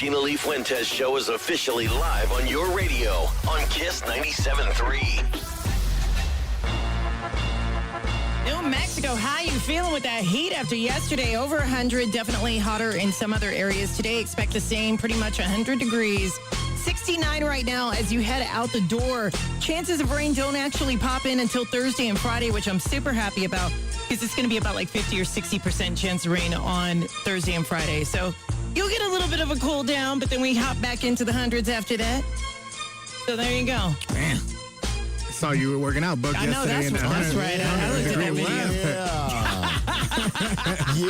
Gina Lee Fuentes Show is officially live on your radio on Kiss 97.3. New Mexico, how you feeling with that heat after yesterday? Over 100, definitely hotter in some other areas. Today, expect the same, pretty much 100 degrees. 69 right now as you head out the door. Chances of rain don't actually pop in until Thursday and Friday, which I'm super happy about because it's going to be about like 50 or 60% chance of rain on Thursday and Friday. So you'll get a little bit of a cool down, but then we hop back into the hundreds after that. So there you go. Man. I saw you were working out, Buck, I know, yesterday. that's right. I looked at that video.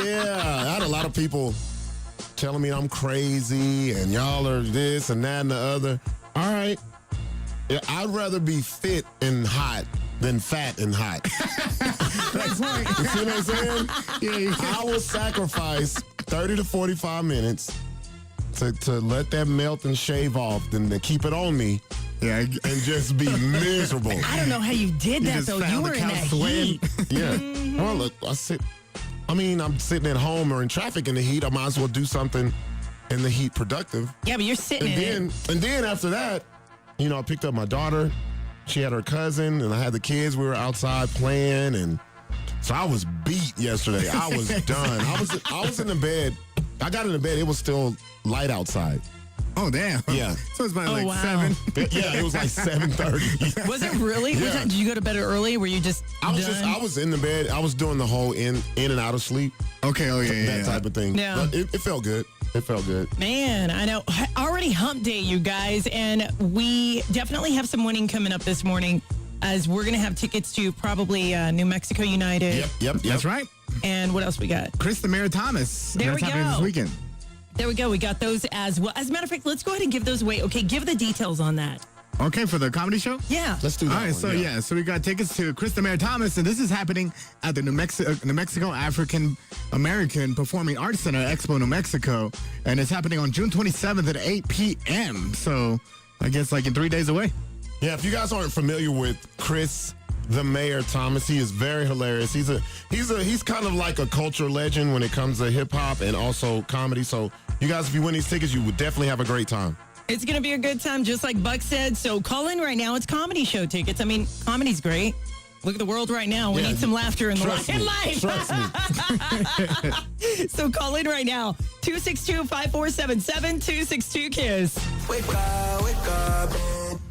Yeah. I had a lot of people telling me I'm crazy and y'all are this and that and the other. All right. Yeah, I'd rather be fit and hot than fat and hot. That's right. You see what I'm saying? Yeah. I will sacrifice 30 to 45 minutes to let that melt and shave off than to keep it on me. Yeah. And just be miserable. I don't know how you did that, though. You were in that heat. Yeah. Well, look, I'm sitting at home or in traffic in the heat. I might as well do something in the heat productive. Yeah, but you're sitting in it. And then after that, I picked up my daughter. She had her cousin, and I had the kids. We were outside playing, and so I was beat yesterday. I was done. I was in the bed. I got in the bed. It was still light outside. Oh, damn. Yeah. So it's about wow. 7. Yeah, it was like 7:30. Was it really? Yeah. Did you go to bed early? Were you just I done? was in the bed. I was doing the whole in and out of sleep. Okay, oh, yeah. That type of thing. Yeah. But it felt good. It felt good. Man, I know. Already hump day, you guys. And we definitely have some winning coming up this morning as we're going to have tickets to probably New Mexico United. Yep. That's right. And what else we got? Chris the Mayor Thomas. There That's we happening go. this weekend. There we go. We got those as well. As a matter of fact, let's go ahead and give those away. Okay, give the details on that. Okay, for the comedy show? Yeah. Let's do that. All right, so we got tickets to Chris the Mayor Thomas, and this is happening at the New Mexico African American Performing Arts Center, Expo, New Mexico, and it's happening on June 27th at 8 p.m. So I guess like in 3 days away. Yeah, if you guys aren't familiar with Chris the Mayor Thomas, he is very hilarious. He's kind of like a culture legend when it comes to hip hop and also comedy. So you guys, if you win these tickets, you would definitely have a great time. It's going to be a good time, just like Buck said. So call in right now. It's comedy show tickets. I mean, comedy's great. Look at the world right now. We need some laughter in life. Trust me. So call in right now. 262-5477, 262-KISS. Wake up.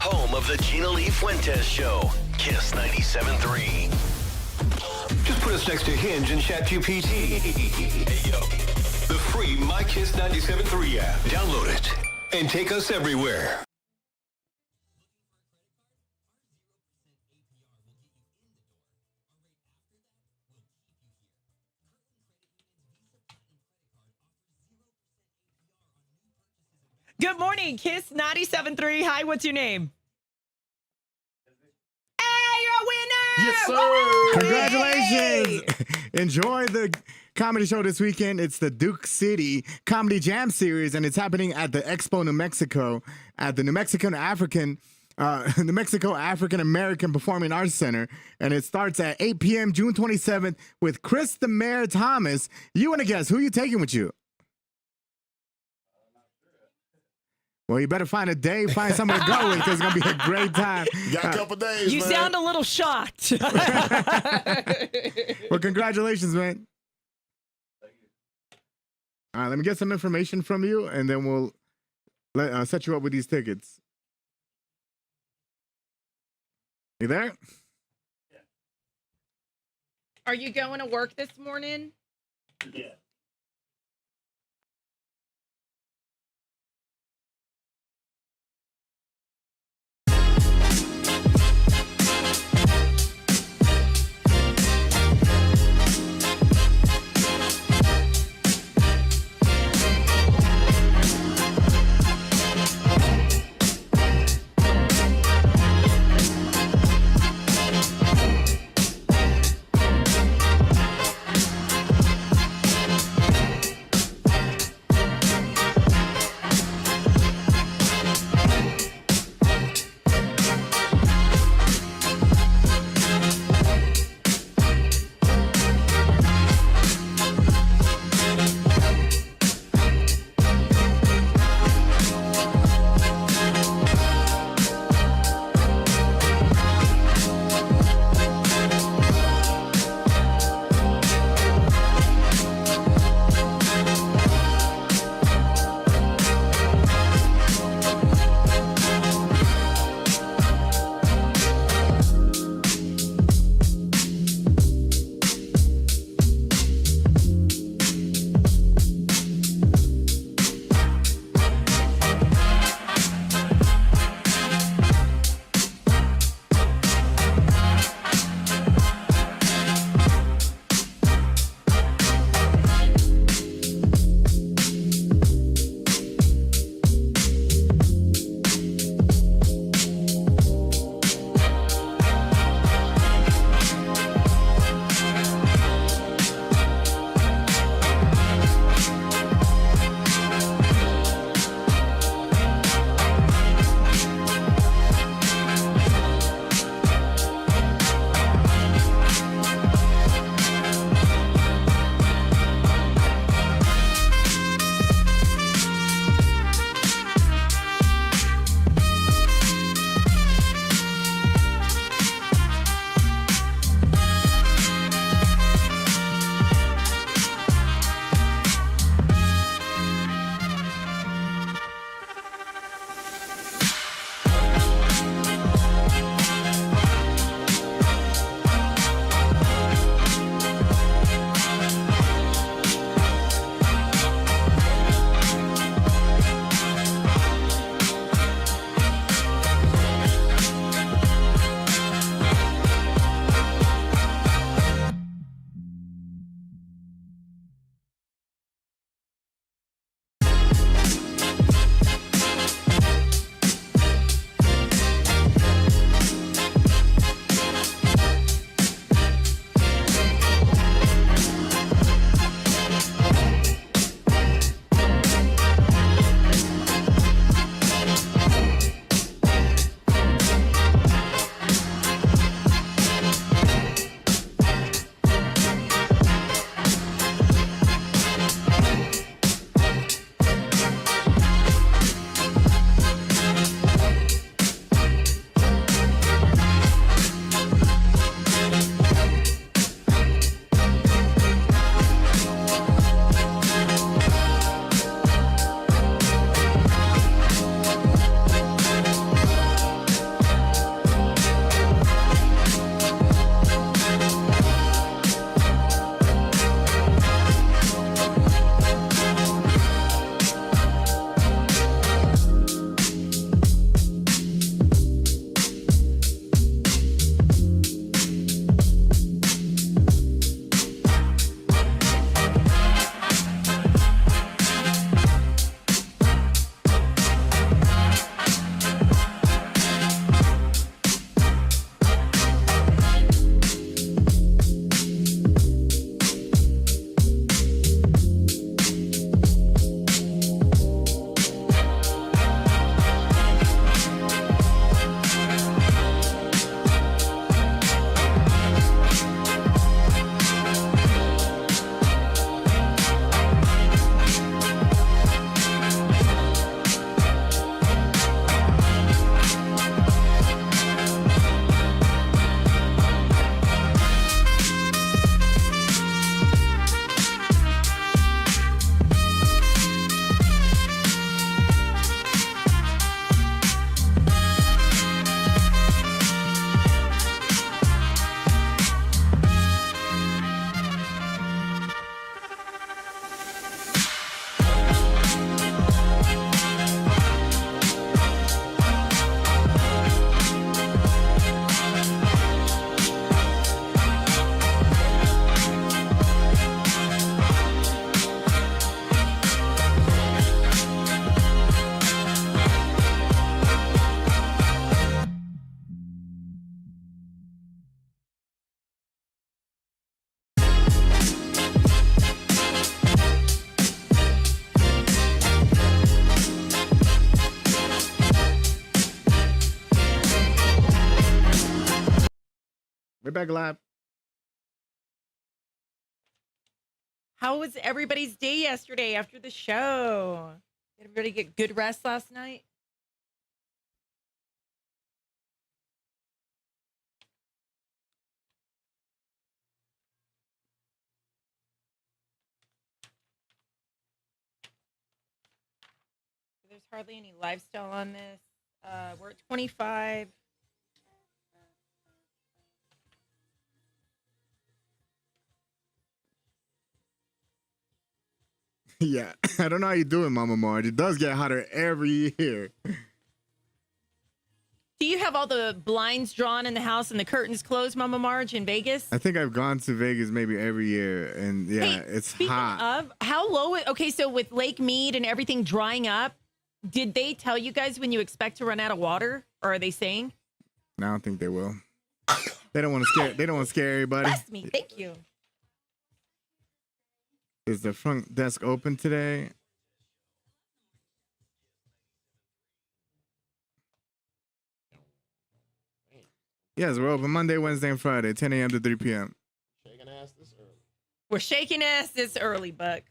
Home of the Gina Lee Fuentes Show. Kiss 97.3. Just put us next to Hinge and ChatGPT. Hey, yo. The free My Kiss 97.3 app. Download it and take us everywhere. Good morning, Kiss 97.3. Hi, what's your name? Hey, you're a winner! Yes, sir. Woo! Congratulations! Enjoy the comedy show this weekend. It's the Duke City Comedy Jam Series, and it's happening at the Expo, New Mexico, at the New Mexico African American Performing Arts Center, and it starts at 8 p.m. June 27th with Chris the Mayor Thomas. You want to guess who you taking with you? Well, you better find somewhere to go with because it's going to be a great time. You got a couple days, You man. sound a little shocked. Well, congratulations, man. All right, let me get some information from you, and then we'll set you up with these tickets. You there? Are you going to work this morning? Yeah. Right back, live. How was everybody's day yesterday after the show? Did everybody get good rest last night? There's hardly any lifestyle on this. We're at 25. Yeah, I don't know how you do it, Mama Marge. It does get hotter every year. Do you have all the blinds drawn in the house and the curtains closed, Mama Marge, in Vegas? I think I've gone to Vegas maybe every year, and yeah, Hey, it's speaking hot. of, how low? Okay, so with Lake Mead and everything drying up, did they tell you guys when you expect to run out of water, or are they saying? No, I don't think they will. They don't want to scare. They don't want to scare everybody. Bless me, thank you. Is the front desk open today? Yes, we're open Monday, Wednesday, and Friday, 10 a.m. to 3 p.m. Shaking ass this early. We're shaking ass this early, Buck.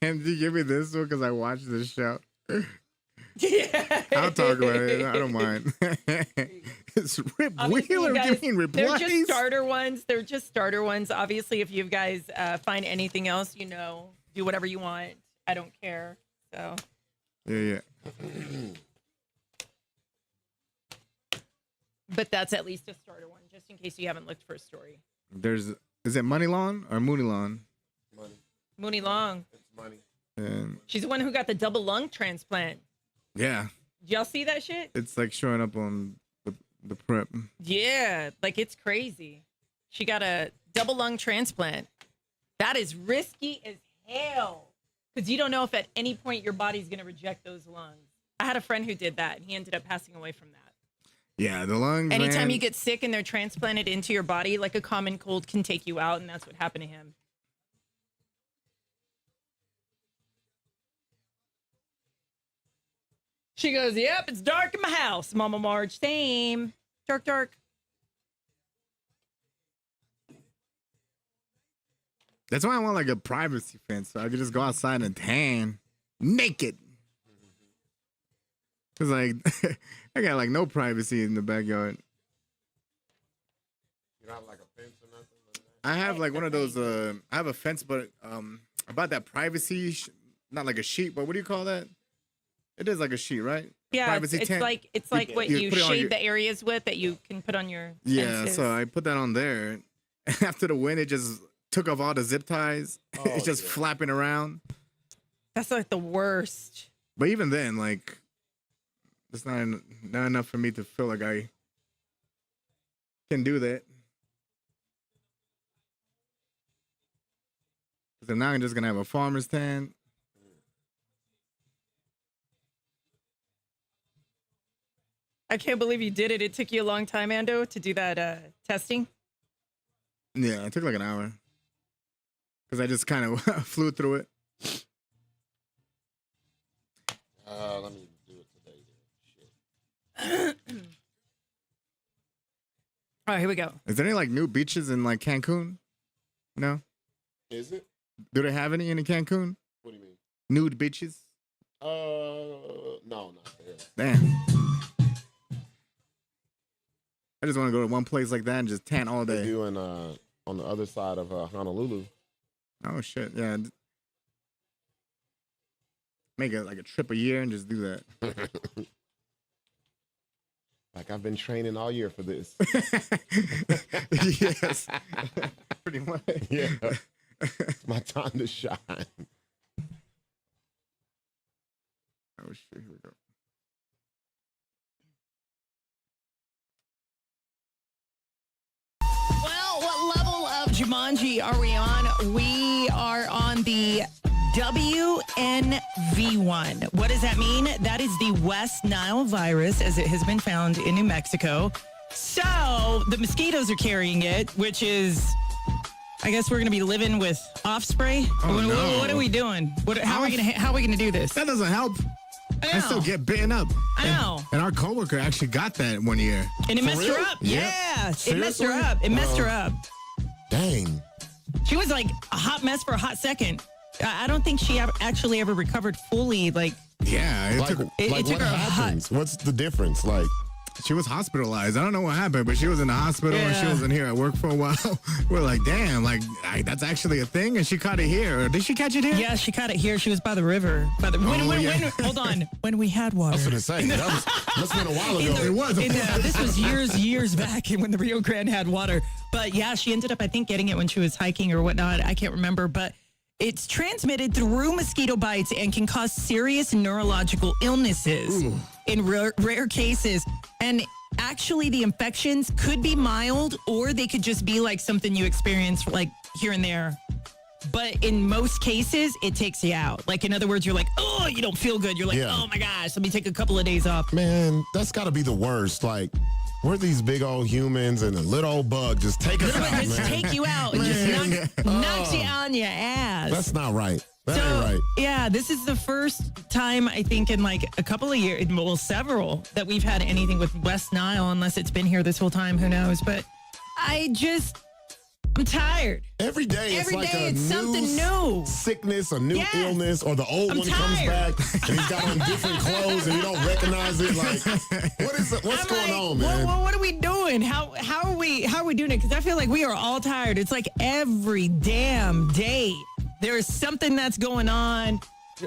And you give me this one because I watched this show. Yeah. I'll talk about it. I don't mind. It's Rip Obviously, you Wheeler guys, getting they're replaced. just starter ones. They're just starter ones. Obviously, if you guys find anything else, do whatever you want. I don't care. So. Yeah. But that's at least a starter one, just in case you haven't looked for a story. Is it Money Lawn or Mooney Lawn? Money. Mooney Long. It's money. And She's the one who got the double lung transplant. yeah, Did y'all see that shit? it's like showing up on the prep. Yeah, like it's crazy. She got a double lung transplant. That is risky as hell. Because you don't know if at any point your body's going to reject those lungs. I had a friend who did that, and he ended up passing away from that. Yeah, the lungs. Anytime man, you get sick and they're transplanted into your body, like a common cold can take you out, and that's what happened to him. She goes, yep, it's dark in my house, Mama Marge. Same. Dark, dark. That's why I want like a privacy fence so I could just go outside and tan naked. Cause like I got like no privacy in the backyard. You don't have like a fence or nothing like that? I have like one of those. I have a fence, but about that privacy, not like a sheet, but what do you call that? It is like a sheet, right? Yeah, Privacy it's tent. like what You you put it on shade your- the areas with that you can put on your Yeah, fences. so I put that on there. After the wind, it just took off all the zip ties. It's just yeah. flapping around. That's like the worst. But even then, like, it's not enough for me to feel like I can do that. So now I'm just gonna have a farmer's tent. I can't believe you did it. It took you a long time, Ando, to do that testing. Yeah, it took like an hour. Because I just kind of flew through it. Let me do it today. Shit. All right, here we go. Is there any like new beaches in like Cancun? No? Is it? Do they have any in Cancun? What do you mean? Nude beaches? No, not there. Damn. I just want to go to one place like that and just tan all They day. do in on the other side of Honolulu. Oh shit, yeah. Make it like a trip a year and just do that. Like I've been training all year for this. Yes. Pretty much. Yeah. It's my time to shine. Oh shit, here we go. Well, What level of Jumanji are we on? We are on the WNV1. What does that mean? That is the West Nile virus, as it has been found in New Mexico. So the mosquitoes are carrying it, which is, I guess we're going to be living with off spray. What are we doing? How are we going to do this? That doesn't help. I still get bitten up. I know. And our coworker actually got that one year. And it messed her up. Yeah. It messed her up. It messed her up. Dang. She was like a hot mess for a hot second. I don't think she actually ever recovered fully. Like, yeah, it took what her a happens? What's the difference? Like, she was hospitalized. I don't know what happened, but she was in the hospital and she wasn't here at work for a while. We're like, damn, like that's actually a thing, and she caught it here. Or did she catch it here? Yeah, she caught it here. She was by the river. Hold on. When we had water. I was going to say, must have been a while ago. It was. This was years back when the Rio Grande had water. But yeah, she ended up, I think, getting it when she was hiking or whatnot. I can't remember, but it's transmitted through mosquito bites and can cause serious neurological illnesses in rare cases. And actually, the infections could be mild, or they could just be like something you experience like here and there. But in most cases, it takes you out. Like, in other words, you're like, oh, you don't feel good. You're like, oh my gosh, let me take a couple of days off. Man, that's got to be the worst. Like, we're these big old humans and a little old bug just take us out, Just man. take you out and just knocks you on your ass. That's not right. That ain't right. Yeah, this is the first time, I think, in like a couple of years, well, several, that we've had anything with West Nile, unless it's been here this whole time. Who knows? But I'm tired. Every day it's like a it's new something new. sickness, a new illness, or the old one comes back and he's got on different clothes and you don't recognize it. Like, what's going on, man? What are we doing? How are we doing it? Because I feel like we are all tired. It's like every damn day there is something that's going on.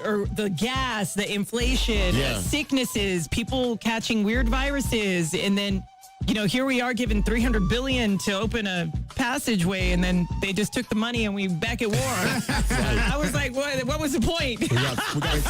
Or the gas, the inflation, sicknesses, people catching weird viruses, and then, you know, here we are giving $300 billion to open a passageway, and then they just took the money and we back at war. I was like, what was the point? We got cons.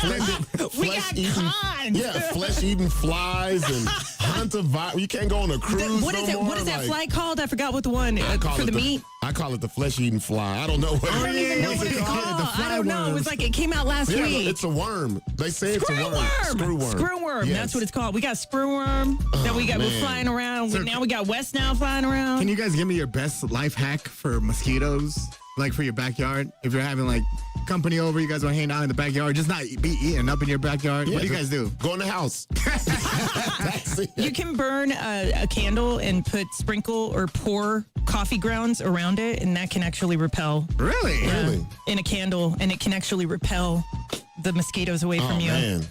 Flesh-eating flies and hantavirus. You can't go on a cruise What is that fly called? I forgot what the one for the meat. I call it the flesh-eating fly. I don't know what. I don't even know what it's called. I don't know. It was like it came out last week. It's a worm. They say it's a worm. Screwworm. Yes. That's what it's called. We got screwworm. We're flying around. Now we got West Nile flying around. Can you guys give me your best life hack for mosquitoes? Like for your backyard? If you're having like company over, you guys want to hang out in the backyard, just not be eating up in your backyard. What do you guys do? Go in the house. That's it. You can burn a candle and sprinkle or pour coffee grounds around it, and that can actually repel. Really? Really? In a candle, and it can actually repel the mosquitoes away from you. Man.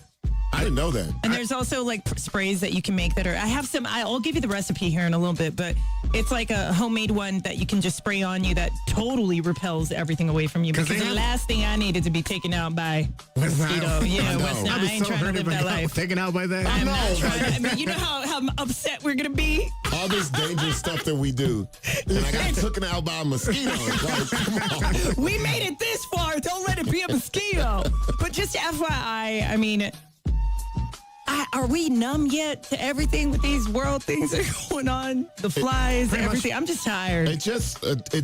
I didn't know that. And there's also like sprays that you can make that are, I'll give you the recipe here in a little bit, but it's like a homemade one that you can just spray on you that totally repels everything away from you. Because the last thing I needed to be taken out by mosquito. Yeah, West Nile. I ain't trying to live that life. Taken out by that? I'm not trying. I mean, you know how upset we're going to be? All this dangerous stuff that we do. And I got taken out by a mosquito. Like, come on. We made it this far. Don't let it be a mosquito. But just FYI, I mean, are we numb yet to everything with these world things that are going on? The flies, everything. I'm just tired. It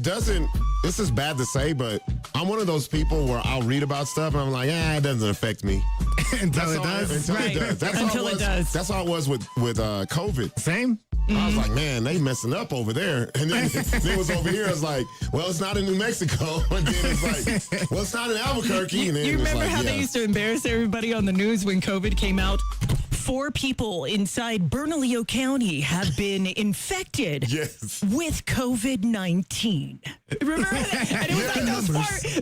doesn't, this is bad to say, but I'm one of those people where I'll read about stuff and I'm like, it doesn't affect me. Until it does. Until it does. That's how it was with COVID. Same? I was like, man, they messing up over there. And then it was over here. I was like, well, it's not in New Mexico. And then it's like, well, it's not in Albuquerque. And then you remember how they used to embarrass everybody on the news when COVID came out? 4 people inside Bernalillo County have been infected with COVID-19. Remember that? And it was like those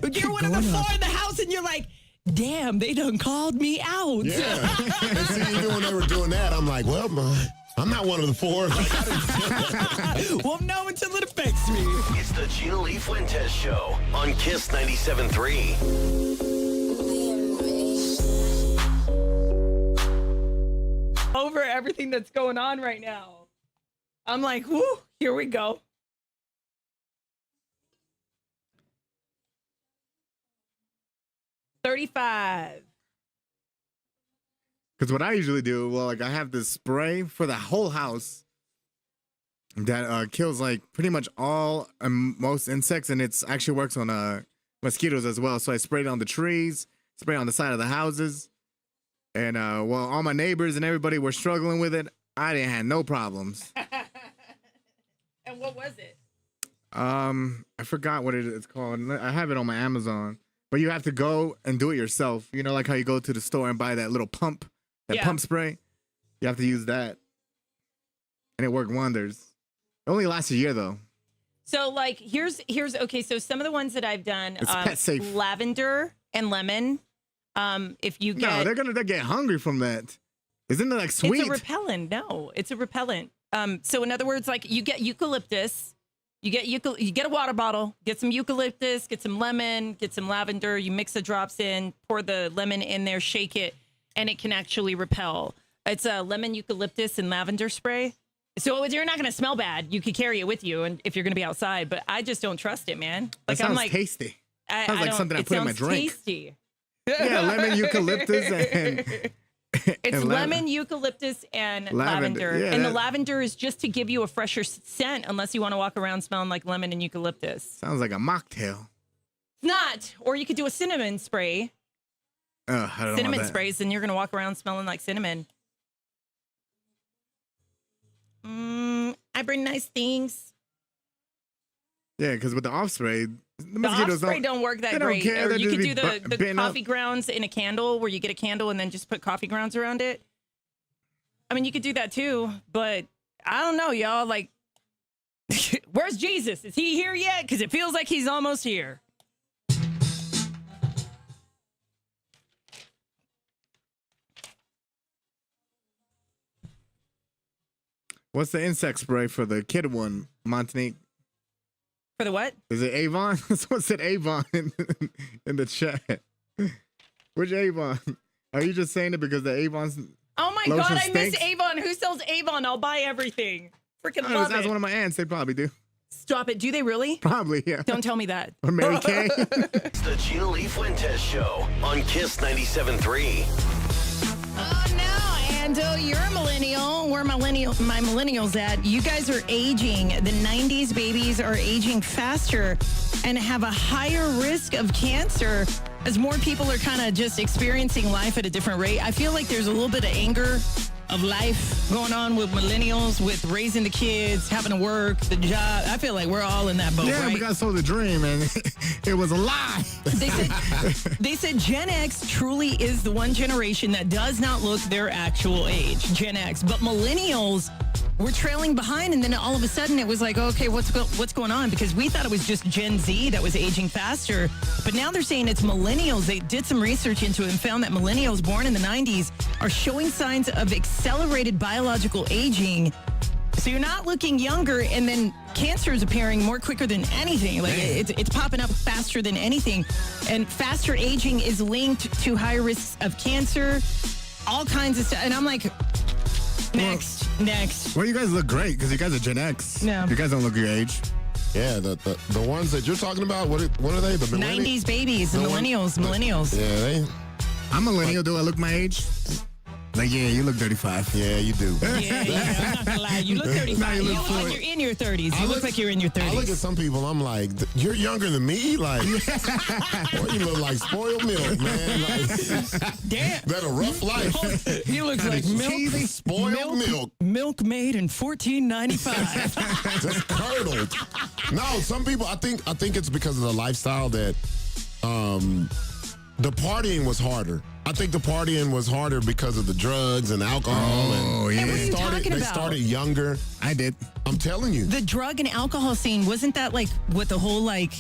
4, you're one of the 4 in the house and you're like, damn, they done called me out. Yeah. And see, even when they were doing that, I'm like, well, I'm not one of the 4. Like, well, no, until it affects me. It's the GLF Fuentes Show on Kiss 97.3. Over everything that's going on right now. I'm like, whoo, here we go. $35. Because what I usually do, like I have this spray for the whole house that kills like pretty much all most insects, and it actually works on mosquitoes as well. So I spray it on the trees, spray on the side of the houses. And well, all my neighbors and everybody were struggling with it. I didn't have no problems. And what was it? I forgot what it's called. I have it on my Amazon. But you have to go and do it yourself. You know, like how you go to the store and buy that little pump, pump spray. You have to use that. And it worked wonders. It only lasts a year though. So like here's okay, so some of the ones that I've done, It's pet safe. lavender and lemon. If you get they're get hungry from that. Isn't it like sweet? It's a repellent. No, it's a repellent. So in other words, like you get eucalyptus, you get a water bottle, get some eucalyptus, get some lemon, get some lavender, you mix the drops in, pour the lemon in there, shake it, and it can actually repel. It's a lemon eucalyptus and lavender spray. So you're not going to smell bad. You could carry it with you, and if you're going to be outside. But I just don't trust it, man. Like, I'm sounds like tasty. Sounds like something I put in my drink. Tasty. Yeah, lemon eucalyptus and it's and lemon, eucalyptus, and lavender. Yeah, and the lavender is just to give you a fresher scent, unless you want to walk around smelling like lemon and eucalyptus. Sounds like a mocktail. It's not. Or you could do a cinnamon spray. I don't know Cinnamon about that. sprays, and you're going to walk around smelling like cinnamon. I bring nice things. Yeah, because with the off spray, The off spray don't work that great. Care. Or They'll you just could do be the coffee grounds in a candle, where you get a candle and then just put coffee grounds around it. I mean, you could do that too, but I don't know, y'all. Like, where's Jesus? Is he here yet? Because it feels like he's almost here. What's the insect spray for the kid one, Montanique? For the what? Is it Avon? Someone said Avon in the chat. Which Avon? Are you just saying it because the Avon's Oh my lotion God, I miss stinks? Avon. Who sells Avon? I'll buy everything. Freaking I love was asking it. one of my aunts. They probably do. Stop it. Do they really? Probably, yeah. Don't tell me that. Or Mary Kay. It's the Gina Lee Fuentes Show on Kiss 97.3. Oh no, Ando, you're a millennial. Where my millennials at? You guys are aging. The 90s babies are aging faster and have a higher risk of cancer as more people are kind of just experiencing life at a different rate. I feel like there's a little bit of anger of life going on with millennials, with raising the kids, having to work, the job. I feel like we're all in that boat, Yeah, right? we got sold the dream, and it was a lie. They said Gen X truly is the one generation that does not look their actual age, Gen X. But millennials were trailing behind, and then all of a sudden it was like, okay, what's going on? Because we thought it was just Gen Z that was aging faster. But now they're saying it's millennials. They did some research into it and found that millennials born in the 90s are showing signs of accelerated biological aging. So you're not looking younger, and then cancer is appearing more quicker than anything. Like it's popping up faster than anything. And faster aging is linked to higher risks of cancer, all kinds of stuff. And I'm like, next. Well, you guys look great because you guys are Gen X. Yeah. You guys don't look your age. Yeah, the ones that you're talking about, what are they? The millennials? 90s babies, the millennials. Yeah, I'm millennial. Do I look my age? Like, yeah, you look 35. yeah, you do. Yeah, I'm not gonna lie. You look 35. Nah, you You look look like 40. you're in your 30s. You look like you're in your 30s. I look at some people, I'm like, you're younger than me? Like, boy, you look like spoiled milk, man. Like, Damn. that a rough life. He looks like Cheesy spoiled milk. Milk made in 1495. Just curdled. No, some people, I think it's because of the lifestyle that the partying was harder. I think the partying was harder because of the drugs and alcohol. Oh, and yeah. what are you talking They about? started younger. I did. I'm telling you. The drug and alcohol scene, wasn't that like what the whole like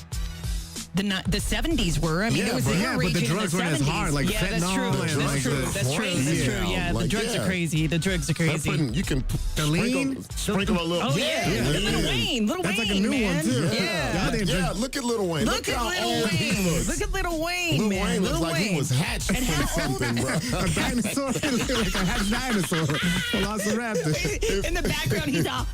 the 70s were? I mean, Yeah, it was but- they yeah, were but the raging in drugs weren't as 70s. hard, like yeah, that's fentanyl true. and That's like true. the That's true. crazy. That's true. Yeah, the Like, drugs yeah. are crazy. The drugs are They're crazy. you can lean? sprinkle a little. Oh yeah, Little Wayne. Little That's Wayne, like a new man. one, too. Yeah. Y'all didn't Yeah, drink- look at Little Wayne. Look at how Little old he Wayne. looks. Look at Little Wayne, Lil man. Wayne looks Lil like he Wayne. was hatched And from how old- something, bro. a dinosaur, like a half dinosaur, velociraptor. In the background, he's all.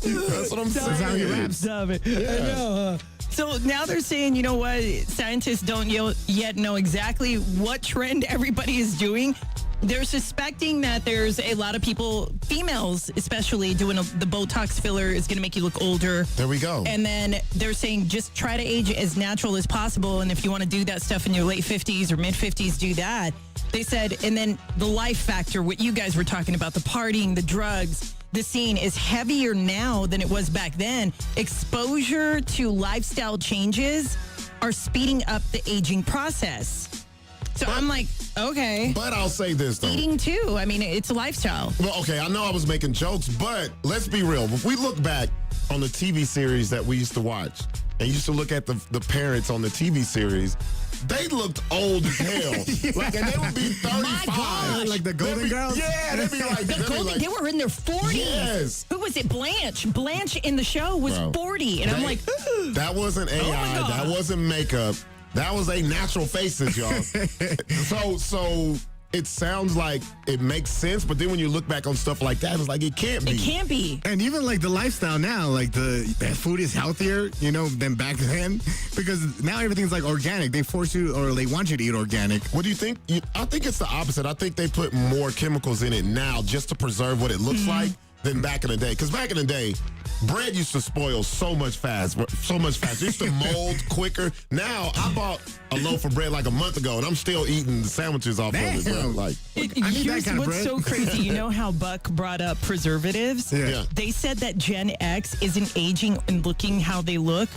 That's what I'm saying. how he raps. Stop it. I know. So now they're saying, you know what? Scientists don't yet know exactly what trend everybody is doing. They're suspecting that there's a lot of people, females especially, doing the Botox filler is going to make you look older. There we go. And then they're saying just try to age as natural as possible. And if you want to do that stuff in your late 50s or mid 50s, do that. They said, and then the life factor, what you guys were talking about, the partying, the drugs, the scene is heavier now than it was back then. Exposure to lifestyle changes are speeding up the aging process. So I'm like, okay. But I'll say this, though. Eating too. I mean, it's a lifestyle. Well, okay, I know I was making jokes, but let's be real. If we look back on the TV series that we used to watch and used to look at the parents on the TV series, they looked old as hell. Like, and they would be 35. Like the Golden Girls? Yeah, they'd be like... They were in their 40s. Yes. Who was it? Blanche. Blanche in the show was 40. And I'm like, ooh. That wasn't AI. That wasn't makeup. That was a natural faces, y'all. So it sounds like it makes sense, but then when you look back on stuff like that, it's like it can't be. It can't be. And even like the lifestyle now, like that food is healthier, than back then, because now everything's like organic. They force you or they want you to eat organic. What do you think? I think it's the opposite. I think they put more chemicals in it now just to preserve what it looks like than back in the day. Because back in the day, bread used to spoil so much faster. It used to mold quicker. Now, I bought a loaf of bread like a month ago, and I'm still eating the sandwiches off of it. Bro. Like, I need that kind of what's bread. so crazy. You know how Buck brought up preservatives? Yeah. They said that Gen X isn't aging and looking how they look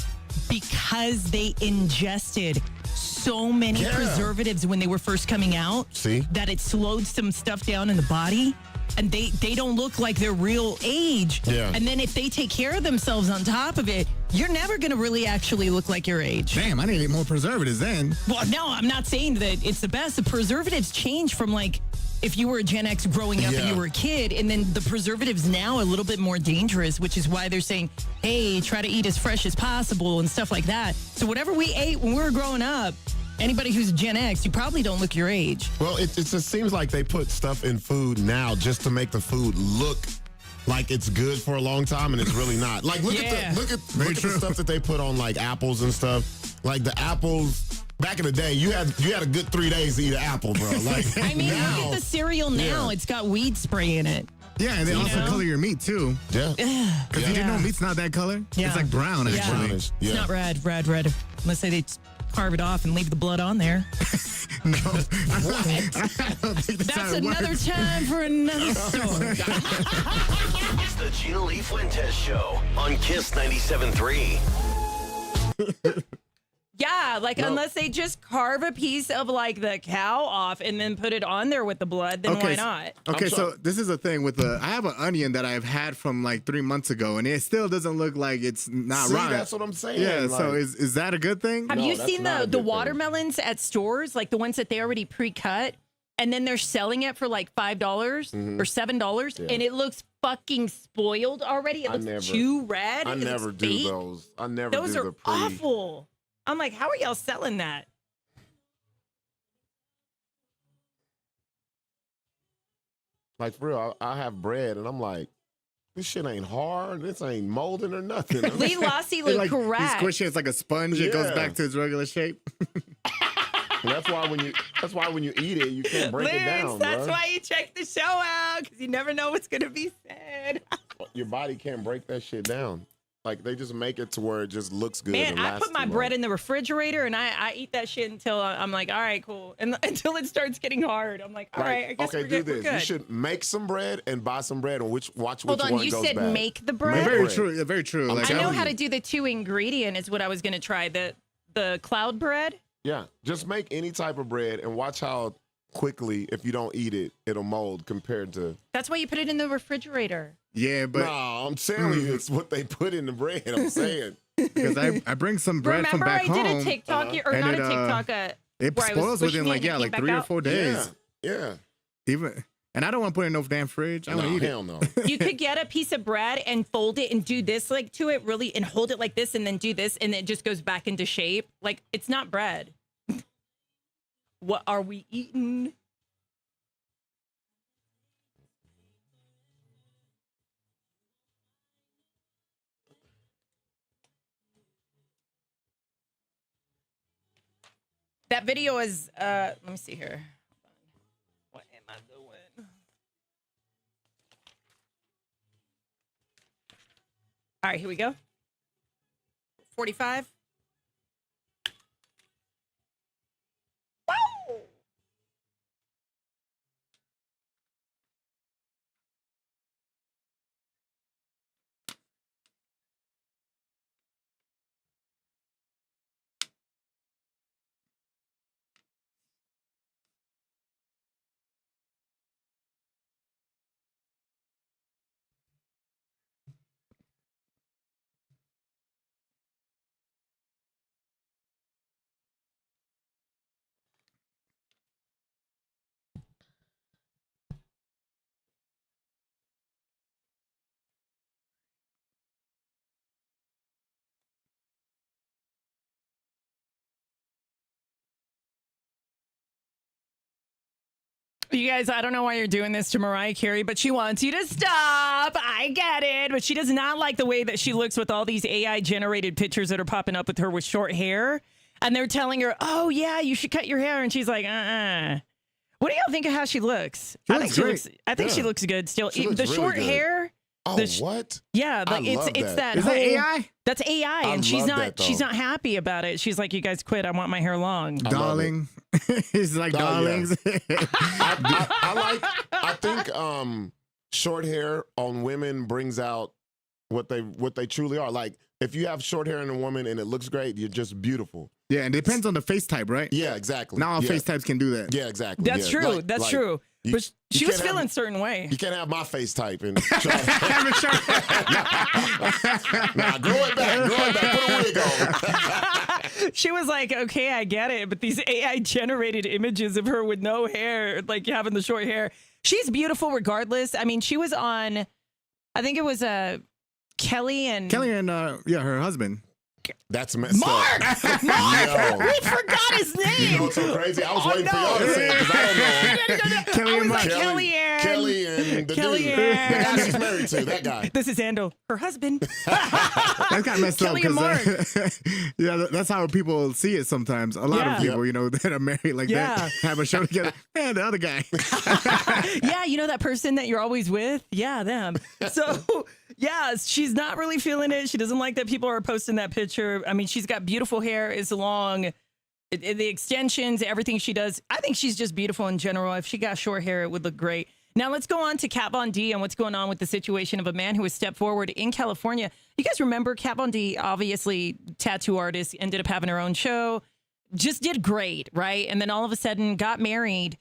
because they ingested so many preservatives when they were first coming out. See? That it slowed some stuff down in the body. And they don't look like their real age. Yeah. And then if they take care of themselves on top of it, you're never going to really actually look like your age. Damn, I need to eat more preservatives then. Well, no, I'm not saying that it's the best. The preservatives change from like if you were a Gen X growing up and you were a kid, and then the preservatives now are a little bit more dangerous, which is why they're saying, hey, try to eat as fresh as possible and stuff like that. So whatever we ate when we were growing up, anybody who's Gen X, you probably don't look your age. well, it just seems like they put stuff in food now just to make the food look like it's good for a long time, and it's really not. Like, look at the stuff that they put on like apples and stuff. Like the apples. Back in the day, you had a good 3 days to eat an apple, bro. Like, I mean, now, look at the cereal now. It's got weed spray in it. Yeah, and they also color your meat too. Yeah. Because did you know meat's not that color? Yeah. It's like brown, Yeah. actually. Brownish. It's not red. Unless they carve it off and leave the blood on there. No. I don't think that's how That's it another works. time for another story. It's the Gina Lee Fuentes Show on Kiss 97.3. Yeah, like unless they just carve a piece of like the cow off and then put it on there with the blood, then why not? Okay, so this is the thing with I have an onion that I've had from like 3 months ago, and it still doesn't look like it's not See, right. that's what I'm saying. Yeah, like, so is that a good thing? Have No, you that's seen not a the good thing. watermelons at stores, like the ones that they already pre-cut, and then they're selling it for like $5 or $7, and it looks fucking spoiled already? It looks too red. I It never looks do fake. those. I never Those do are the pre. awful. I'm like, how are y'all selling that? Like, for real, I have bread, and I'm like, this shit ain't hard. This ain't molding or nothing. Lee Lassie It, looked like, you correct. squish it, it's like a sponge. It goes Yeah. back to its regular shape. And that's why when you eat it, you can't break it down, that's bro. why you check the show out, because you never know what's going to be said. Your body can't break that shit down. Like, they just make it to where it just looks good. Man, and I lasts put my too bread long. in the refrigerator, and I eat that shit until I'm like, all right, cool. And until it starts getting hard, I'm like, all right, I guess okay, we're do good. We're this. good. You should make some bread and buy some bread, and watch Hold which on, one you goes said bad. make the bread? Very bread. true. Yeah, very true. Like, I know would- how to do the 2 ingredient is what I was going to try. The cloud bread. Yeah, just make any type of bread and watch how quickly, if you don't eat it, it'll mold compared to. That's why you put it in the refrigerator. Yeah, but No, I'm telling you, it's what they put in the bread. I'm saying. because I bring some bread from Remember, back I home. did a TikTok, or and not it, a TikTok, it where I was spoils squishing within it like and it came 3 3 or 4 days. Yeah. Even, and I don't want to put it in no damn fridge. I want to No, eat it. hell no. You could get a piece of bread and fold it and do this like to it really and hold it like this and then do this and it just goes back into shape. Like it's not bread. What are we eating? That video is let me see here. What am I doing? All right, here we go. 45. Wow. You guys, I don't know why you're doing this to Mariah Carey, but she wants you to stop. I get it. But she does not like the way that she looks with all these AI-generated pictures that are popping up with her with short hair. And they're telling her, oh, yeah, you should cut your hair. And she's like, What do y'all think of how she looks? I think she looks good still. She looks the really short good. hair. Oh, what? Yeah, like I love it's that. Is whole, that AI? That's AI, and she's love not. that, She's though. not happy about it. She's like, "You guys quit. I want my hair long." Darling. He's like Oh, yeah. darlings. I think short hair on women brings out what they truly are. Like if you have short hair in a woman and it looks great, you're just beautiful. Yeah, and it depends on the face type, right? Yeah, exactly. Not all yeah. face types can do that. Yeah, exactly. That's yeah. true. That's true. But she was can't feeling a have- certain way. You can't have my face type and nah, grow it back, put a wig on. She was like, "Okay, I get it," but these AI generated images of her with no hair, like having the short hair, she's beautiful regardless. I mean, she was on, I think it was Kelly and her husband. That's messed Mark. up. Mark, Yo. we forgot his name. You know what's so crazy? I was waiting for y'all to say it because I don't know. Kelly and Mark. Kelly and the Kelly dude. and- The guy she's married to, that guy. This is Ando, her husband. That got messed Kelly and up because that's how people see it sometimes. A lot Yeah. of people, that are married like that have a show together. Man, the other guy. Yeah, you know that person that you're always with? Yeah, them. So, yeah, she's not really feeling it. She doesn't like that people are posting that picture. I mean, she's got beautiful hair. It's long. The extensions, everything she does. I think she's just beautiful in general. If she got short hair, it would look great. Now, let's go on to Kat Von D and what's going on with the situation of a man who has stepped forward in California. You guys remember Kat Von D, obviously tattoo artist, ended up having her own show, just did great, right? And then all of a sudden got married.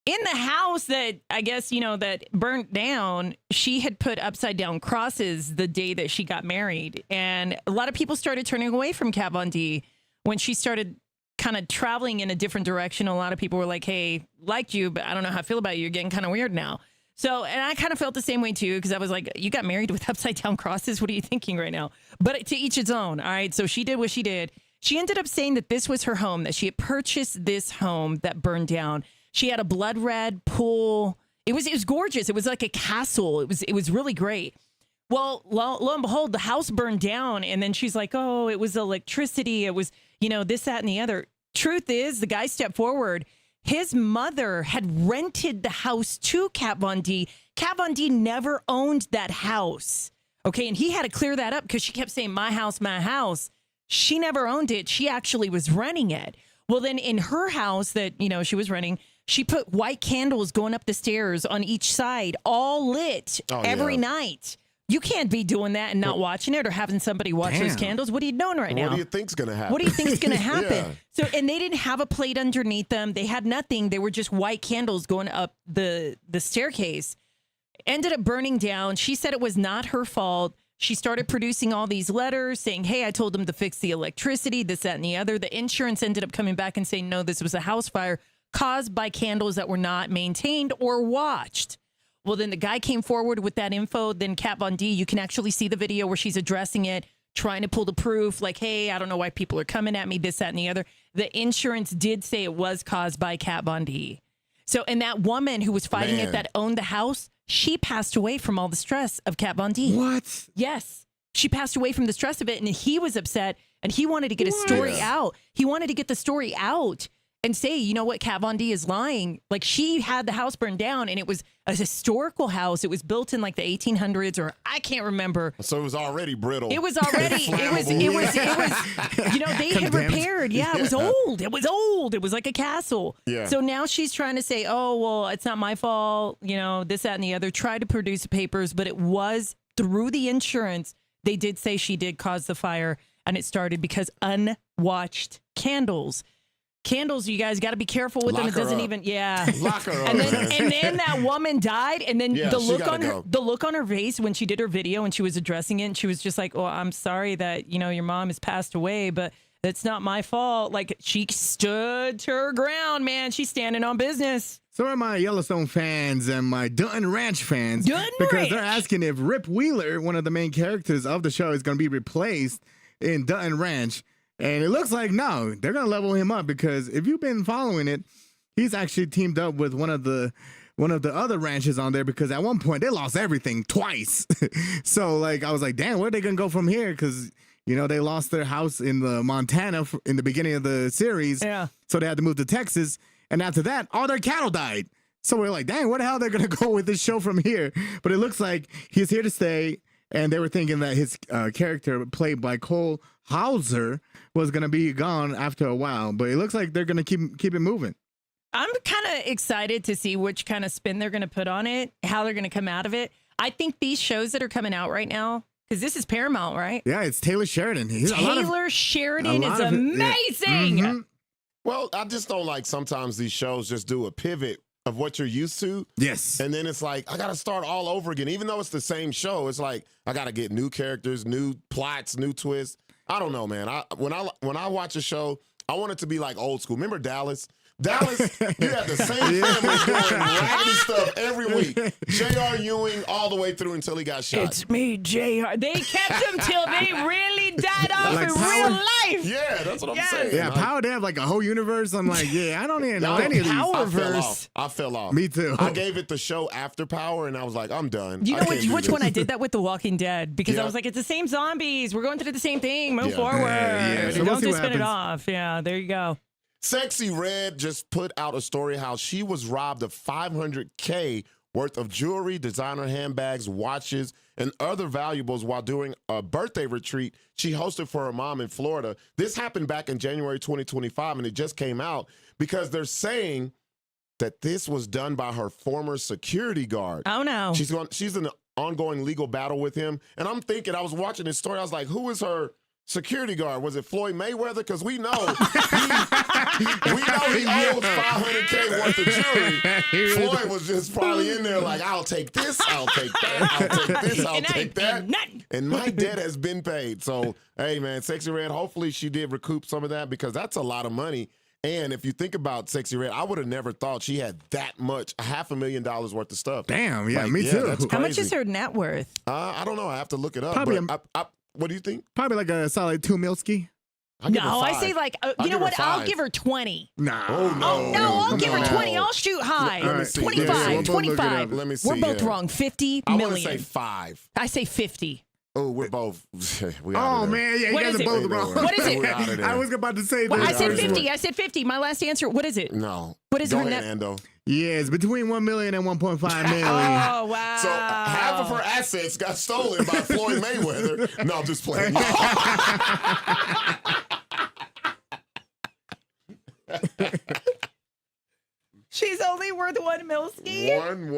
In the house that I guess, that burnt down, she had put upside down crosses the day that she got married. And a lot of people started turning away from Kat Von D when she started kind of traveling in a different direction. A lot of people were like, hey, liked you, but I don't know how I feel about you. You're getting kind of weird now. So, and I kind of felt the same way too, because I was like, you got married with upside down crosses? What are you thinking right now? But to each its own. All right. So she did what she did. She ended up saying that this was her home, that she had purchased this home that burned down. She had a blood red pool. It was gorgeous. It was like a castle. It was really great. Well, lo and behold, the house burned down. And then she's like, oh, it was electricity. It was, this, that, and the other. Truth is, the guy stepped forward. His mother had rented the house to Kat Von D. Kat Von D never owned that house. Okay. And he had to clear that up because she kept saying, my house, my house. She never owned it. She actually was renting it. Well, then in her house that, she was renting, she put white candles going up the stairs on each side, all lit every night. You can't be doing that and not watching it or having somebody watch those candles. What are you doing right now? What do you think's going to happen? What do you think's going to happen? Yeah. So, and they didn't have a plate underneath them. They had nothing. They were just white candles going up the staircase. Ended up burning down. She said it was not her fault. She started producing all these letters saying, hey, I told them to fix the electricity, this, that, and the other. The insurance ended up coming back and saying, no, this was a house fire caused by candles that were not maintained or watched. Well, then the guy came forward with that info. Then Kat Von D, you can actually see the video where she's addressing it, trying to pull the proof like, hey, I don't know why people are coming at me, this, that, and the other. The insurance did say it was caused by Kat Von D. So, and that woman who was fighting it that owned the house, she passed away from all the stress of Kat Von D. What? Yes. She passed away from the stress of it, and he was upset, and he wanted to get a story out. He wanted to get the story out. and say, you know what, Kat Von D is lying. Like, she had the house burned down, and it was a historical house. It was built in like the 1800s, or I can't remember. So it was already brittle. It was already, it was, you know, they had repaired. Yeah, it was old. It was old. It was like a castle. Yeah. So now she's trying to say, oh, well, it's not my fault. You know, this, that, and the other. Try to produce papers, but it was through the insurance. They did say she did cause the fire, and it started because unwatched candles. Candles, you guys got to be careful with them. It doesn't even, Lock her up. and then that woman died, and then Yeah, the she look gotta on go. the look on her face when she did her video and she was addressing it, and she was just like, "Oh, I'm sorry that your mom has passed away, but that's not my fault." Like, she stood her ground, man. She's standing on business. So are my Yellowstone fans and my Dutton Ranch fans. Dutton because Ranch. they're asking if Rip Wheeler, one of the main characters of the show, is going to be replaced in Dutton Ranch. And it looks like no, they're going to level him up, because if you've been following it, he's actually teamed up with one of the other ranches on there, because at one point they lost everything twice. So like, I was like, damn, where are they going to go from here? Because they lost their house in the Montana in the beginning of the series. Yeah. So they had to move to Texas. And after that, all their cattle died. So we're like, dang, where the hell are they going to go with this show from here? But it looks like he's here to stay. And they were thinking that his character, played by Cole Hauser, was going to be gone after a while. But it looks like they're going to keep it moving. I'm kind of excited to see which kind of spin they're going to put on it, how they're going to come out of it. I think these shows that are coming out right now, because this is Paramount, right? Yeah, it's Taylor Sheridan. Taylor Sheridan is amazing. Yeah. Mm-hmm. Well, I just don't like sometimes these shows just do a pivot of what you're used to. Yes. And then it's like, I got to start all over again. Even though it's the same show, it's like, I got to get new characters, new plots, new twists. I don't know, man. When I watch a show, I want it to be like old school. Remember Dallas? Dallas, you had the same family doing raggedy stuff every week. J.R. Ewing all the way through until he got shot. It's me, J.R. They kept him till they really died off Like in Power. real life. Yeah, that's what I'm saying. Yeah, Like, Power, they have like a whole universe. I'm like, yeah, I don't even know any of these. I fell off. Me too. I gave it the show after Power, and I was like, I'm done. You I know can't do which this. one I did that with? The Walking Dead, because I Yeah. was like, it's the same zombies. We're going through the same thing. Move Yeah. forward. Yeah. So we'll Don't see just what spin it happens. off. Yeah, there you go. Sexy Red just put out a story how she was robbed of $500K worth of jewelry, designer handbags, watches, and other valuables while doing a birthday retreat she hosted for her mom in Florida. This happened back in January 2025, and it just came out because they're saying that this was done by her former security guard. Oh, no. She's in an ongoing legal battle with him. And I'm thinking, I was watching this story, I was like, who is her security guard? Was it Floyd Mayweather? Because we know he owes $500K worth of jewelry. Floyd was just probably in there like, I'll take this, I'll take that, I'll take this, I'll And I take that. did nothing. And my debt has been paid. So, hey, man, Sexy Red, hopefully she did recoup some of that, because that's a lot of money. And if you think about Sexy Red, I would have never thought she had that much, $500,000 worth of stuff. Damn, yeah, Like, me too. that's How much crazy. is her net worth? I don't know. I have to look it up. Probably but what do you think? Probably like a solid 2 milski. I'll give her No, I 5. say like, I'll you know give her what? I'll 5. give her 20. Nah. Oh, no. Oh, no, I'll give her no. 20. I'll shoot high. Let me see. 25, Yeah, we'll both look it 25. up. Let me see. We're both yeah. wrong. 50 I want to million. say 5. I say 50. Oh, we're both. we Oh, out of there. man, yeah, you What guys is are it? both wrong. What is it? We're out of there. I was about to say Well, that. I said first 50. one. I said 50. My last answer. What is it? No. What is Go her ahead, net? Ando. Yeah, it's between 1 million and 1.5 million. Oh, wow. So half of her assets got stolen by Floyd Mayweather. No, I'm just playing. She's only worth 1 milski. One.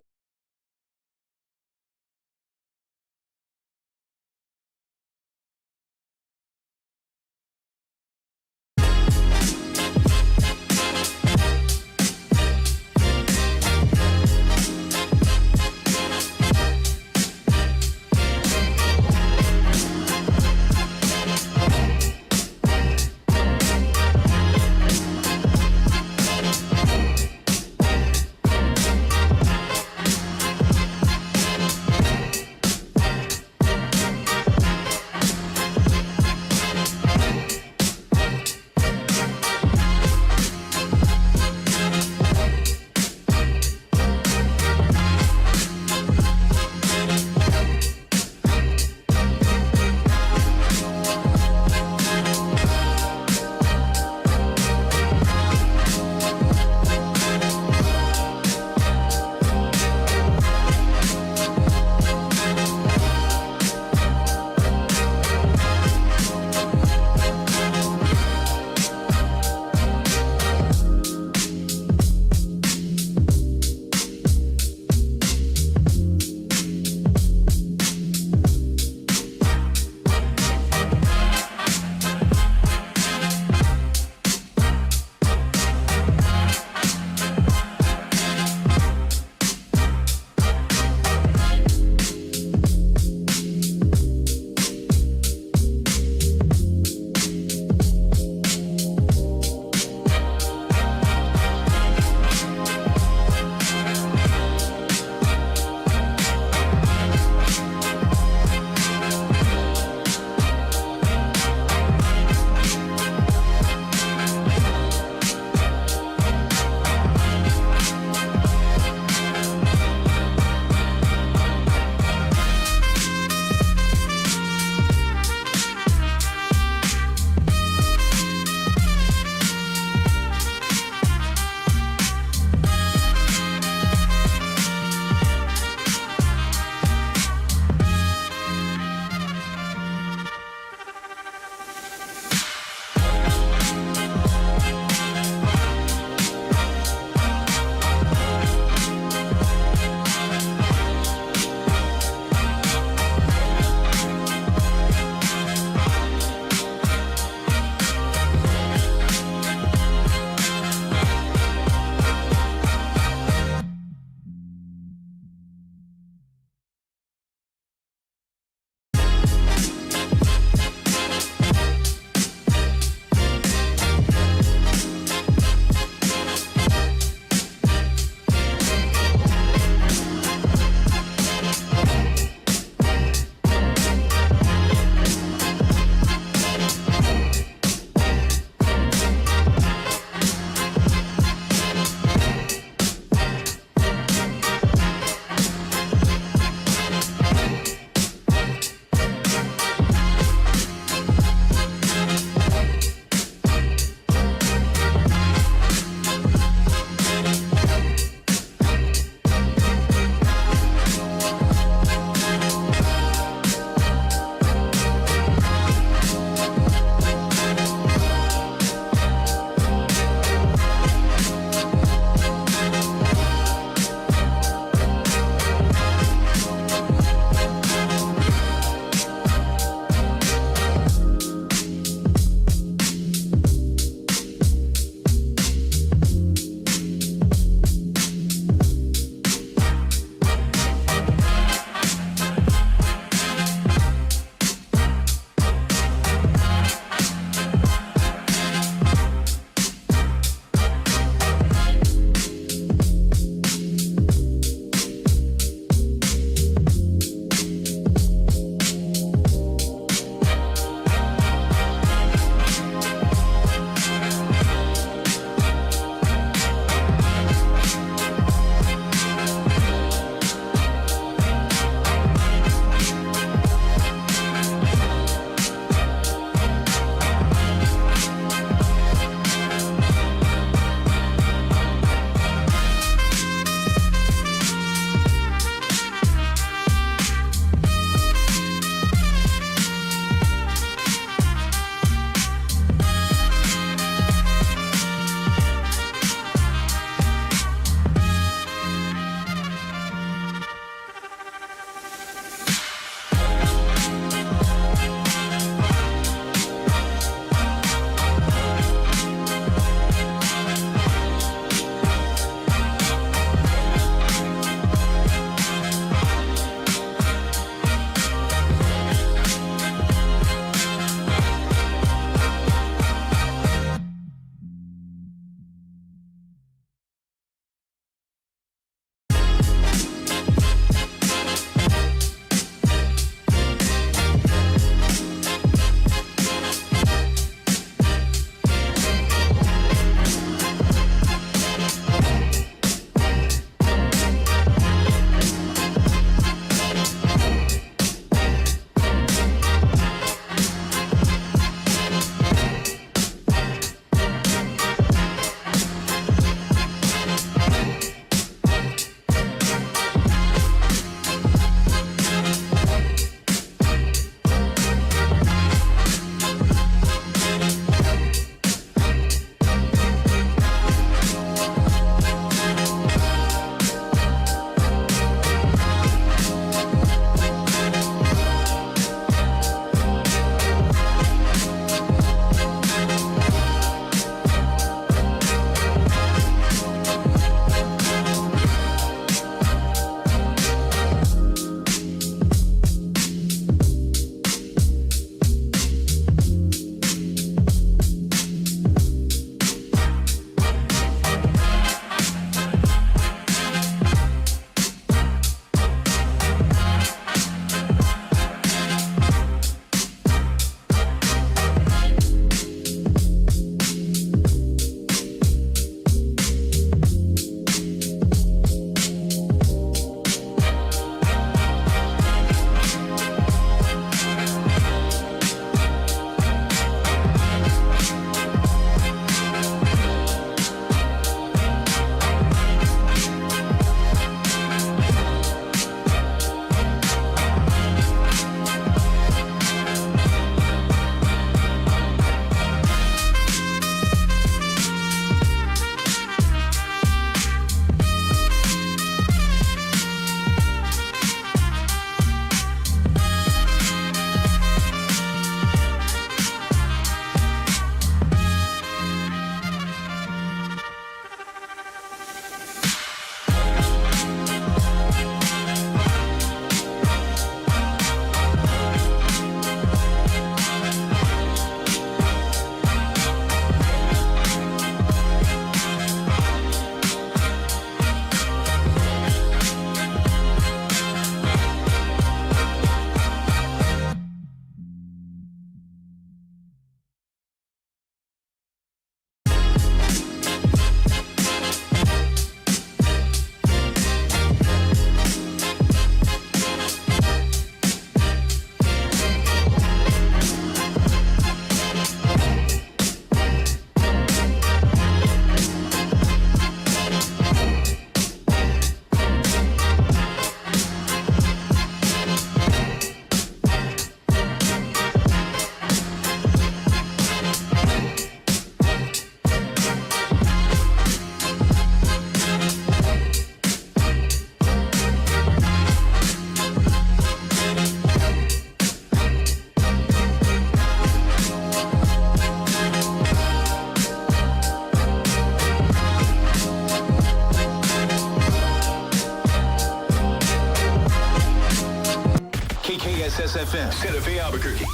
Kiss FM, Santa Fe, Albuquerque.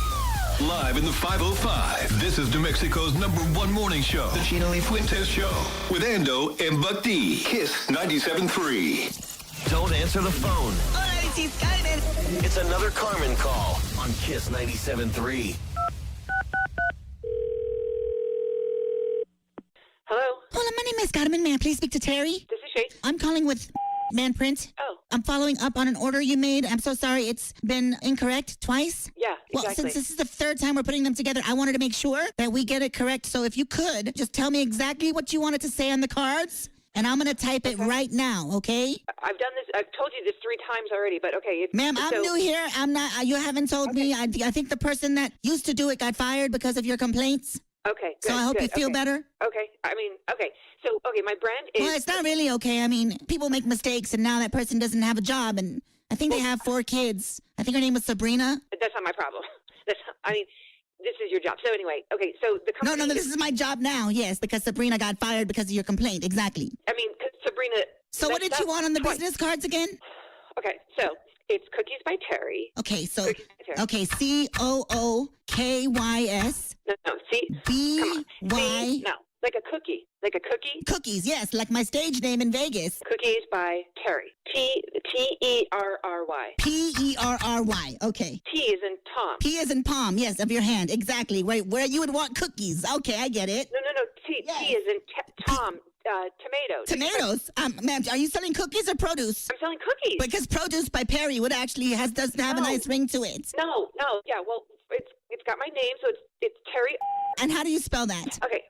Live in the 505. This is New Mexico's #1 morning show. The Gina Lee Fuentes Show. With Ando and Buck D. Kiss 97.3. Don't answer the phone. Hola, this is Carmen. It's another Carmen call on Kiss 97.3. Hello, Hola, my name is Carmen. May I please speak to Terry? this is Shay. I'm calling with Manprint. Oh. I'm following up on an order you made. I'm so sorry. It's been incorrect twice. Yeah, Well, exactly. since this is the third time we're putting them together, I wanted to make sure that we get it correct. So if you could, just tell me exactly what you wanted to say on the cards, and I'm going to type it right now, okay? I've done this. I've told you this 3 times already, but okay. Ma'am, I'm so- new here. I'm not. You haven't told me. I think the person that used to do it got fired because of your complaints. Okay, good. So I hope good, you feel okay. better. Okay, I mean, okay. So, okay, my brand is. Well, it's not really okay. I mean, people make mistakes, and now that person doesn't have a job, and I think they have 4 kids. I think her name was Sabrina. That's not my problem. I mean, this is your job. So anyway, okay. So the No, company. this is my job now. Yes, because Sabrina got fired because of your complaint. Exactly. I mean, 'cause Sabrina. So what did you want on the business cards again? Okay, so it's Cookies by Terry. Okay, so Cookies by Terry. okay, COOKYS No, see. Come on. BY See? No, like a cookie. Like a cookie. cookies. Yes, like my stage name in Vegas. Cookies by Terry. Terry. PERRY. Okay. T is in Tom. P is in palm. Yes, of your hand. Exactly. Where you would want cookies. Okay, I get it. No. T Yes. is in Tom. Tomato. Tomatoes. Ma'am, are you selling cookies or produce? I'm selling cookies. Because produce by Perry would actually doesn't have a No. nice ring to it. No. Yeah. Well, it's got my name, so it's Terry. And how do you spell that? Okay.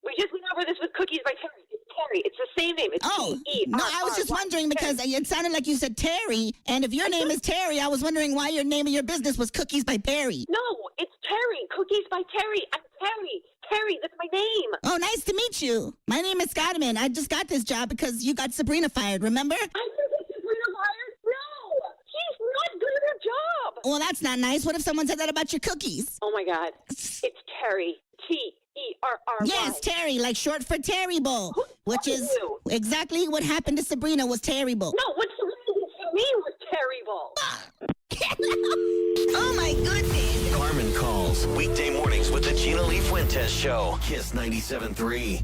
We just went over this with Cookies by Terry. It's Terry. It's the same name. It's Oh, Terry. no, I was just wondering because it sounded like you said Terry, and if your name is Terry, I was wondering why your name of your business was Cookies by Perry. No, it's Terry. Cookies by Terry. I'm Terry. Terry, that's my name. Oh, nice to meet you. My name is Scottiman. I just got this job because you got Sabrina fired, remember? I said this Sabrina Myers. No, she's not good at her job. Well, that's not nice. What if someone said that about your cookies? Oh my God, it's Terry. Terry. Yes, Terry, like short for terrible, which told is you? exactly what happened to Sabrina was terrible. No, what Sabrina did to me was terrible. Oh, my goodness. Carmen calls. Weekday mornings with the Gina Lee Fuentes Show. Kiss 97.3.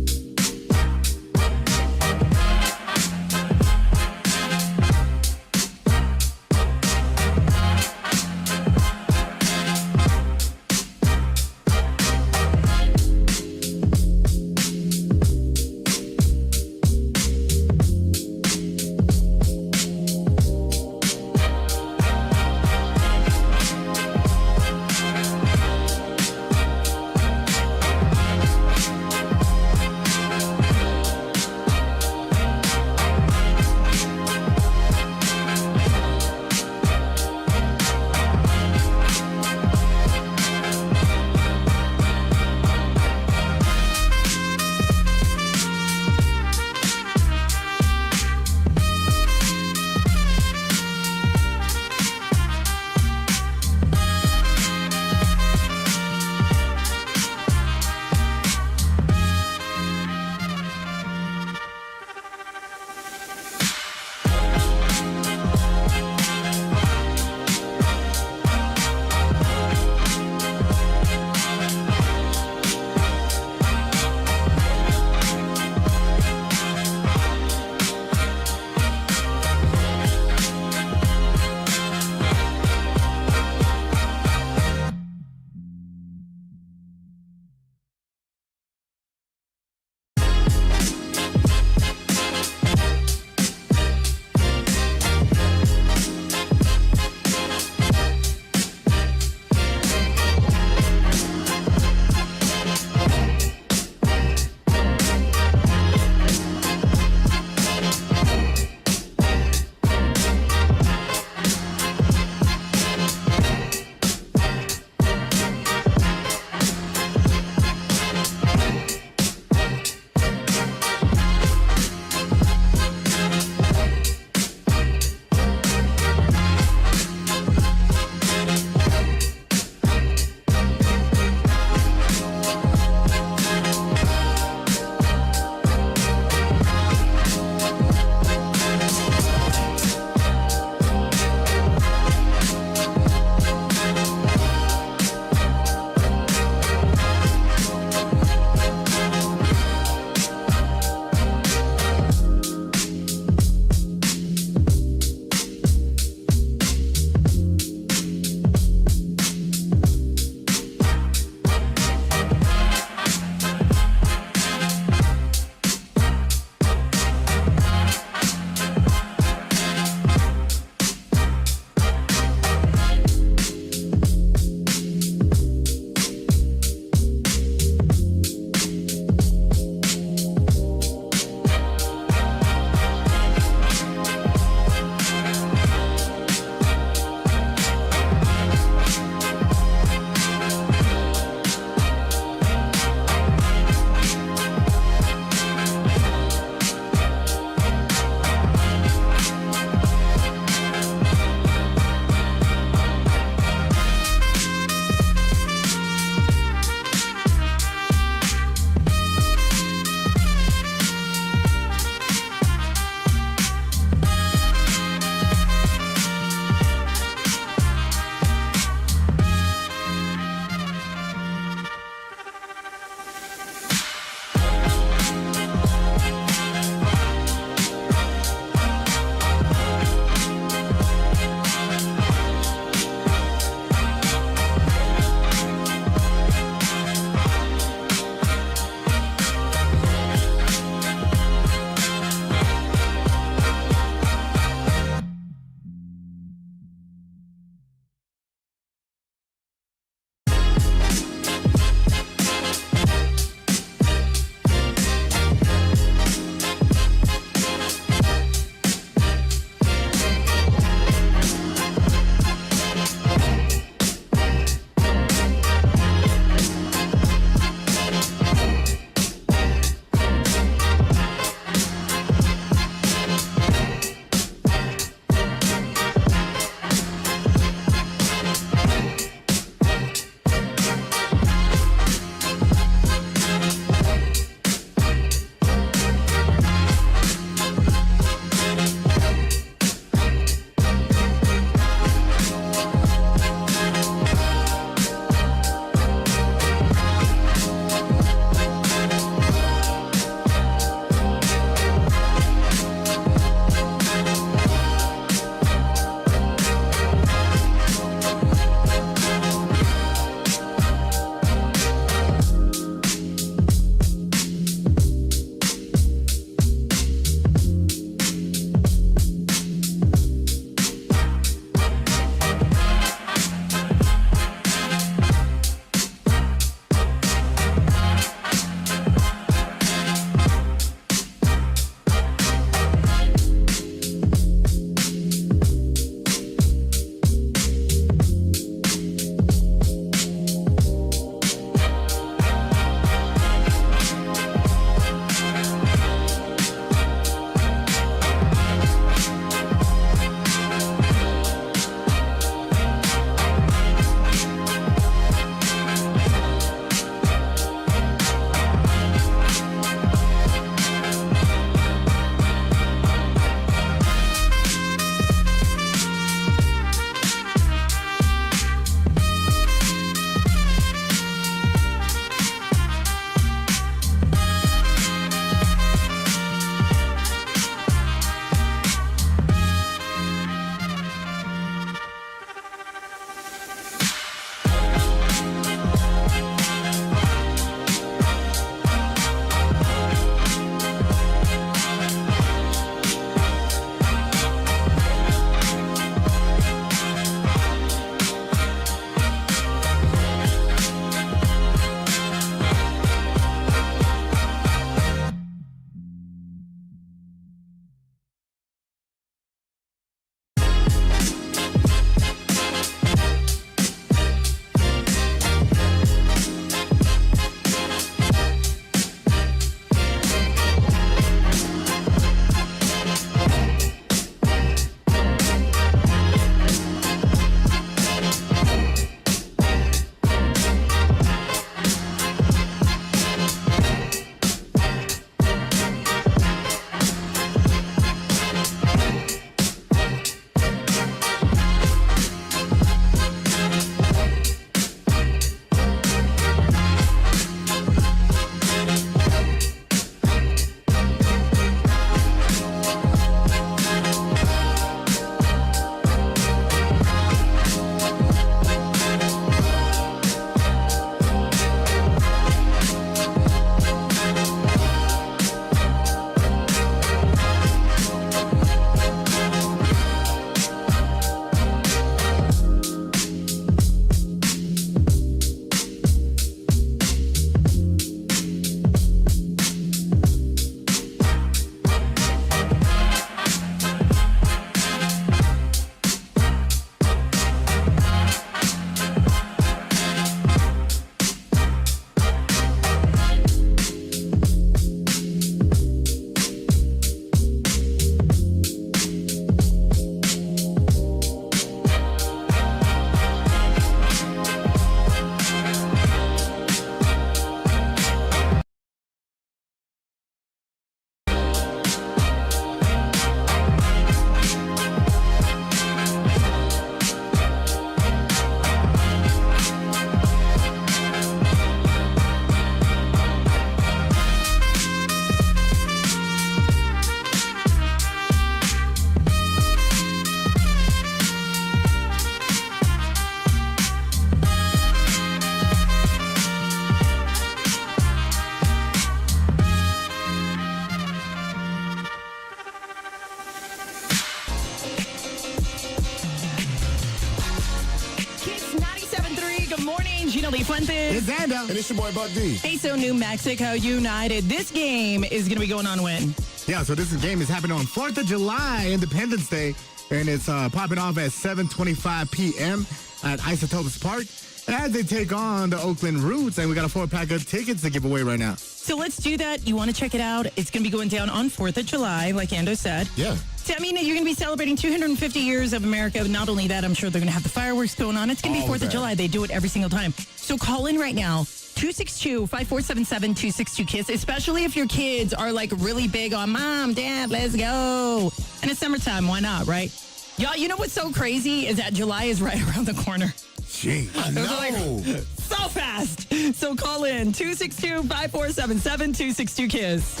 Gina Lee Fuentes. It's Ando. And it's your boy Buck D. Hey, so New Mexico United. This game is going to be going on when? Yeah, so this game is happening on 4th of July, Independence Day, and it's popping off at 7:25 p.m. at Isotopes Park as they take on the Oakland Roots, and we got a 4-pack of tickets to give away right now. So let's do that. You want to check it out. It's going to be going down on 4th of July, like Ando said. Yeah. So, I mean, you're going to be celebrating 250 years of America. Not only that, I'm sure they're going to have the fireworks going on. It's going to be All 4th of that. July. They do it every single time. So call in right now, 262-5477-262-KISS, especially if your kids are like really big on Mom, Dad, let's go. And it's summertime. Why not, right? Y'all, you know what's so crazy is that July is right around the corner. Gee. I know. So fast. So call in 262-5477-262-KISS.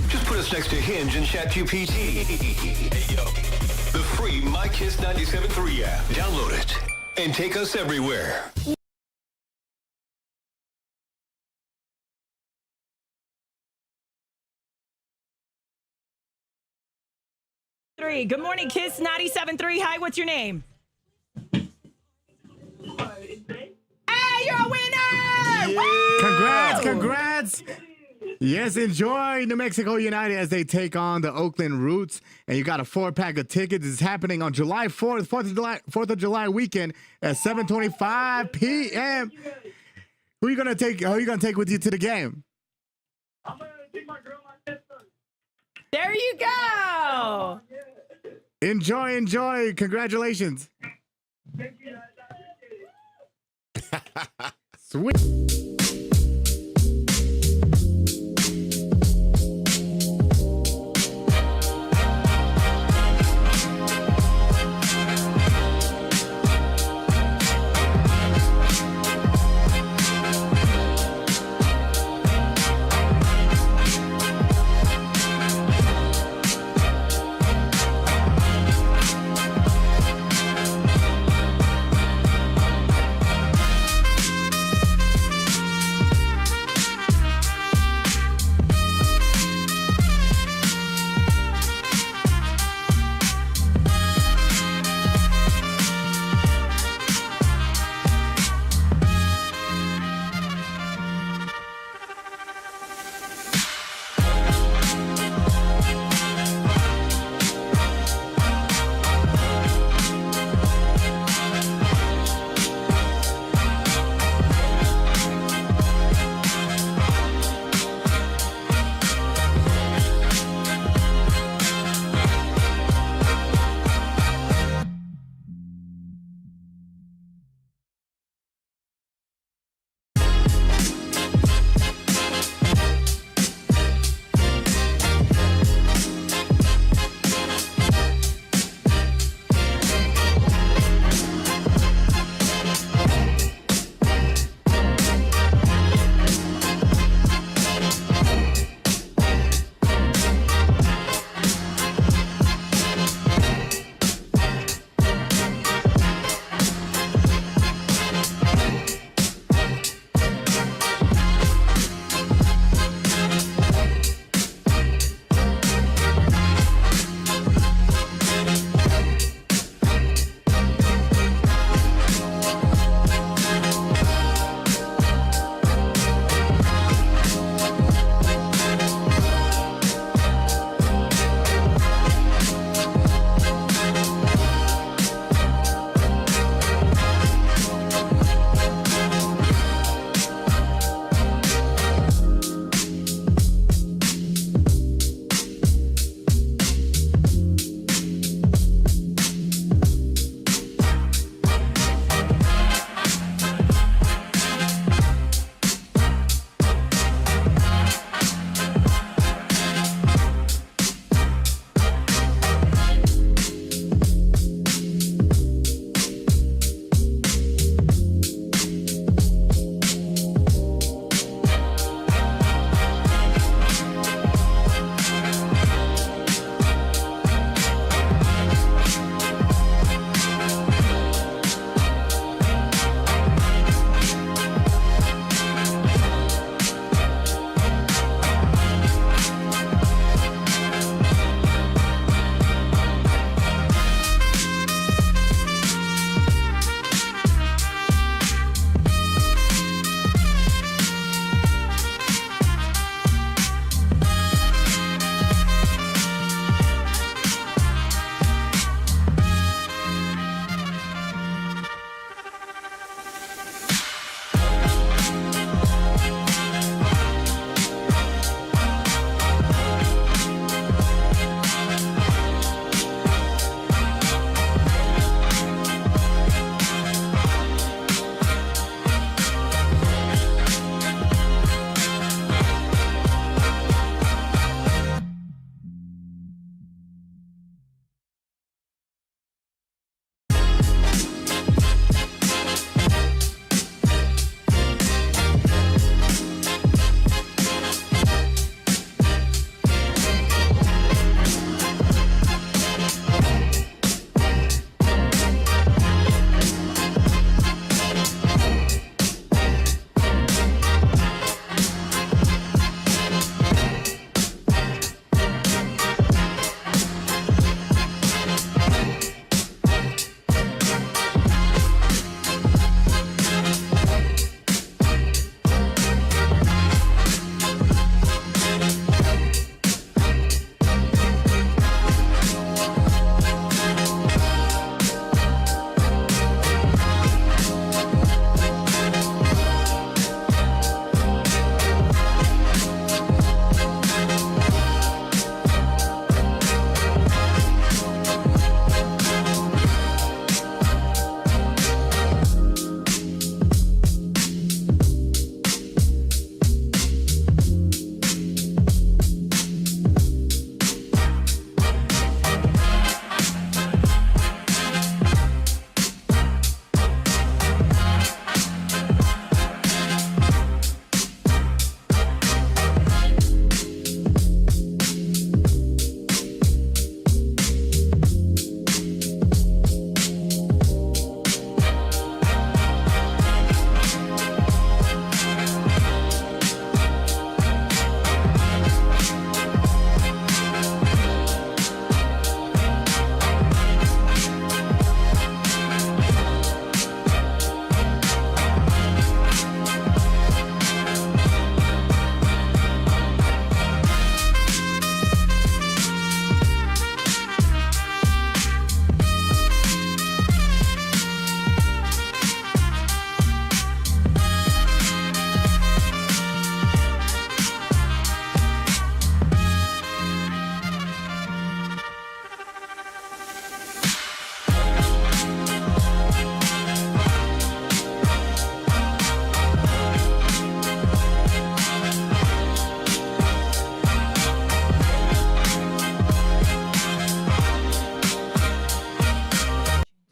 Just put us next to Hinge and ChatGPT. Hey, yo. The free My Kiss 97.3 app. Download it and take us everywhere. Good morning, Kiss 97.3. Hi, what's your name? Hey, you're a winner! Congrats. Yes, enjoy New Mexico United as they take on the Oakland Roots. And you got a 4-pack of tickets. It's happening on July 4th, 4th of July weekend at 7:25 p.m. Who are you gonna take with you to the game? I'm going to take my girl, my sister. There you go. Enjoy. Congratulations. Thank you. Sweet.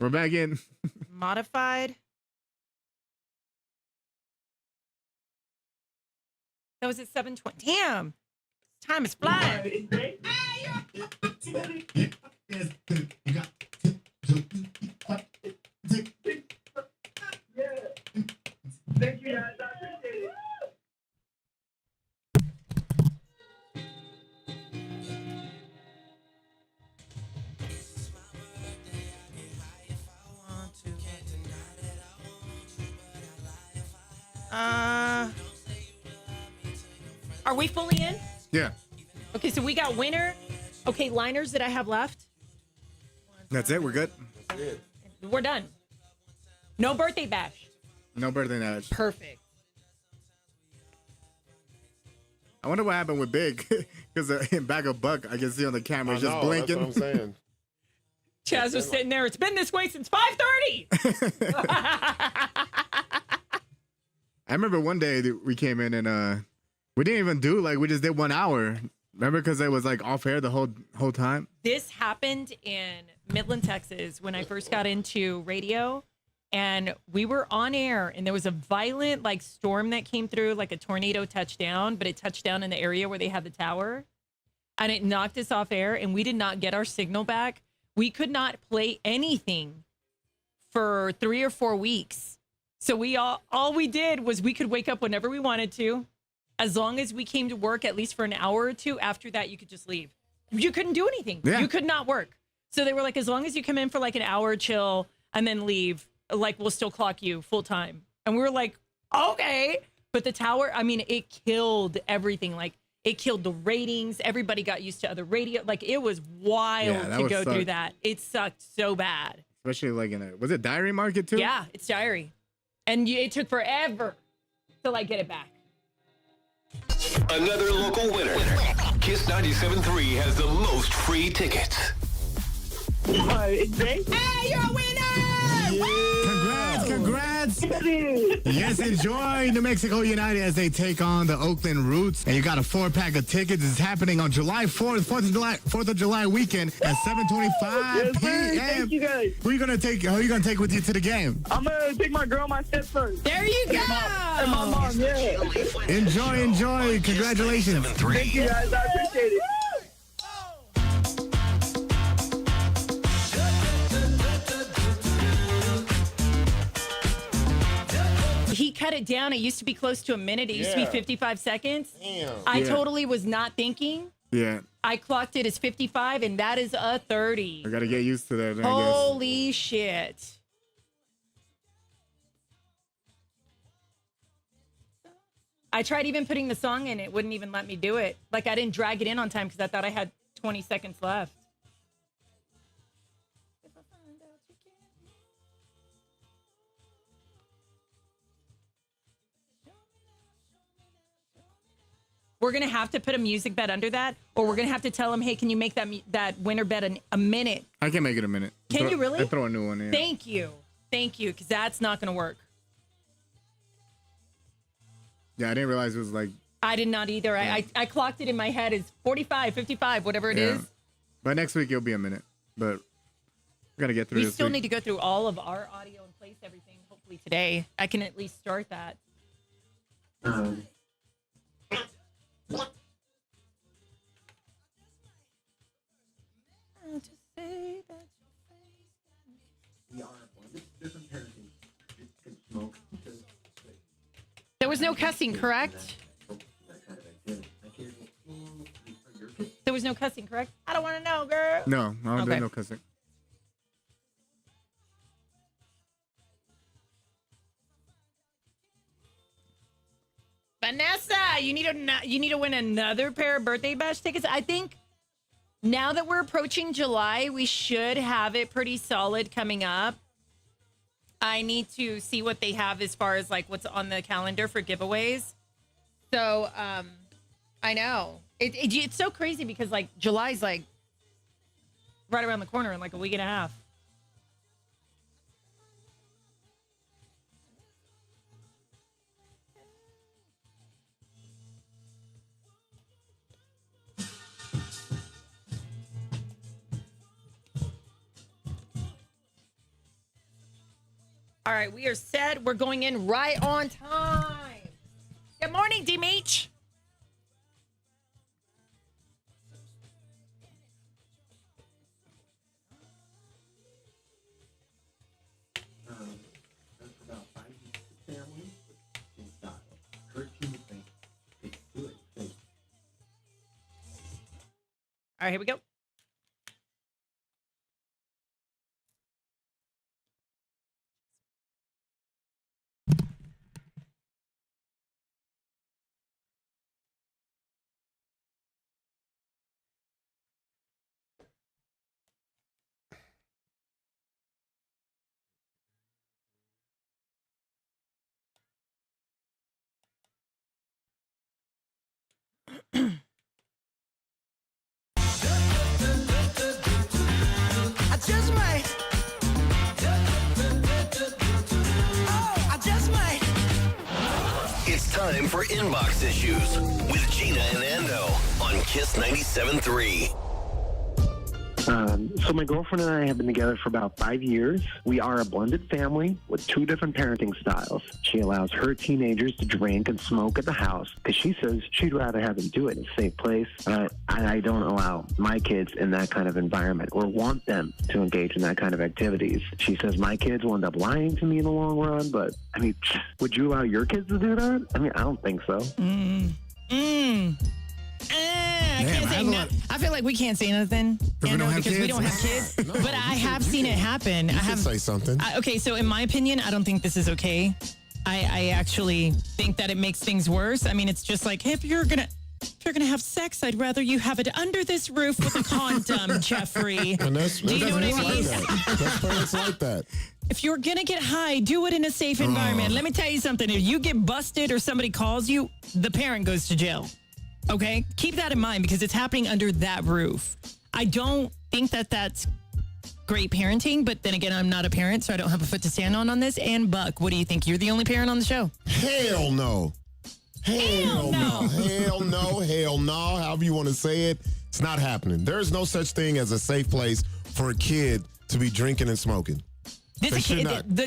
We're back in. Modified. That was at 7:20. Damn. Time is flying. Thank you guys. I appreciate it. Are we fully in? Yeah. Okay, so we got winner. Okay, liners that I have left. That's it. We're good. We're done. No birthday bash. No birthday bash. Perfect. I wonder what happened with Big. Because in back of Buck, I can see on the camera, he's just blinking. That's what I'm saying. Chaz was sitting there. It's been this way since 5:30. I remember one day that we came in and we didn't even do, like, we just did 1 hour. Remember, because it was like off air the whole time? This happened in Midland, Texas, when I first got into radio. And we were on air, and there was a violent, like, storm that came through, like a tornado touchdown, but it touched down in the area where they had the tower. And it knocked us off air, and we did not get our signal back. We could not play anything for 3 or 4 weeks. So we all we did was we could wake up whenever we wanted to. As long as we came to work at least for an hour or two. After that, you could just leave. You couldn't do anything. Yeah. You could not work. So they were like, as long as you come in for like an hour, chill, and then leave, like, we'll still clock you full time. And we were like, okay. But the tower, I mean, it killed everything. Like, it killed the ratings. Everybody got used to other radio. Like, it was wild to go through that. It sucked so bad. Especially like was it Diary Market too? Yeah, it's Diary. And it took forever to, like, get it back. Another local winner. Kiss 97.3 has the most free tickets. Hi, it's Zay. Hey, you're a winner! Congrats! Yes, enjoy New Mexico United as they take on the Oakland Roots. And you got a 4-pack of tickets. It's happening on July 4th, 4th of July weekend at 7:25 Yes, sir. p.m. Thank you guys. Who are you gonna take with you to the game? I'm gonna take my girl, my stepson, There you go! and my mom. Yeah. Enjoy. Congratulations. Thank you guys. I appreciate it. He cut it down. It used to be close to a minute. It used to be 55 seconds. Damn. I Yeah. totally was not thinking. Yeah, I clocked it as 55, and that is a 30. I gotta get used to that, I guess. Holy shit. I tried even putting the song in. It wouldn't even let me do it. Like, I didn't drag it in on time because I thought I had 20 seconds left. We're going to have to put a music bet under that, or we're going to have to tell him, hey, can you make that winner bet a minute? I can make it a minute. Can you really? I throw a new one in. Thank you, because that's not going to work. Yeah, I didn't realize it was like. I did not either. Yeah. I clocked it in my head as 45, 55, whatever it is. By next week, it'll be a minute. But we got to get through We this still week. need to go through all of our audio and place everything, hopefully today. I can at least start that. There was no cussing, correct? There was no cussing, correct? I don't want to know, girl. No, I don't do Okay. no cussing. Vanessa, you need to win another pair of birthday bash tickets. I think now that we're approaching July, we should have it pretty solid coming up. I need to see what they have as far as like what's on the calendar for giveaways. So, I know it's so crazy because like July's like right around the corner in like a week and a half. All right, we are set. We're going in right on time. Good morning, Demeech. All right, here we go. I just might. Oh, I just might. It's time for Inbox Issues with Gina and Ando on Kiss 97.3. So my girlfriend and I have been together for about 5 years. We are a blended family with 2 different parenting styles. She allows her teenagers to drink and smoke at the house because she says she'd rather have them do it in a safe place. I don't allow my kids in that kind of environment or want them to engage in that kind of activities. She says my kids will end up lying to me in the long run, but I mean, would you allow your kids to do that? I mean, I don't think so. I can't say no. I feel like we can't say nothing because we don't have kids. But I have seen it happen. You can say something. Okay, so in my opinion, I don't think this is okay. I actually think that it makes things worse. I mean, it's just like, hey, if you're gonna have sex, I'd rather you have it under this roof with a condom, Jeffrey. And that's, do you know what I mean? like that. That's parents like that. If you're gonna get high, do it in a safe environment. Let me tell you something. If you get busted or somebody calls you, the parent goes to jail. Okay? Keep that in mind because it's happening under that roof. I don't think that that's great parenting, but then again, I'm not a parent, so I don't have a foot to stand on this. And Buck, what do you think? You're the only parent on the show. Hell no. Hell no. Hell no. Hell no. However you want to say it, it's not happening. There's no such thing as a safe place for a kid to be drinking and smoking. The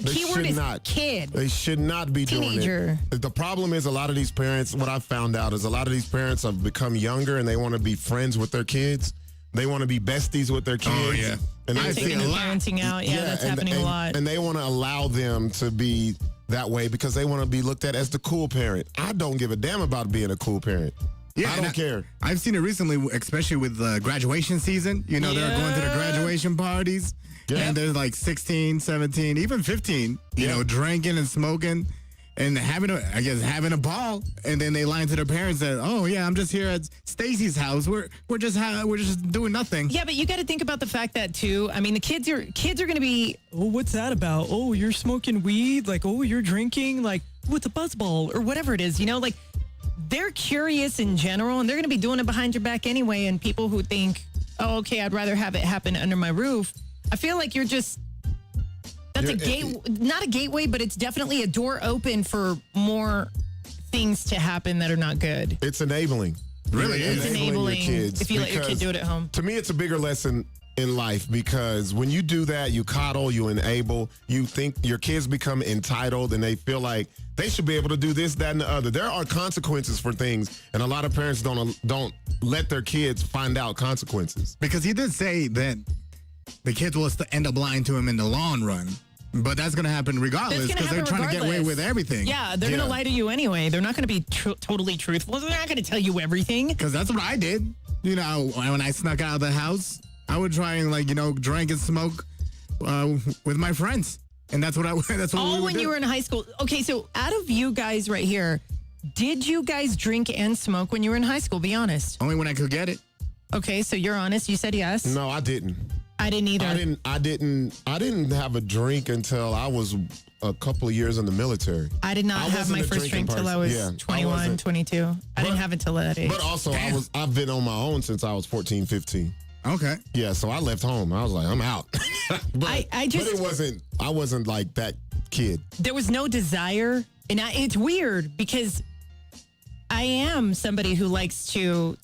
key word is kid. They should not be Teenager. doing it. The problem is a lot of these parents, what I found out is a lot of these parents have become younger and they want to be friends with their kids. They want to be besties with their kids. Oh, yeah. And They're taking their parenting out. Yeah, that's happening a lot. And they want to allow them to be that way because they want to be looked at as the cool parent. I don't give a damn about being a cool parent. Yeah, I don't care. I've seen it recently, especially with graduation season. You know, they're going to the graduation parties. Yeah. And there's like 16, 17, even 15, you know, drinking and smoking and having a ball. And then they lie to their parents that, oh yeah, I'm just here at Stacy's house. We're just doing nothing. Yeah, but you got to think about the fact that too. I mean, the kids are going to be, oh, what's that about? Oh, you're smoking weed? Like, oh, you're drinking? Like, what's a buzzball or whatever it is? You know, like they're curious in general, and they're going to be doing it behind your back anyway. And people who think, oh, okay, I'd rather have it happen under my roof. I feel like that's not a gateway, but it's definitely a door open for more things to happen that are not good. It's enabling. Really, it's enabling your kids. if you let your kid do it at home. To me, it's a bigger lesson in life because when you do that, you coddle, you enable, you think your kids become entitled and they feel like they should be able to do this, that, and the other. There are consequences for things, and a lot of parents don't let their kids find out consequences. Because he did say that the kids will end up lying to him in the long run. But that's going to happen regardless because they're trying to get away with everything. Yeah, they're going to lie to you anyway. They're not going to be totally truthful. They're not going to tell you everything. Because that's what I did. You know, when I snuck out of the house, I would try and, drink and smoke with my friends. And that's what we would when do. You were in high school. Okay, so out of you guys right here, did you guys drink and smoke when you were in high school? Be honest. Only when I could get it. Okay, so you're honest. You said yes. No, I didn't. I didn't either. I didn't have a drink until I was a couple of years in the military. I did not have my first drink till I was 21, 22. I didn't have it till that age. But also, I've been on my own since I was 14, 15. Okay. Yeah, so I left home. I was like, I'm out. but I wasn't like that kid. There was no desire. And it's weird because I am somebody who likes to,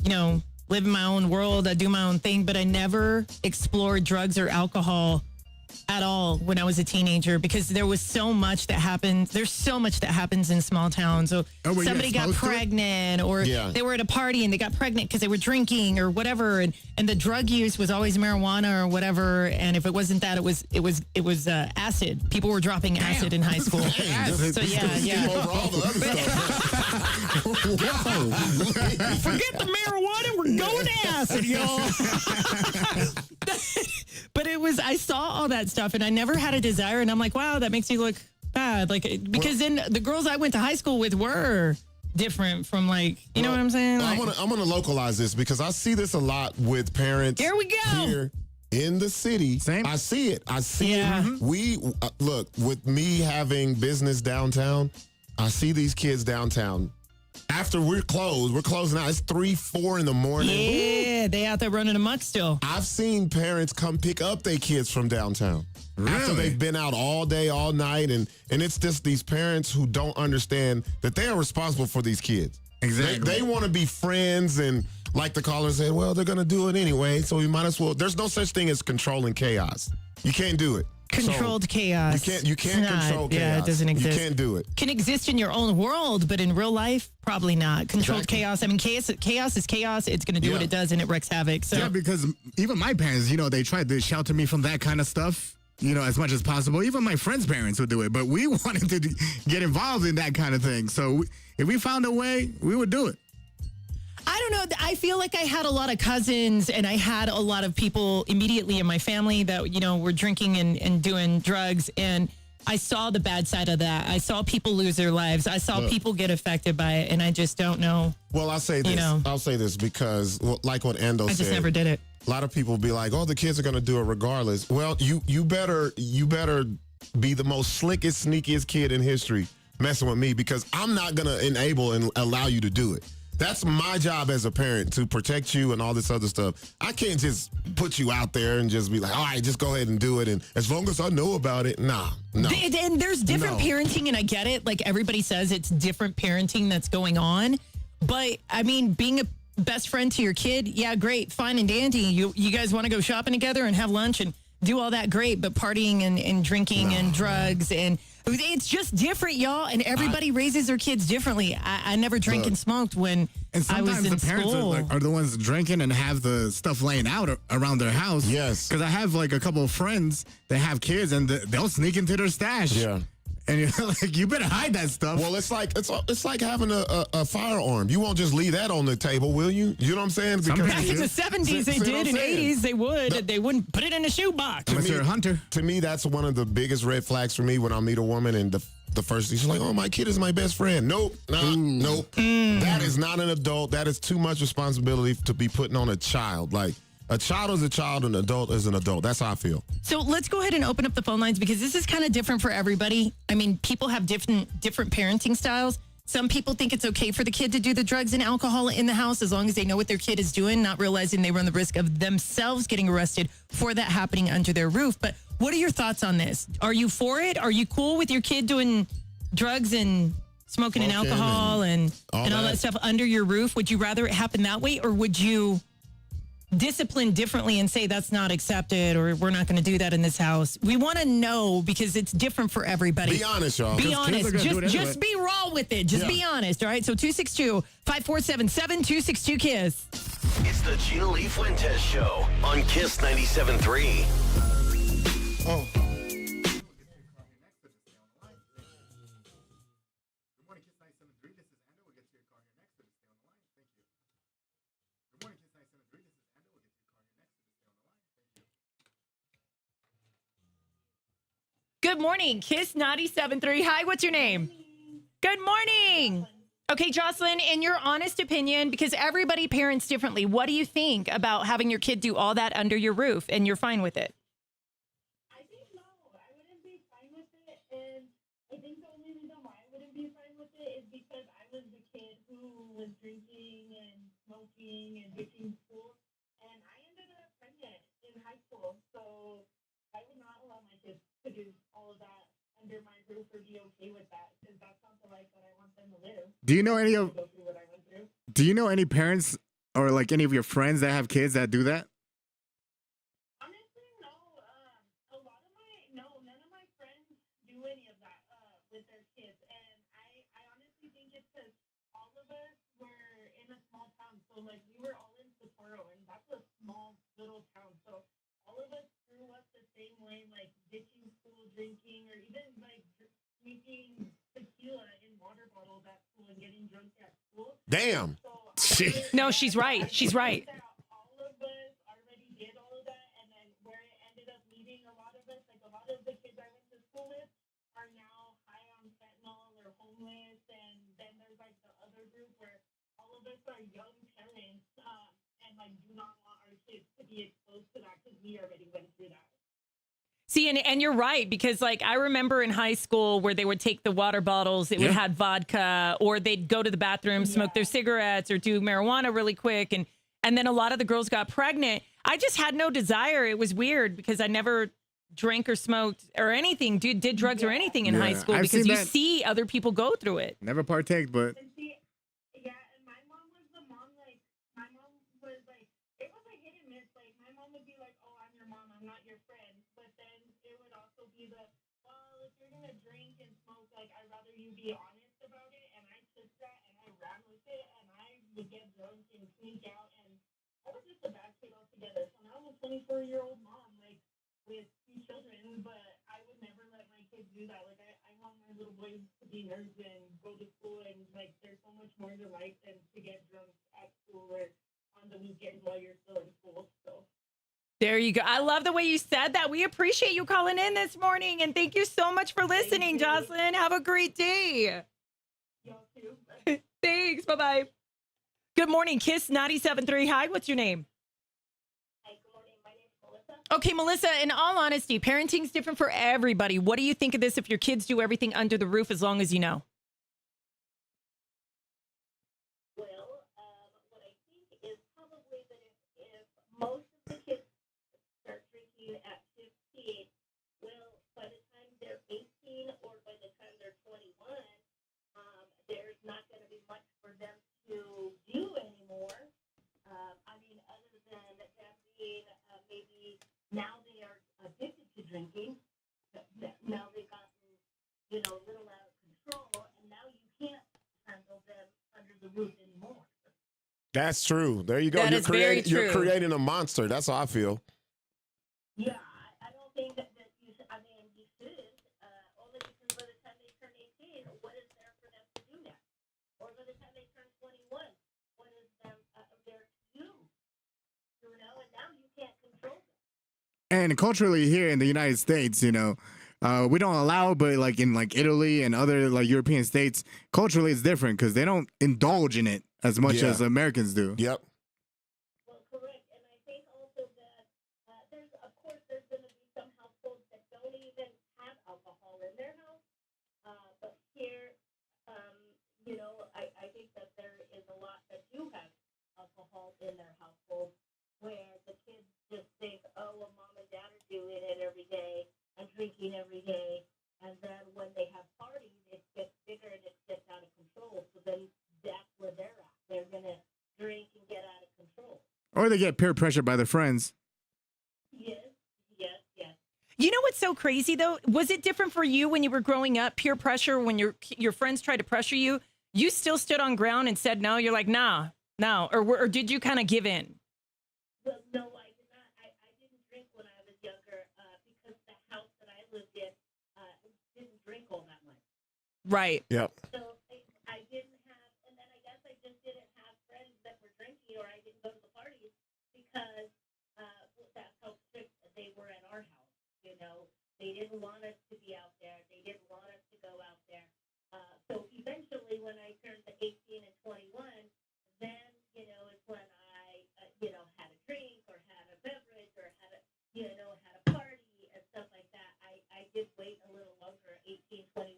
live in my own world. I do my own thing, but I never explored drugs or alcohol at all when I was a teenager because there was so much that happened. There's so much that happens in small towns. So were you somebody got exposed to it? pregnant or they were at a party and they got pregnant because they were drinking or whatever. And the drug use was always marijuana or whatever. And if it wasn't that, it was acid. People were dropping acid in high school. So yeah. Over all the other stuff. Whoa. Forget the marijuana. We're going acid, y'all. But I saw all that stuff and I never had a desire. And I'm like, wow, that makes you look bad. Like, because then the girls I went to high school with were different from like, you know what I'm saying? Like, I'm gonna localize this because I see this a lot with parents. Here we go. Here in the city. Same. I see it. We look, with me having business downtown, I see these kids downtown. After we're closing out. It's 3, 4 in the morning. Yeah, they out there running amok still. I've seen parents come pick up their kids from downtown. After they've been out all day, all night, and it's just these parents who don't understand that they are responsible for these kids. Exactly. They want to be friends, and like the caller said, well, they're going to do it anyway, so we might as well. There's no such thing as controlling chaos. You can't do it. Controlled chaos. You can't control chaos. Yeah, it doesn't exist. You can't do it. Can exist in your own world, but in real life, probably not. Controlled chaos. I mean, chaos is chaos. It's going to do what it does, and it wrecks havoc. So. Yeah, because even my parents, they tried to shelter me from that kind of stuff, as much as possible. Even my friends' parents would do it, but we wanted to get involved in that kind of thing. So if we found a way, we would do it. I don't know. I feel like I had a lot of cousins and I had a lot of people immediately in my family that, were drinking and doing drugs. And I saw the bad side of that. I saw people lose their lives. I saw people get affected by it. And I just don't know. Well, I'll say this. I'll say this because, like what Ando said. I just never did it. A lot of people be like, oh, the kids are going to do it regardless. Well, you better be the most slickest, sneakiest kid in history messing with me because I'm not going to enable and allow you to do it. That's my job as a parent, to protect you and all this other stuff. I can't just put you out there and just be like, all right, just go ahead and do it. And as long as I know about it, no. And there's different parenting, and I get it. Like everybody says it's different parenting that's going on. But, I mean, being a best friend to your kid, yeah, great, fine and dandy. You guys want to go shopping together and have lunch and do all that, great. But partying and drinking and drugs and... It's just different, y'all, and everybody raises their kids differently. I never drank and smoked when I was in the parents school. are the ones drinking and have the stuff laying out around their house. Yes. Because I have like a couple of friends that have kids and they'll sneak into their stash. Yeah. And you're like, you better hide that stuff. Well, it's like having a firearm. You won't just leave that on the table, will you? You know what I'm saying? Because Back in the 70s, they did. In the 80s, they would. They wouldn't put it in a shoebox. Unless you're a hunter. To me, that's one of the biggest red flags for me when I meet a woman and the first thing she's like, oh, my kid is my best friend. Nope. That is not an adult. That is too much responsibility to be putting on a child. Like, a child is a child, an adult is an adult. That's how I feel. So let's go ahead and open up the phone lines because this is kind of different for everybody. I mean, people have different parenting styles. Some people think it's okay for the kid to do the drugs and alcohol in the house as long as they know what their kid is doing, not realizing they run the risk of themselves getting arrested for that happening under their roof. But what are your thoughts on this? Are you for it? Are you cool with your kid doing drugs and smoking and alcohol and all that stuff under your roof? Would you rather it happen that way, or would you discipline differently and say that's not accepted or we're not going to do that in this house? We want to know because it's different for everybody. Be honest, y'all. Be honest. Just be raw with it. Just be honest. All right. So 262-5477-262-KISS. It's the Gina Lee Fuentes Show on Kiss 97.3. Oh. Good morning, Kiss 97.3. Hi, what's your name? Good morning. Okay, Jocelyn, in your honest opinion, because everybody parents differently, what do you think about having your kid do all that under your roof and you're fine with it? I think no, I wouldn't be fine with it, and I think the only reason why I wouldn't be fine with it is because I was the kid who was drinking and smoking and ditching school, and I ended up pregnant in high school, so I would not allow my kids to do all of that under my roof or be okay with that, because that's not the life that I want them to live. Do you know any of? Go through what I went through. Do you know any parents or like any of your friends that have kids that do that? Honestly, no. A lot of my any of that with their kids. And I honestly think it's because all of us were in a small town. So, like, we were all in Sapporo, and that's a small little town. So all of us grew up the same way, like ditching school, drinking, or even, like, drinking tequila in water bottles at school and getting drunk at school. Damn. So No, she's right. She's right. all of us already did all of that, and then where it ended up leading a lot of us, like a lot of the kids I went to school with are now high on fentanyl or homeless, and then there's like the other group where all of us are young parents and like do not want our kids to be exposed to that because we already went through that. See, and you're right, because like I remember in high school where they would take the water bottles, it would have vodka, or they'd go to the bathroom, smoke their cigarettes, or do marijuana really quick, and then a lot of the girls got pregnant. I just had no desire. It was weird because I never drank or smoked or anything, did drugs or anything in high school I've because seen you that. see other people go through it. Never partake, but And see, yeah, and my mom was the mom, like, my mom was like, it was a hit and miss. Like, my mom would be like, oh, I'm your mom, I'm not your friend. But then it would also be the, well, if you're going to drink and smoke, like, I'd rather you be honest about it. And I took that and I ran with it, and I would get drunk and sneak out. And I was just a bad kid altogether. So now I'm a 24-year-old mom, like, with 2 children, but I would never let my kids do that. Like, I want my little boys to be nerds and go to school, and, like, there's so much more to life than to get drunk at school or on the weekends while you're still in school. So, There you go. I love the way you said that. We appreciate you calling in this morning, and thank you so much for listening, Jocelyn. Have a great day. y'all too. Thanks. Bye-bye. Good morning, Kiss 97.3. Hi, what's your name? Hi, good morning. My name's Melissa. Okay, Melissa, in all honesty, parenting's different for everybody. What do you think of this if your kids do everything under the roof as long as you know? Well, what I think is probably that if most of the kids start drinking at 15, well, by the time they're 18 or by the time they're 21, there's not going to be much for them to do anymore. I mean, other than them being maybe now they are addicted to drinking. Now they've gotten, a little out of control, and now you can't handle them under the roof anymore. That's true. There you go. That is very You're true. creating a monster. That's how I feel. Yeah, I don't think that you should. I mean, you shouldn't. Only because by the time they turn 18, what is there for them to do next? Or by the time they turn 21, what is there to do? And now you can't control them. and culturally here in the United States, we don't allow, but like in like Italy and other like European states, culturally it's different because they don't indulge in it as much Yeah. as Americans do. Yep. Well, correct. And I think also that of course, there's going to be some households that don't even have alcohol in their house. But here, I think that there is a lot that do have alcohol in their household where the kids just think, oh, well, mom and dad are doing it every day and drinking every day. And then when they have parties, it gets bigger and it gets out of control. So then that's where they're at. They're going to drink and get out of control. Or they get peer pressure by their friends. Yes, yes, yes. You know what's so crazy, though? Was it different for you when you were growing up? Peer pressure, when your friends tried to pressure you, you still stood on ground and said no? You're like, nah, no. Or did you kind of give in? Well, no, I did not. I didn't drink when I was younger because the house that I lived in didn't drink all that much. Right. Yep. So I didn't have, and then I guess I just didn't have friends that were drinking, or I didn't go to the parties because that's how strict they were at our house. They didn't want us to be out there. They didn't want us to go out there. So eventually, when I turned to 18 and 21, then is when I had a drink or had a beverage or had a party and stuff like that. I did wait a little longer, 18, 21.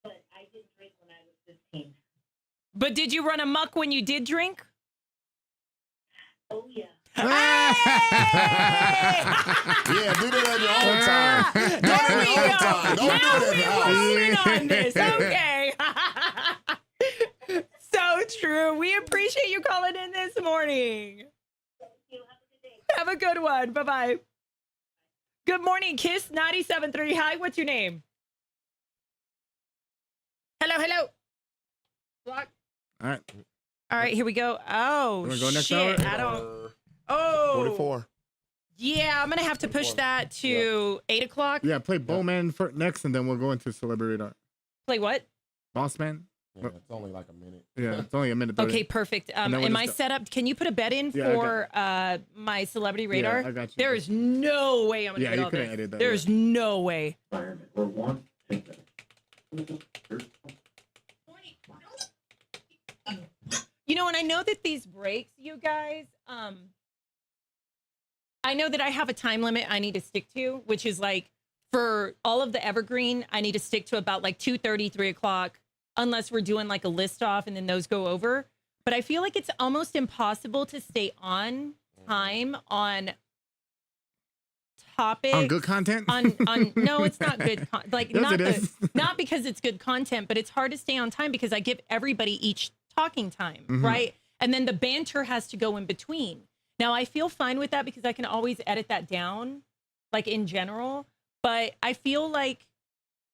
But I didn't drink when I was 15. But did you run amok when you did drink? Oh, yeah. Yeah, do that at your own time. Do There it we at your own go. time. Don't Now do it we're at the house. rolling on this. Okay. So true. We appreciate you calling in this morning. Thank you. Have a good day. Have a good one. Bye-bye. Good morning, Kiss 97.3. Hi, what's your name? hello. Block. All right. All right, here we go. Oh, You wanna go next shit. hour? I don't. Oh. 44. Yeah, I'm going to have to push that to 8 o'clock. Yeah, play Bowman for next, and then we'll go into Celebrity Radar. Play what? Boss Man. Yeah, it's only like a minute. Yeah, it's only a minute. 30. Okay, perfect. And then we'll am I just set up? Can you put a bet in Yeah, I for my Celebrity Radar? I got you. There is no way I'm going to Yeah, get you all couldn't this. edit that, There's no way. You know, and I know that these breaks, you guys, I know that I have a time limit I need to stick to, which is like for all of the evergreen, I need to stick to about like 2:30, 3 o'clock, unless we're doing like a list off and then those go over. But I feel like it's almost impossible to stay on time on topics. On good content? On no, it's not good. Like Yes, not it is. not because it's good content, but it's hard to stay on time because I give everybody each talking time, right? And then the banter has to go in between. Now I feel fine with that because I can always edit that down, like in general. But I feel like,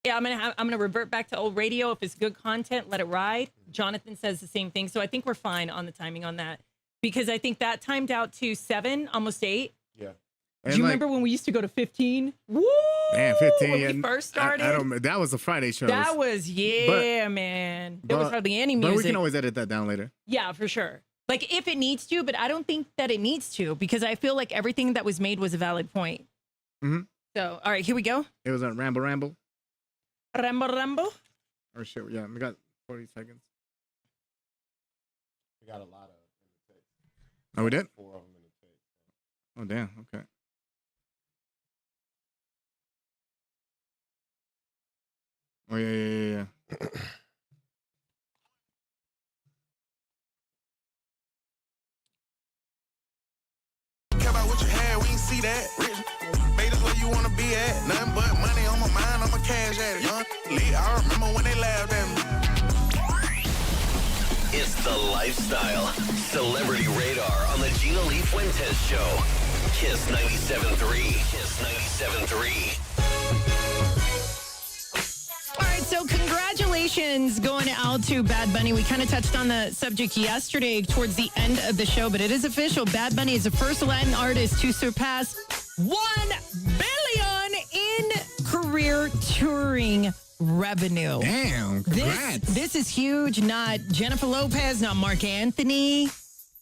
yeah, I'm gonna revert back to old radio. If it's good content, let it ride. Jonathan says the same thing, so I think we're fine on the timing on that because I think that timed out to 7, almost 8. Yeah. Do you remember when we used to go to 15? Woo! Man, 15. When yeah, we first started. I don't. That was a Friday show. That was, man. There was hardly any music. But we can always edit that down later. Yeah, for sure. Like if it needs to, but I don't think that it needs to because I feel like everything that was made was a valid point. Mm-hmm. So, all right, here we go. It was a Ramble. Rambo. Or shit, yeah, we got 40 seconds. We got a lot of. Oh, we did? 4 of them in the tape. Oh, damn. Okay. Oh, yeah. Care about what you had, we ain't see that. Rich, made us where you wanna be at. Nothing but money on my mind, I'm a cash at it. Young Lee, I remember when they laughed at me. It's the lifestyle. Celebrity Radar on the Gina Lee Fuentes Show. Kiss 97.3. Kiss 97.3. All right, so congratulations going out to Bad Bunny. We kind of touched on the subject yesterday towards the end of the show, but it is official. Bad Bunny is the first Latin artist to surpass 1 billion in career touring revenue. Damn, congrats. This is huge. Not Jennifer Lopez, not Mark Anthony.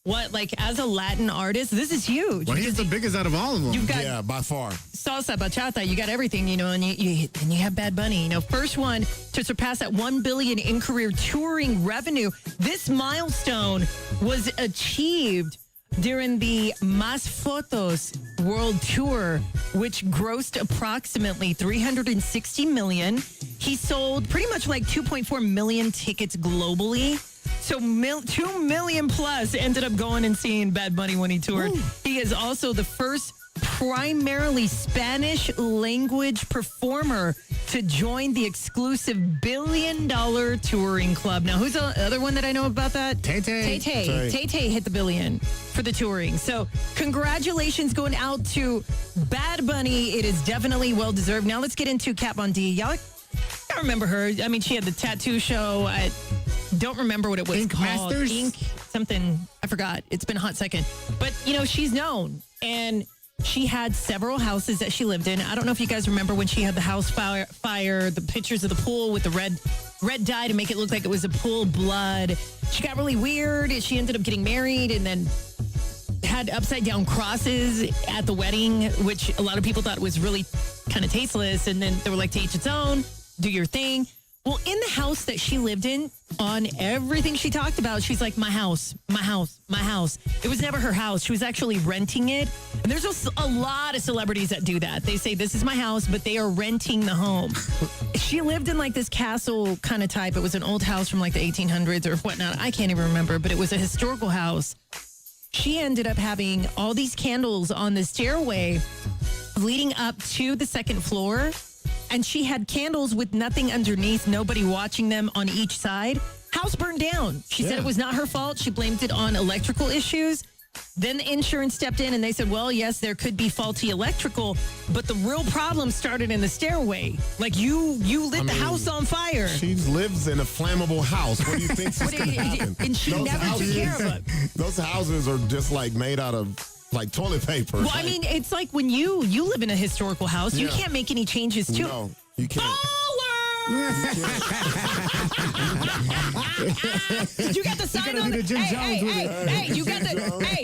What, like as a Latin artist, this is huge. Well, he's the biggest out of all of them. You've got Yeah, by far. salsa, bachata, you got everything, you know, and you have Bad Bunny, you know, first one to surpass that 1 billion in career touring revenue. This milestone was achieved during the Más Fotos World Tour, which grossed approximately 360 million. He sold pretty much like 2.4 million tickets globally. So 2 million plus ended up going and seeing Bad Bunny when he toured. Ooh. He is also the first primarily Spanish language performer to join the exclusive $1 billion touring club. Now, who's the other one that I know about that? Tay-Tay. Tay-Tay hit the $1 billion for the touring. So congratulations going out to Bad Bunny. It is definitely well-deserved. Now let's get into Kat Von D. Y'all I remember her. I mean, she had the tattoo show. I don't remember what it was Ink called. Masters? Ink something. I forgot. It's been a hot second. But, you know, she's known. And she had several houses that she lived in. I don't know if you guys remember when she had the house fire, the pictures of the pool with the red dye to make it look like it was a pool of blood. She got really weird. She ended up getting married and then had upside down crosses at the wedding, which a lot of people thought was really kind of tasteless. And then they were like, to each its own. Do your thing. Well, in the house that she lived in, on everything she talked about, she's like, my house, my house, my house. It was never her house. She was actually renting it. And there's a lot of celebrities that do that. They say, this is my house, but they are renting the home. She lived in like this castle kind of type. It was an old house from like the 1800s or whatnot. I can't even remember, but it was a historical house. She ended up having all these candles on the stairway leading up to the second floor. And she had candles with nothing underneath, nobody watching them on each side. House burned down. She said it was not her fault. She blamed it on electrical issues. Then the insurance stepped in and they said, well, yes, there could be faulty electrical, but the real problem started in the stairway. Like you lit the house on fire. She lives in a flammable house. What do you think is going to happen? And she never took care of it. Those houses are just like made out of like toilet paper. Well, I mean, it's like when you live in a historical house, you can't make any changes to it. No, you can't. You got the sign on the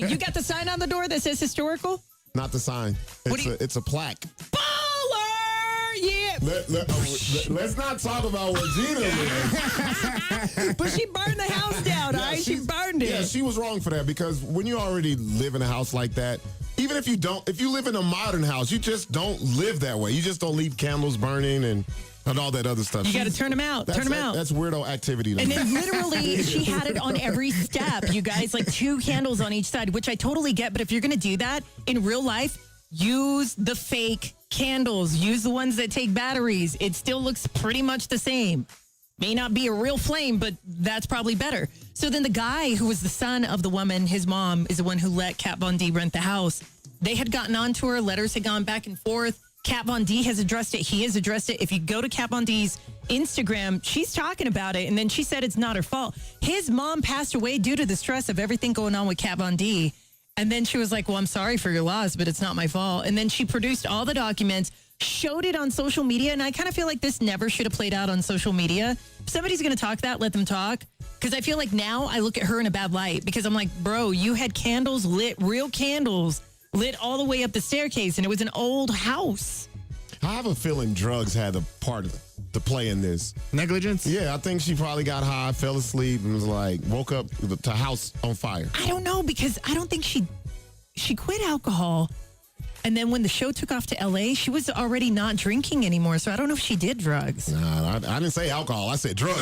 you got the sign on the door that says historical? Not the sign. It's a plaque. Baller! Yeah. Let's not talk about where Gina lives. But she burned the house down, all right? She burned it. Yeah, she was wrong for that because when you already live in a house like that, even if you live in a modern house, you just don't live that way. You just don't leave candles burning and all that other stuff. You got to turn them out. Turn them out. That's weirdo activity. And then literally, she had it on every step, you guys, like 2 candles on each side, which I totally get. But if you're going to do that in real life, use the fake candles. Use the ones that take batteries. It still looks pretty much the same. May not be a real flame, but that's probably better. So then the guy who was the son of the woman, his mom, is the one who let Kat Von D rent the house. They had gotten onto her. Letters had gone back and forth. Kat Von D has addressed it. He has addressed it. If you go to Kat Von D's Instagram, she's talking about it. And then she said it's not her fault. His mom passed away due to the stress of everything going on with Kat Von D. And then she was like, well, I'm sorry for your loss, but it's not my fault. And then she produced all the documents, showed it on social media. And I kind of feel like this never should have played out on social media. If somebody's going to talk that, let them talk. Because I feel like now I look at her in a bad light because I'm like, bro, you had candles lit, real candles lit all the way up the staircase, and it was an old house. I have a feeling drugs had a part to play in this. Negligence? Yeah, I think she probably got high, fell asleep, and was like, woke up to house on fire. I don't know, because I don't think she quit alcohol. And then when the show took off to L.A., she was already not drinking anymore. So I don't know if she did drugs. Nah, I didn't say alcohol. I said drugs.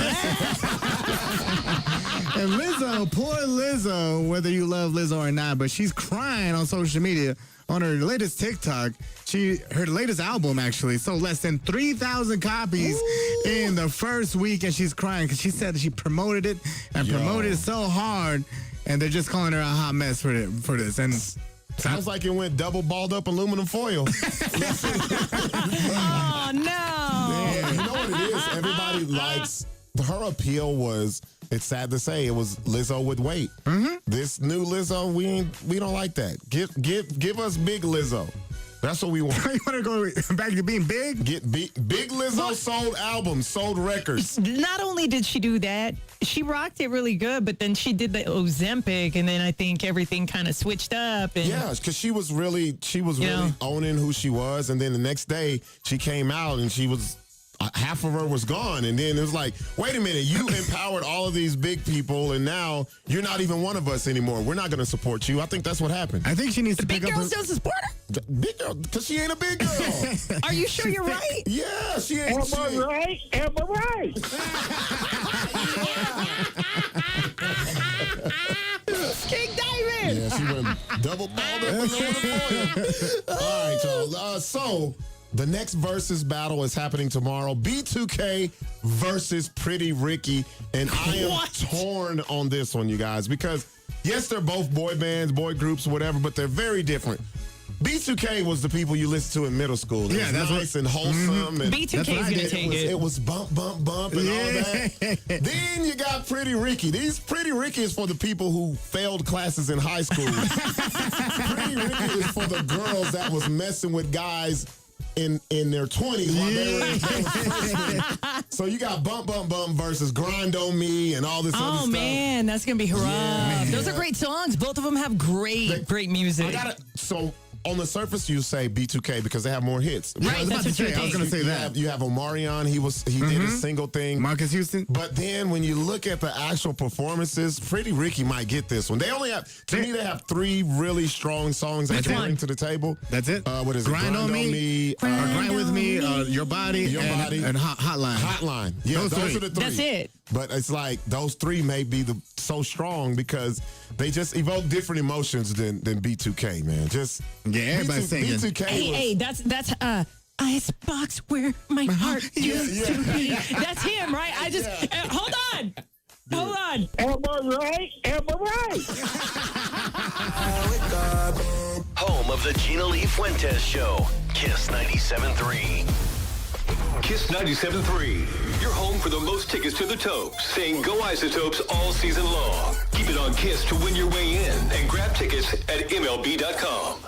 And Lizzo, poor Lizzo, whether you love Lizzo or not, but she's crying on social media on her latest TikTok. Her latest album actually sold less than 3,000 copies in the first week, and she's crying because she said that she promoted it and promoted it so hard, and they're just calling her a hot mess for this. And sounds like it went double balled up aluminum foil. Oh no! Yeah, you know what it is? Everybody likes her appeal was. It's sad to say it was Lizzo with weight. Mm-hmm. This new Lizzo, we don't like that. Give us big Lizzo. That's what we want. You want to go back to being big? Get big Lizzo sold albums, sold records. Not only did she do that, she rocked it really good, but then she did the Ozempic, and then I think everything kind of switched up. And, yeah, because she was really owning who she was, and then the next day she came out and she was. Half of her was gone, and then it was like, wait a minute, you empowered all of these big people, and now you're not even one of us anymore. We're not going to support you. I think that's what happened. I think she needs to big pick up girls don't support her? Big girl, because she ain't a big girl. Are you sure you're right? Yeah, she ain't. Am I right? Am I right? King Diamond! Yeah, she went double balled up and all right, y'all. So the next versus battle is happening tomorrow. B2K versus Pretty Ricky. And I am torn on this one, you guys, because yes, they're both boy bands, boy groups, whatever, but they're very different. B2K was the people you listened to in middle school. It was nice and wholesome. And B2K is going to take it. It was bump, bump, bump and all that. Then you got Pretty Ricky. Pretty Ricky is for the people who failed classes in high school. Pretty Ricky is for the girls that was messing with guys in their 20s while they were freshmen. So you got Bump Bump Bump versus Grind on Me and all this other stuff. Oh man, that's gonna be rough. Those are great songs. Both of them have great music. So on the surface, you say B2K because they have more hits. Right, that's what you I was going to say that. You have Omarion. He did a single thing. Marcus Houston. But then when you look at the actual performances, Pretty Ricky might get this one. They only have, to me, they have 3 really strong songs that they bring to the table. That's it. What is it? Grind on Me, Grind With Me, Your Body, and Hotline. Hotline. Yeah, those are the 3. That's it. But it's like those 3 may be so strong because they just evoke different emotions than B2K, man. Everybody's singing. B2K Hey, that's Icebox where my heart used to be. That's him, right? Hold on. Am I right? Am I right? Home of the Gina Lee Fuentes Show. Kiss 97.3. Kiss 97.3. Your home for the most tickets to the Topes. Saying Go Isotopes all season long. Keep it on Kiss to win your way in and grab tickets at MLB.com.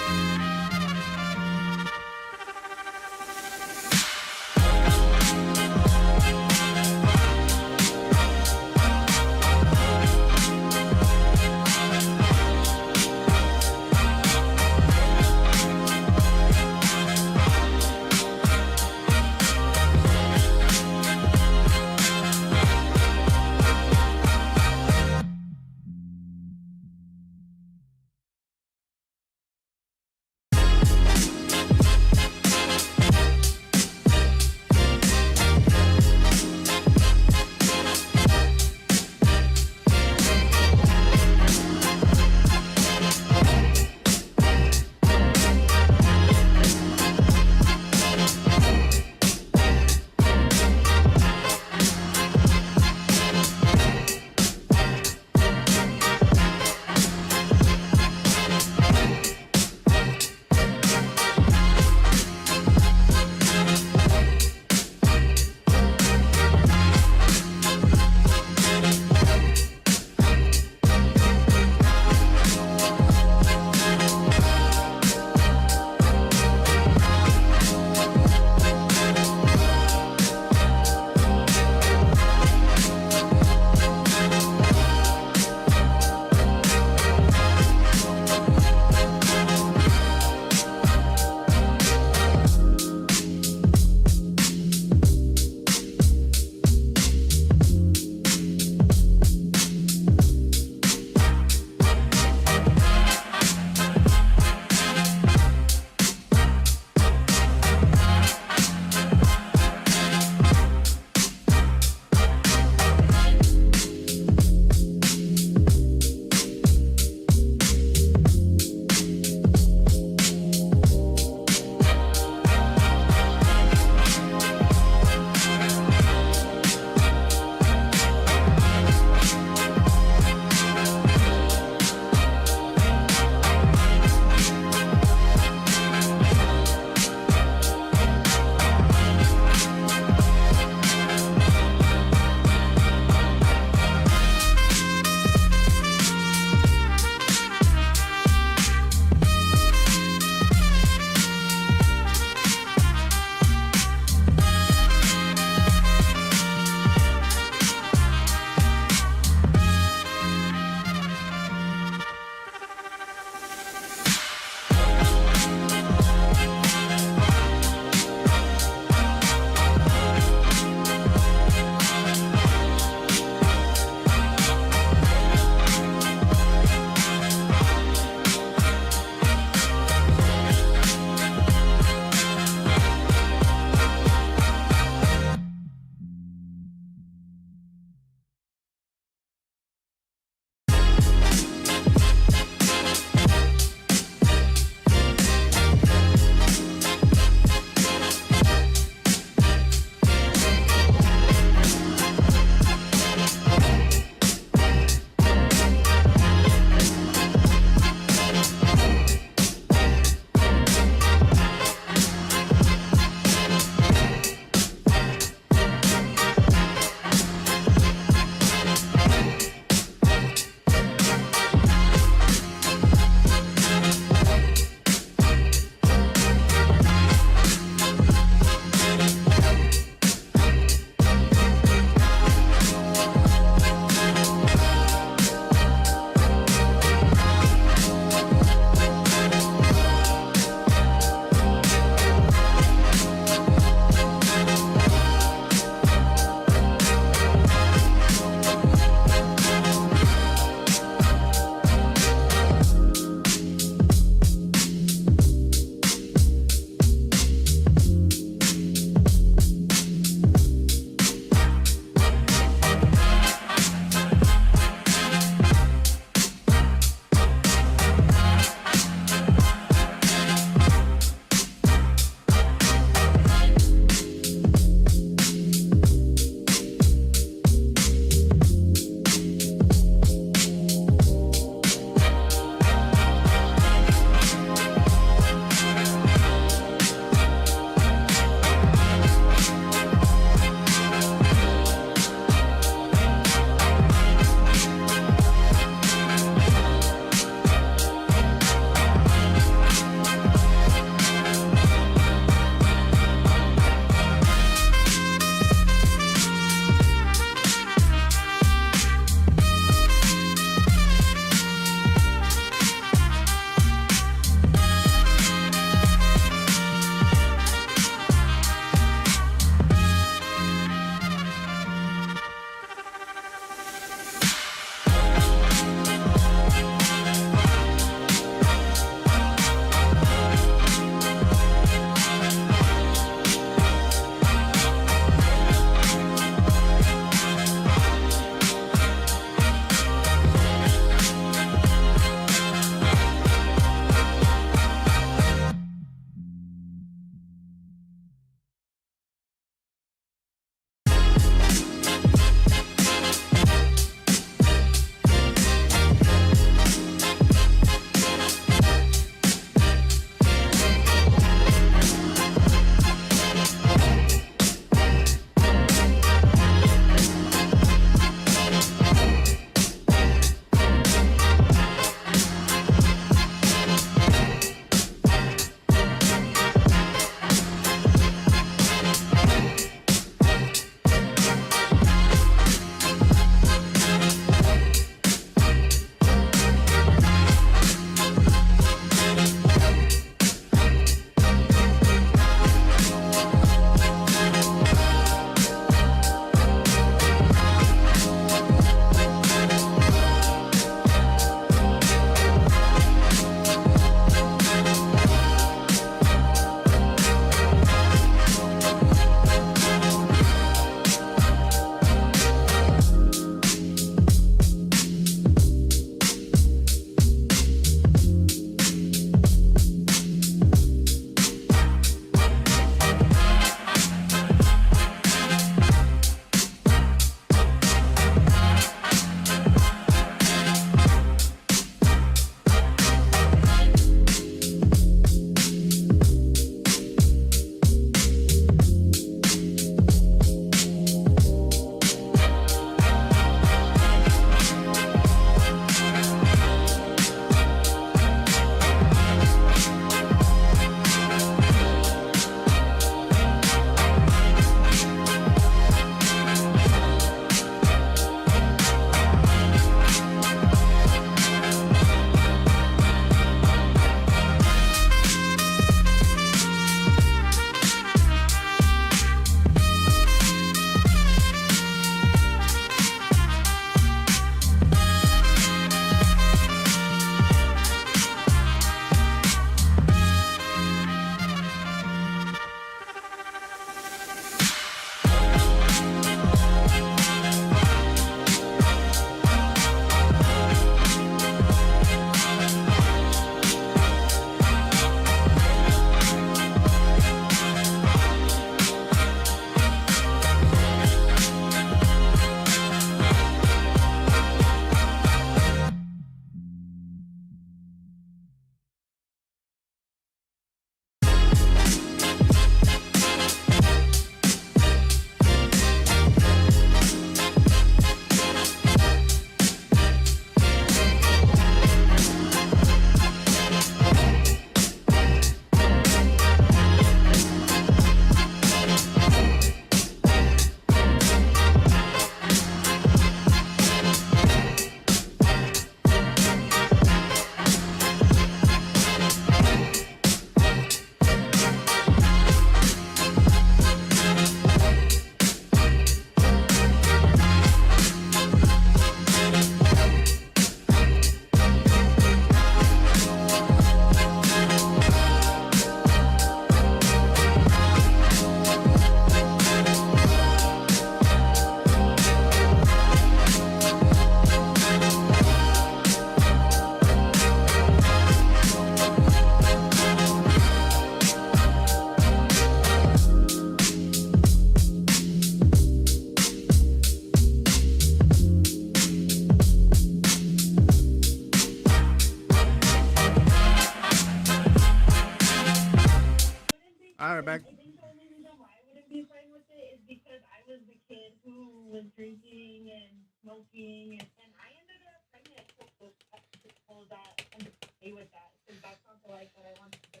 back. I think the only reason why I wouldn't be fine with it is because I was the kid who was drinking and smoking, and I ended up pregnant. So people that I'm okay with that, because that's not the life that I want to do.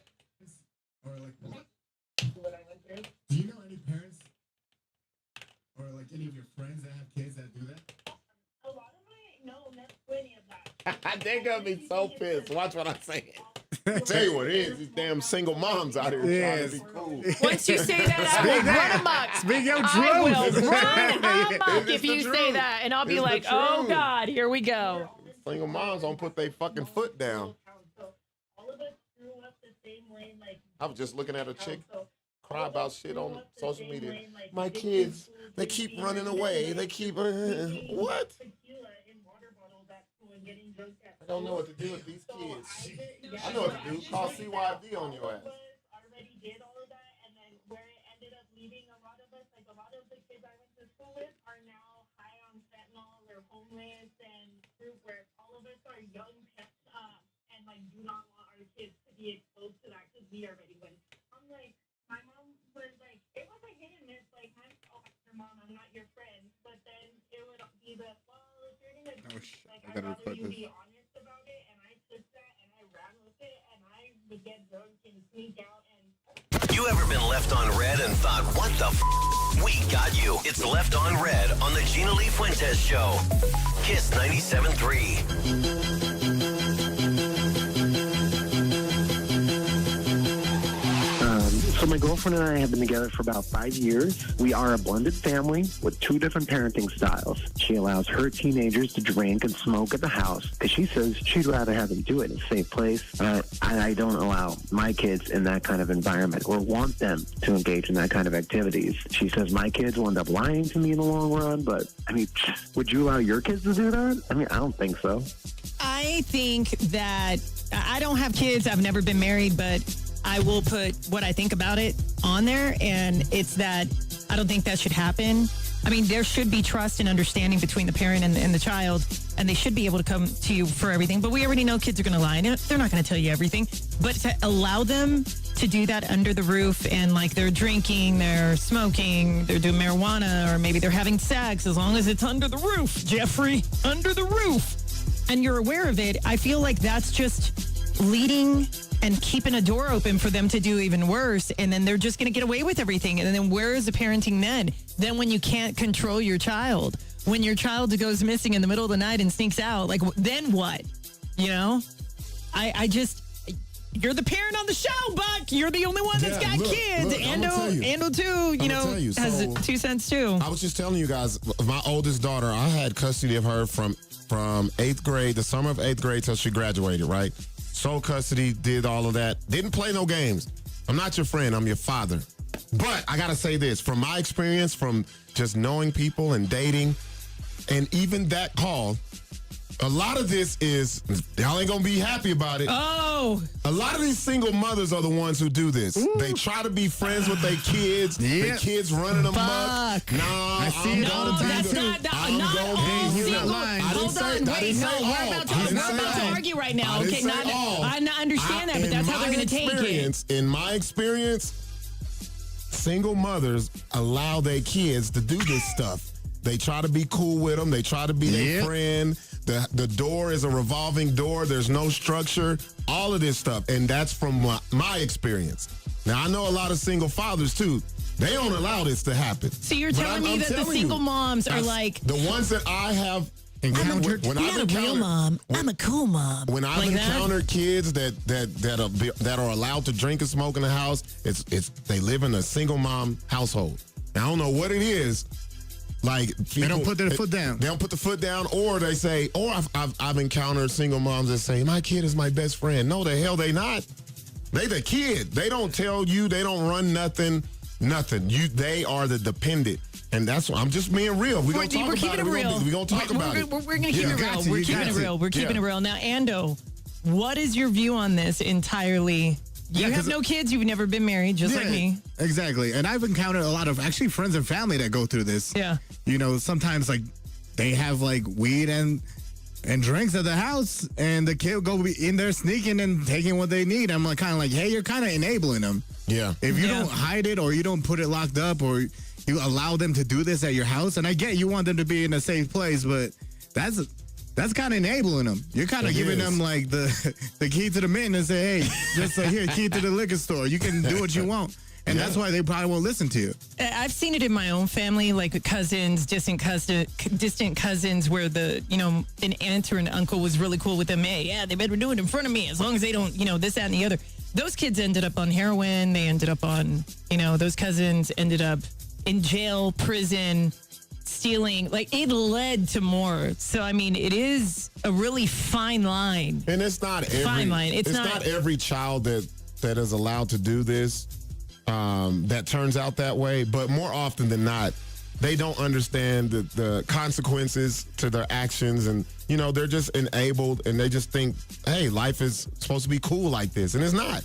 Or like, What I went through. do you know any parents or like any of your friends that have kids that do that? A lot of not any of that. They're gonna be so pissed. Watch what I say. Tell you what it is. These damn single moms out here trying to be cool. Once you say that, I will run amok. Speak your truth. I will run amok It is if the you say truth. that, and I'll be It's the like, "Oh truth. God, here we go." Single moms don't put their fucking foot down. So all of us grew up the same way, like. I was just looking at a chick So cry about shit on grew up the social same media. way, like, My drinking kids, food, they keep drinking running and away. like, They keep drinking what? tequila in water bottles at school and getting drunk at I don't know what to do with these kids. I know what to do. Call CYD on your ass. Already did all of that, and then where it ended up leaving a lot of us, like a lot of the kids I went to school with are now high on fentanyl, they're homeless, and group where all of us are young and like do not want our kids to be exposed to that because we already went. I'm like, my mom was like, it was a hit and miss. Like, your mom, I'm not your friend. But then it would be the, well, if you're gonna do like, I I'd gotta rather record you this. be honest about it. And I took that and I ran with it, and I would get drunk and sneak out and. You ever been left on red and thought, what the f? We got you. It's Left on Red on the Gina Lee Fuentes Show. Kiss 97.3. So my girlfriend and I have been together for about 5 years. We are a blended family with 2 different parenting styles. She allows her teenagers to drink and smoke at the house because she says she'd rather have them do it in a safe place. I don't allow my kids in that kind of environment or want them to engage in that kind of activities. She says my kids will end up lying to me in the long run, but I mean, would you allow your kids to do that? I mean, I don't think so. I think that I don't have kids. I've never been married, but I will put what I think about it on there. And it's that I don't think that should happen. I mean, there should be trust and understanding between the parent and the child, and they should be able to come to you for everything. But we already know kids are going to lie. They're not going to tell you everything. But to allow them to do that under the roof and like they're drinking, they're smoking, they're doing marijuana, or maybe they're having sex, as long as it's under the roof, Jeffrey, under the roof, and you're aware of it, I feel like that's just leading and keeping a door open for them to do even worse. And then they're just going to get away with everything. And then where is the parenting then? Then when you can't control your child, when your child goes missing in the middle of the night and sneaks out, like then what? You know, I just, you're the parent on the show, Buck. You're the only one that's got kids. Look, Ando too, you know, has 2 cents too. I was just telling you guys, my oldest daughter, I had custody of her from 8th grade, the summer of 8th grade till she graduated, right? Sole custody, did all of that. Didn't play no games. I'm not your friend. I'm your father. But I got to say this. From my experience, from just knowing people and dating, and even that call, a lot of this is, y'all ain't going to be happy about it. Oh. A lot of these single mothers are the ones who do this. Ooh. They try to be friends with their kids. Their kids running them up. Nah, I see it all the time. That's not all single. Hold on, wait, no, we're about to argue right now. Okay, I understand that, but that's how they're going to take it. In my experience, single mothers allow their kids to do this stuff. They try to be cool with them. They try to be their friend. The door is a revolving door. There's no structure. All of this stuff. And that's from my experience. Now, I know a lot of single fathers, too. They don't allow this to happen. So you're telling me that the single moms are like... The ones that I have encountered. I'm not a real mom. I'm a cool mom. When I've encountered kids that are allowed to drink and smoke in the house, they live in a single mom household. Now, I don't know what it is. Like people, they don't put their foot down. They don't put the foot down, or they say, or I've encountered single moms that say, my kid is my best friend. No, the hell they not. They the kid. They don't tell you. They don't run nothing. Nothing. They are the dependent. And that's why I'm just being real. We're going to talk about it. We're going to talk about it. We're going to keep it real. We're keeping it real. We're keeping it real. Now, Ando, what is your view on this entirely? You have no kids. You've never been married, just like me. Exactly. And I've encountered a lot of actually friends and family that go through this. Yeah. You know, sometimes like they have like weed and drinks at the house, and the kid will go in there sneaking and taking what they need. I'm like kind of like, hey, you're kind of enabling them. Yeah. If you Yeah. don't hide it or you don't put it locked up or you allow them to do this at your house, and I get you want them to be in a safe place, but that's kind of enabling them. You're kind of It giving is. them like the key to the mint and say, hey, just here, key to the liquor store. You can do what you want. And that's why they probably won't listen to you. I've seen it in my own family, like with cousins, distant cousins, where an aunt or an uncle was really cool with them. Hey, yeah, they better do it in front of me as long as they don't, this, that, and the other. Those kids ended up on heroin. They ended up on, those cousins ended up in jail, prison, stealing. Like, it led to more. So, I mean, it is a really fine line. And it's not every Fine line. It's not every child that is allowed to do this that turns out that way. But more often than not, they don't understand the consequences to their actions, and they're just enabled, and they just think, hey, life is supposed to be cool like this, and it's not.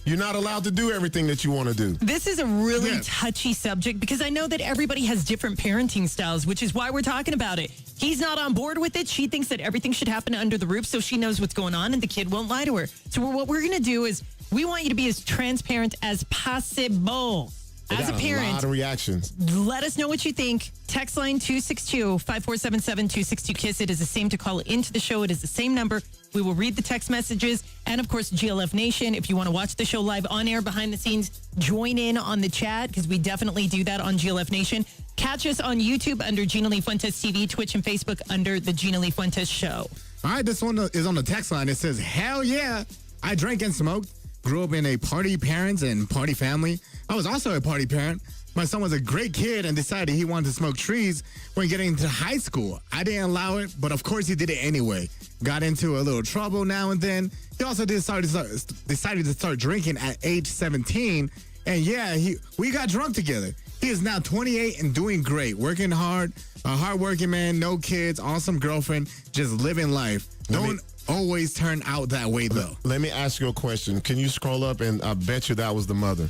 You're not allowed to do everything that you want to do. This is a really touchy subject because I know that everybody has different parenting styles, which is why we're talking about it. He's not on board with it. She thinks that everything should happen under the roof so she knows what's going on and the kid won't lie to her. So what we're going to do is we want you to be as transparent as possible. As a parent, a lot of reactions. let us know what you think. Text line 262-5477-262-KISS. It is the same to call into the show. It is the same number. We will read the text messages. And, of course, GLF Nation, if you want to watch the show live on air behind the scenes, join in on the chat because we definitely do that on GLF Nation. Catch us on YouTube under Gina Lee Fuentes TV, Twitch and Facebook under The Gina Lee Fuentes Show. All right, this one is on the text line. It says, hell yeah, I drank and smoked. Grew up in a party parents and party family. I was also a party parent. My son was a great kid and decided he wanted to smoke trees when getting into high school. I didn't allow it, but of course he did it anyway. Got into a little trouble now and then. He also decided to start drinking at age 17. And yeah, we got drunk together. He is now 28 and doing great. Working hard, a hardworking man, no kids, awesome girlfriend, just living life. Don't always turn out that way, though. Let me ask you a question. Can you scroll up? And I bet you that was the mother.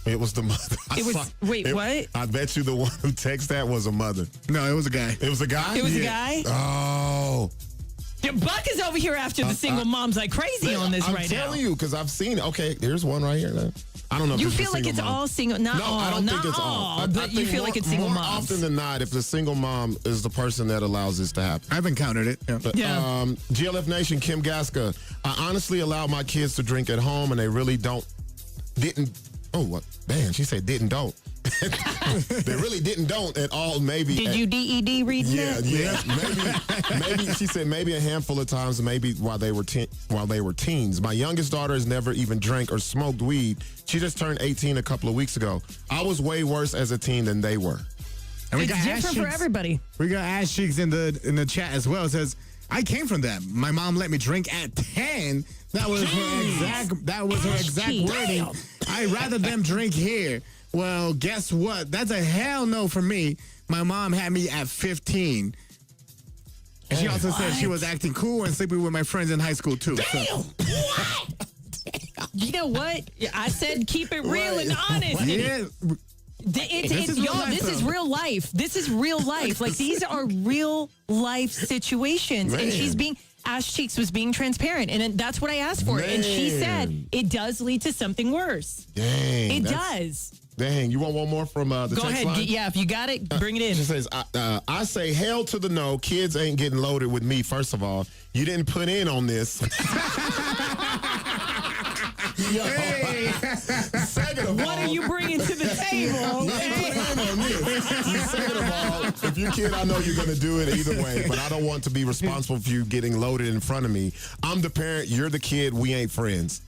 It was the mother. What? I bet you the one who texted that was a mother. No, it was a guy. It was a guy? It was a guy? Oh. Your Buck is over here after the single moms like crazy on this right now. I'm telling you, because I've seen it. Okay, here's one right here. I don't know if You it's feel a like single it's mom. all single, not No, all, I don't not think it's all, all. but you feel like it's single more moms. often than not, if the single mom is the person that allows this to happen. I've encountered it. Yeah. But, Yeah. GLF Nation, Kim Gaska. I honestly allowed my kids to drink at home, and they really didn't. Oh, what? Man, she said don't. They really don't at all. Maybe. Did you DED read that? Yeah. Maybe she said maybe a handful of times. Maybe while they were teens. My youngest daughter has never even drank or smoked weed. She just turned 18 a couple of weeks ago. I was way worse as a teen than they were. And It's different for everybody. We got Ash Cheeks in the chat as well. It says, I came from that. My mom let me drink at 10. That was her exact wording. I'd rather them drink here. Well, guess what? That's a hell no for me. My mom had me at 15. And she also said she was acting cool and sleeping with my friends in high school too. Damn! What? You know what? I said keep it real and honest. Yeah. This is real life. This is real life. Like, these are real life situations. Man. And Ash Cheeks was being transparent. And that's what I asked for. And she said it does lead to something worse. Dang. It does. Dang. You want one more from the Go text ahead. line? Yeah, if you got it, bring it in. She says, I say hell to the no. Kids ain't getting loaded with me, first of all. You didn't put in on this. Hey. Second of all, What are you bringing to the table? you didn't put in on this. Second of all, if you're a kid, I know you're going to do it either way, but I don't want to be responsible for you getting loaded in front of me. I'm the parent. You're the kid. We ain't friends.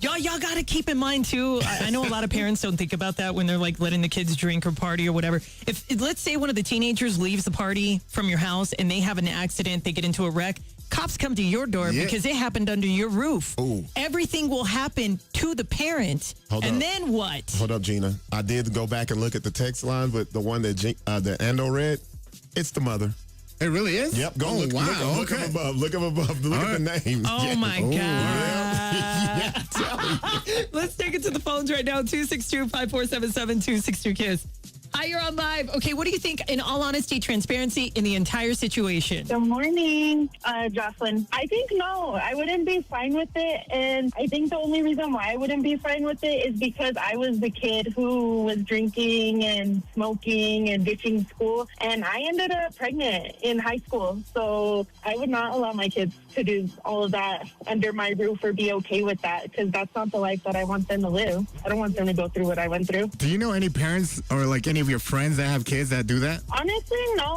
Y'all got to keep in mind, too, I know a lot of parents don't think about that when they're, like, letting the kids drink or party or whatever. If let's say one of the teenagers leaves the party from your house and they have an accident, they get into a wreck, cops come to your door because it happened under your roof. Ooh. Everything will happen to the parent. Hold and up. then what? Hold up, Gina. I did go back and look at the text line, but the one that Ando read, it's the mother. It really is? Yep. Go look. Wow. Look up above. Look up above. Look at the name. Oh, my God. Yeah, tell me. Let's take it to the phones right now. 262-5477-262-KISS. Hi, you're on live. Okay, what do you think, in all honesty, transparency in the entire situation? Good morning, Jocelyn. I think no, I wouldn't be fine with it. And I think the only reason why I wouldn't be fine with it is because I was the kid who was drinking and smoking and ditching school. And I ended up pregnant in high school. So I would not allow my kids to do all of that under my roof or be okay with that, because that's not the life that I want them to live. I don't want them to go through what I went through. Do you know any parents or like any of your friends that have kids that do that? Honestly, no.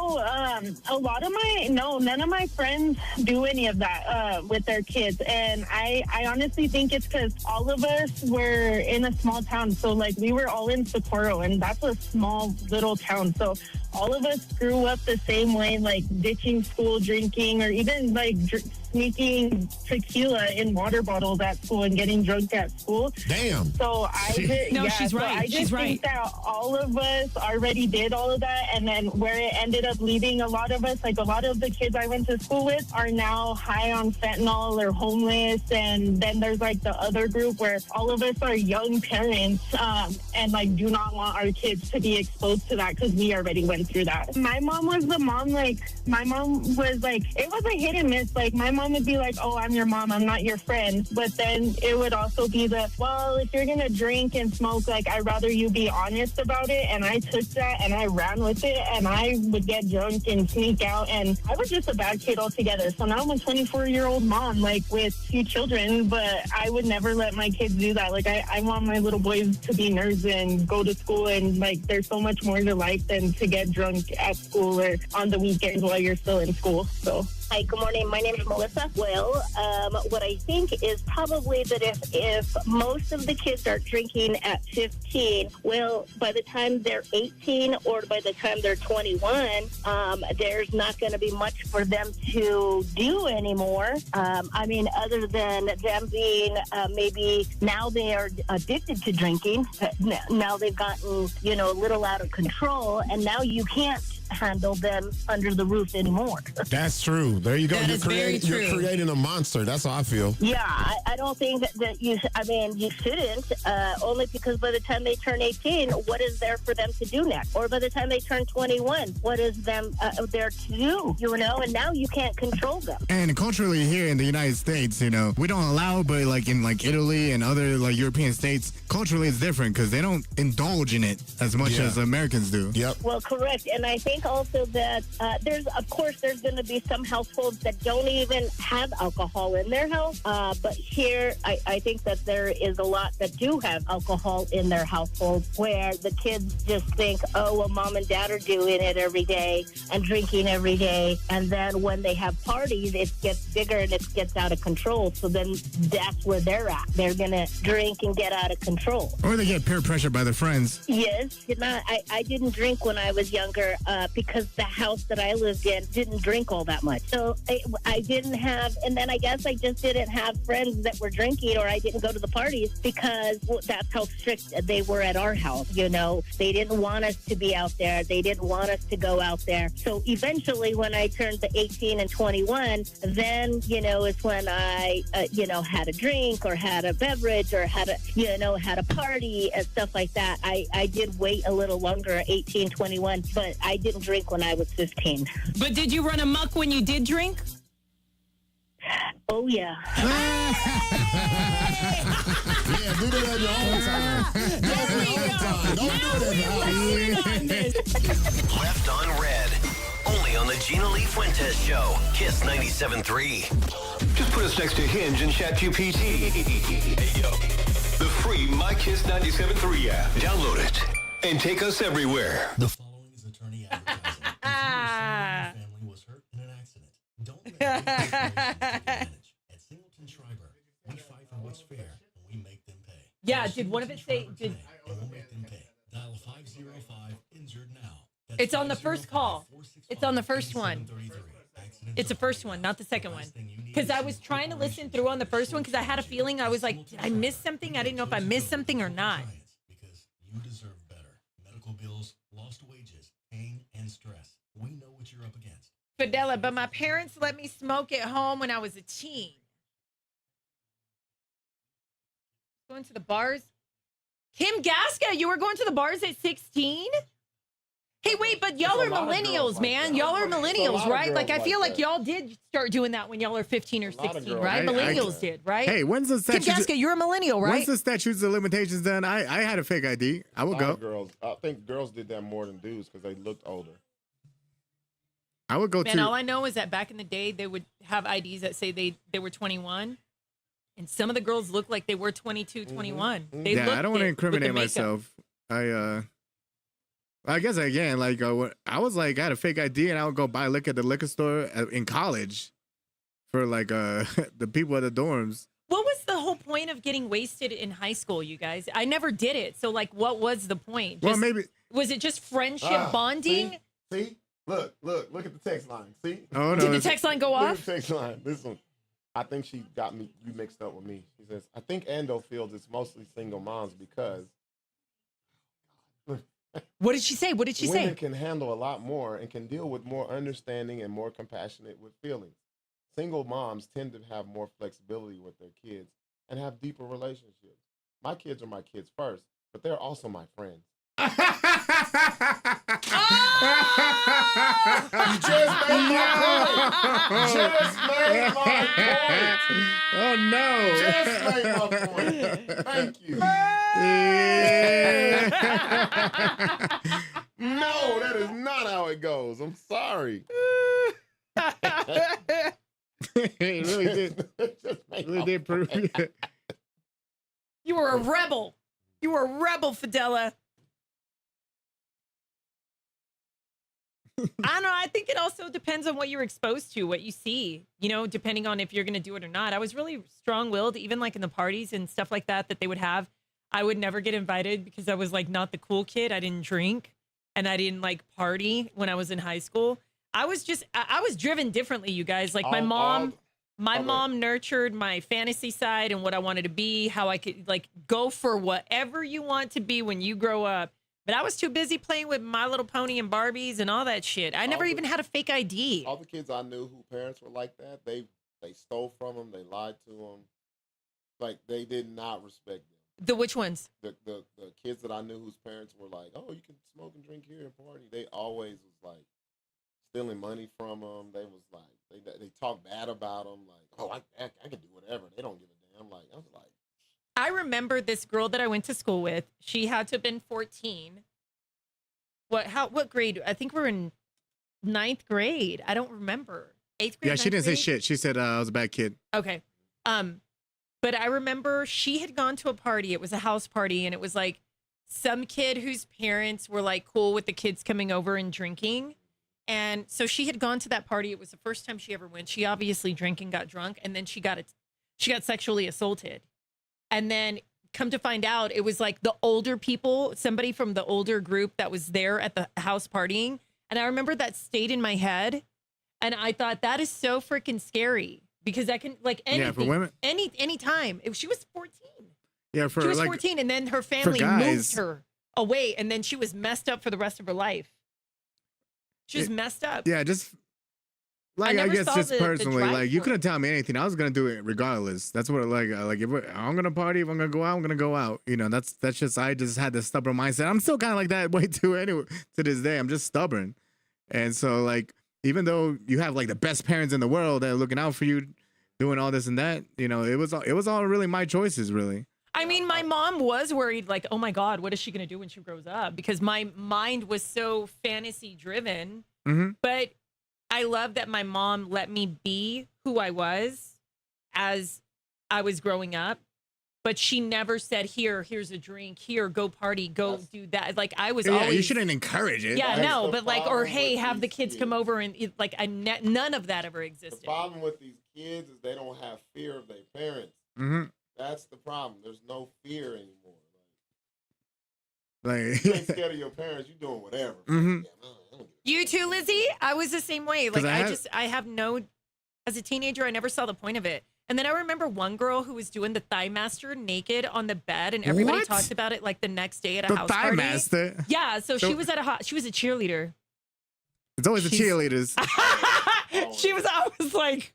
None of my friends do any of that with their kids. And I honestly think it's because all of us were in a small town. So, like, we were all in Socorro, and that's a small little town. So all of us grew up the same way, like ditching school, drinking, or even like sneaking tequila in water bottles at school and getting drunk at school. Damn. So she's right. I just think that all of us already did all of that, and then where it ended up leaving a lot of us, like a lot of the kids I went to school with are now high on fentanyl or homeless, and then there's like the other group where all of us are young parents and like do not want our kids to be exposed to that because we already went through that. My mom was the mom, like my mom was like, it was a hit and miss. Like my mom would be like, oh, I'm your mom, I'm not your friend. But then it would also be well, if you're gonna drink and smoke, like I'd rather you be honest about it. And I took that and I ran with it, and I would get drunk and sneak out, and I was just a bad kid altogether. So now I'm a 24-year-old mom, like with 2 children, but I would never let my kids do that. Like I want my little boys to be nerds and go to school, and like there's so much more to life than to get drunk at school or on the weekends while you're still in school. So. Hi, good morning. My name is Melissa. Well, what I think is probably that if most of the kids are drinking at 15, well, by the time they're 18 or by the time they're 21, there's not going to be much for them to do anymore. I mean, other than them being maybe now they are addicted to drinking. Now they've gotten, a little out of control, and now you can't handle them under the roof anymore. That's true. There you go. That is very true. You're creating a monster. That's how I feel. Yeah, I don't think that you shouldn't, only because by the time they turn 18, what is there for them to do next? Or by the time they turn 21, what is them there to do? And now you can't control them. And culturally here in the United States, we don't allow, but like in like Italy and other like European states, culturally it's different because they don't indulge in it as much as Americans do. Yep. Well, correct. And I think also that there's going to be some households that don't even have alcohol in their house. But here, I think that there is a lot that do have alcohol in their household, where the kids just think, oh, well, mom and dad are doing it every day and drinking every day. And then when they have parties, it gets bigger and it gets out of control. So then that's where they're at. They're going to drink and get out of control. Or they get peer pressure by their friends. Yes. I didn't drink when I was younger because the house that I lived in didn't drink all that much. So I didn't have, and then I guess I just didn't have friends that were drinking, or I didn't go to the parties because that's how strict they were at our house. They didn't want us to be out there. They didn't want us to go out there. So eventually when I turned to 18 and 21, then, it's when I, had a drink or had a beverage or had a party and stuff like that. I did wait a little longer at 18, 21, but I didn't drink when I was 15. But did you run amok when you did drink? Oh, yeah. Yeah, do that your own time. Don't do that. Left on Red. Only on the Gina Lee Fuentes Show. Kiss 97.3. Just put us next to Hinge and ChatGPT. Hey, yo. The free My Kiss 97.3 app. Download it and take us everywhere. The following is attorney advertising. Family was hurt in an accident. Don't let it At Singleton Schreiber, we fight for what's fair and we make them pay. Yeah, did one of it say... And we'll make them pay. Dial 505 injured now. That's It's on the first call. It's on the first one. It's the first one, not the second one. Because I was trying to listen through on the first one because I had a feeling I was like, did I miss something? I didn't know if I missed something or not. Because you deserve better. Medical bills, lost wages, pain, and stress. We know what you're up against. Fidela, but my parents let me smoke at home when I was a teen. Going to the bars? Kim Gasca, you were going to the bars at 16? Hey, wait, but y'all are millennials, man. Y'all are millennials, right? Like, I feel like y'all did start doing that when y'all are 15 or 16, right? Millennials did, right? Hey, when's the statute? Kijaska, you're a millennial, right? When's the statutes of limitations done? I had a fake ID. I would go. Girls, I think girls did that more than dudes because they looked older. I would go Man, to. all I know is that back in the day, they would have IDs that say they were 21. And some of the girls looked like they were 22, 21. They I don't want to incriminate with the makeup. myself. I guess again, like I was like, I had a fake ID and I would go buy liquor at the liquor store in college for like the people at the dorms. What was the whole point of getting wasted in high school, you guys? I never did it. So like, what was the point? Well, maybe. Was it just friendship bonding? See? Look at the text line. See? Oh, no. Did the text line go Look off? at the text line. Listen, I think she got you mixed up with me. She says, I think Ando feels it's mostly single moms because What did she say? What did she say? women can handle a lot more and can deal with more understanding and more compassionate with feelings. Single moms tend to have more flexibility with their kids and have deeper relationships. My kids are my kids first, but they're also my friends. You just made my point. Just made my point. Oh no! Just made my point. Thank you. No, that is not how it goes. I'm sorry. It really did. It really did prove it. You were a rebel. You were a rebel, Fidela. I don't know. I think it also depends on what you're exposed to, what you see, you know, depending on if you're going to do it or not. I was really strong-willed, even like in the parties and stuff like that they would have. I would never get invited because I was like not the cool kid. I didn't drink and I didn't like party when I was in high school. I was driven differently, you guys. Like my mom nurtured my fantasy side and what I wanted to be, how I could like go for whatever you want to be when you grow up. But I was too busy playing with My Little Pony and Barbies and all that shit. I never even had a fake ID. All the kids I knew whose parents were like that, they stole from them, they lied to them. Like, they did not respect them. The which ones? The kids that I knew whose parents were like, oh, you can smoke and drink here and party. They always was like stealing money from them. They was like, they talk bad about them. Like, oh, I can do whatever. They don't give a damn. Like, I was like. I remember this girl that I went to school with. She had to have been 14. What grade? I think we're in 9th grade. I don't remember. 8th grade? Yeah, she didn't grade? say shit. She said I was a bad kid. Okay. But I remember she had gone to a party. It was a house party, and it was like some kid whose parents were like cool with the kids coming over and drinking. And so she had gone to that party. It was the first time she ever went. She obviously drank and got drunk, and then she got sexually assaulted. And then come to find out, it was like the older people, somebody from the older group that was there at the house partying. And I remember that stayed in my head. And I thought that is so freaking scary because I can like anything, for women, any time. She was 14. Yeah, she was 14, and then her family moved her away, and then she was messed up for the rest of her life. She was messed up. Yeah, just. Like I guess just personally, like you couldn't tell me anything. I was gonna do it regardless. That's what like if I'm gonna party, if I'm gonna go out, I'm gonna go out. You know, that's just I just had this stubborn mindset. I'm still kind of like that way too. Anyway, to this day, I'm just stubborn, and so like even though you have like the best parents in the world that are looking out for you, doing all this and that, you know, it was all really my choices, really. I mean, my mom was worried, like, oh my God, what is she gonna do when she grows up? Because my mind was so fantasy driven, but. I love that my mom let me be who I was as I was growing up, but she never said, here's a drink, here, go party, go do that. Like I was always. You shouldn't encourage it. Yeah, no, but like, or hey, have the kids come over and like, none of that ever existed. The problem with these kids is they don't have fear of their parents. That's the problem. There's no fear anymore. Like you ain't scared of your parents, you doing whatever. You too, Lizzie? I was the same way. Like I have no, as a teenager, I never saw the point of it. And then I remember one girl who was doing the Thigh Master naked on the bed, and everybody talked about it like the next day at a house party. The Thigh Master? Yeah, so she was she was a cheerleader. It's always the cheerleaders. I was like,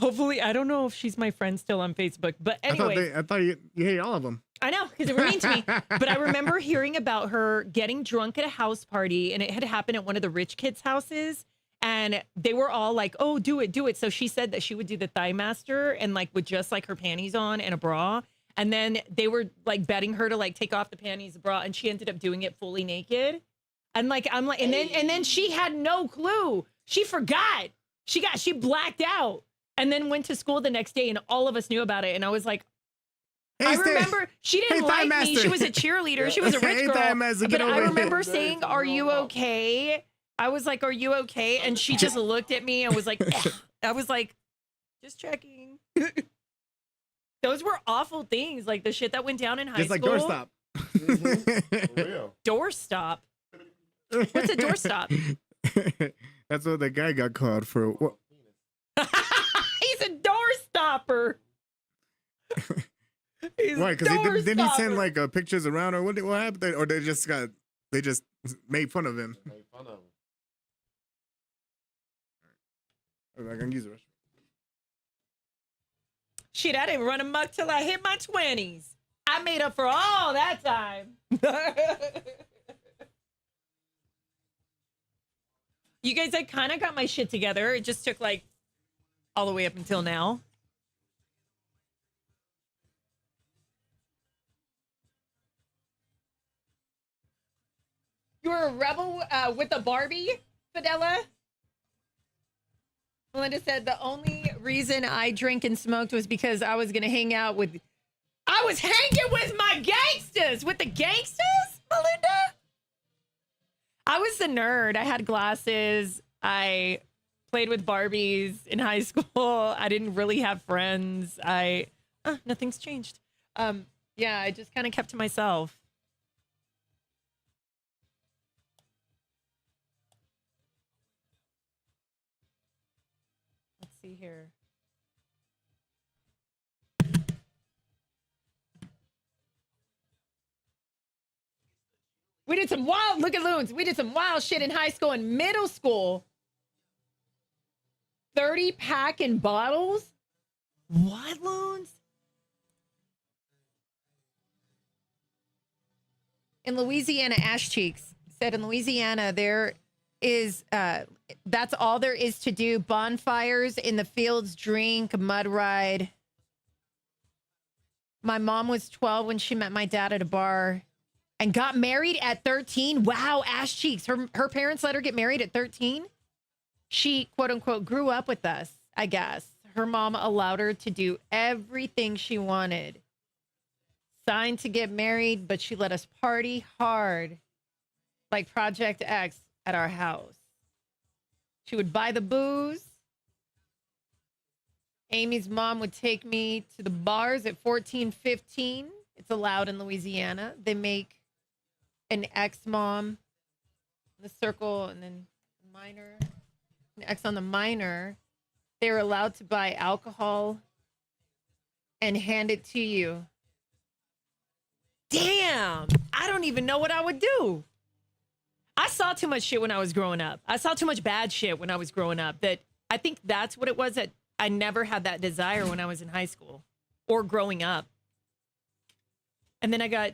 Hopefully, I don't know if she's my friend still on Facebook, but anyway. I thought you hate all of them. I know, because they were mean to me. But I remember hearing about her getting drunk at a house party, and it had happened at one of the rich kids' houses. And they were all like, oh, do it, do it. So she said that she would do the thigh master and like with just like her panties on and a bra. And then they were like betting her to like take off the panties, the bra, and she ended up doing it fully naked. And like, I'm like, and then she had no clue. She forgot. She blacked out and then went to school the next day, and all of us knew about it. And I was like, I remember she didn't like me. She was a cheerleader. She was a rich girl. But I remember saying, are you okay? I was like, are you okay? And she just looked at me and was like, I was like, just checking. Those were awful things. Like the shit that went down in high school. Just like doorstop. For real. Doorstop? What's a doorstop? That's what the guy got called for. What? He's a doorstopper. Why? Because didn't he send like pictures around, or what happened? Or they just made fun of him. Made fun of him. I can use the restroom. Shit, I didn't run amok till I hit my 20s. I made up for all that time. You guys, I kind of got my shit together. It just took like all the way up until now. You're a rebel with a Barbie, Fidela? Melinda said the only reason I drank and smoked was because I was going to hang out with... I was hanging with my gangsters! With the gangsters, Melinda? I was the nerd. I had glasses. I played with Barbies in high school. I didn't really have friends. Nothing's changed. Yeah, I just kind of kept to myself. Let's see here. We did some wild, look at Loons. We did some wild shit in high school and middle school. 30 pack in bottles? What, Loons? In Louisiana, Ash Cheeks said in Louisiana, there is, that's all there is to do. Bonfires in the fields, drink, mud ride. My mom was 12 when she met my dad at a bar. And got married at 13. Wow, Ash Cheeks. Her parents let her get married at 13. She, quote unquote, grew up with us, I guess. Her mom allowed her to do everything she wanted. Signed to get married, but she let us party hard, like Project X at our house. She would buy the booze. Amy's mom would take me to the bars at 14, 15. It's allowed in Louisiana. They make an ex-mom, the circle, and then minor, an ex on the minor. They were allowed to buy alcohol and hand it to you. Damn, I don't even know what I would do. I saw too much shit when I was growing up. I saw too much bad shit when I was growing up. That I think that's what it was, that I never had that desire when I was in high school or growing up. And then I got,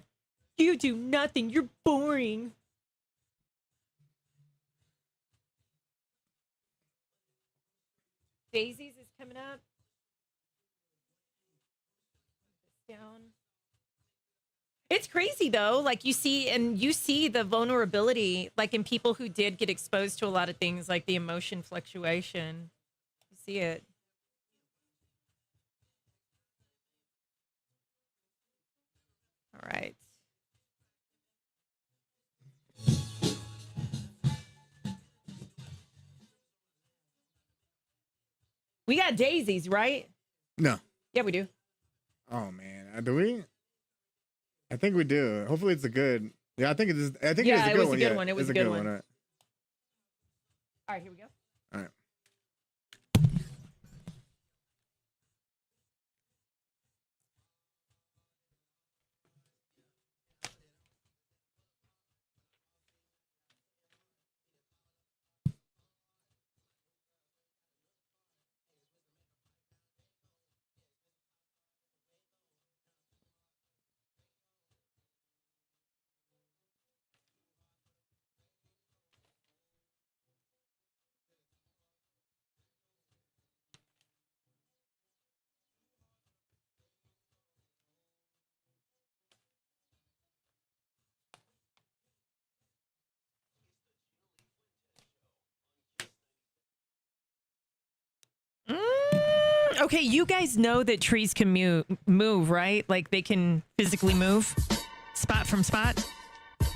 you do nothing. You're boring. Daisies is coming up. Down. It's crazy though. Like you see the vulnerability, like in people who did get exposed to a lot of things, like the emotion fluctuation. You see it. All right. We got daisies, right? No. Yeah, we do. Oh man, do we? I think we do. Hopefully, it's a good. Yeah, I think it is. I think Yeah, it it was was a a good good one. one. It was It's a good one. All right. All right, here we go. All right. Okay, you guys know that trees can move, right? Like they can physically move spot from spot.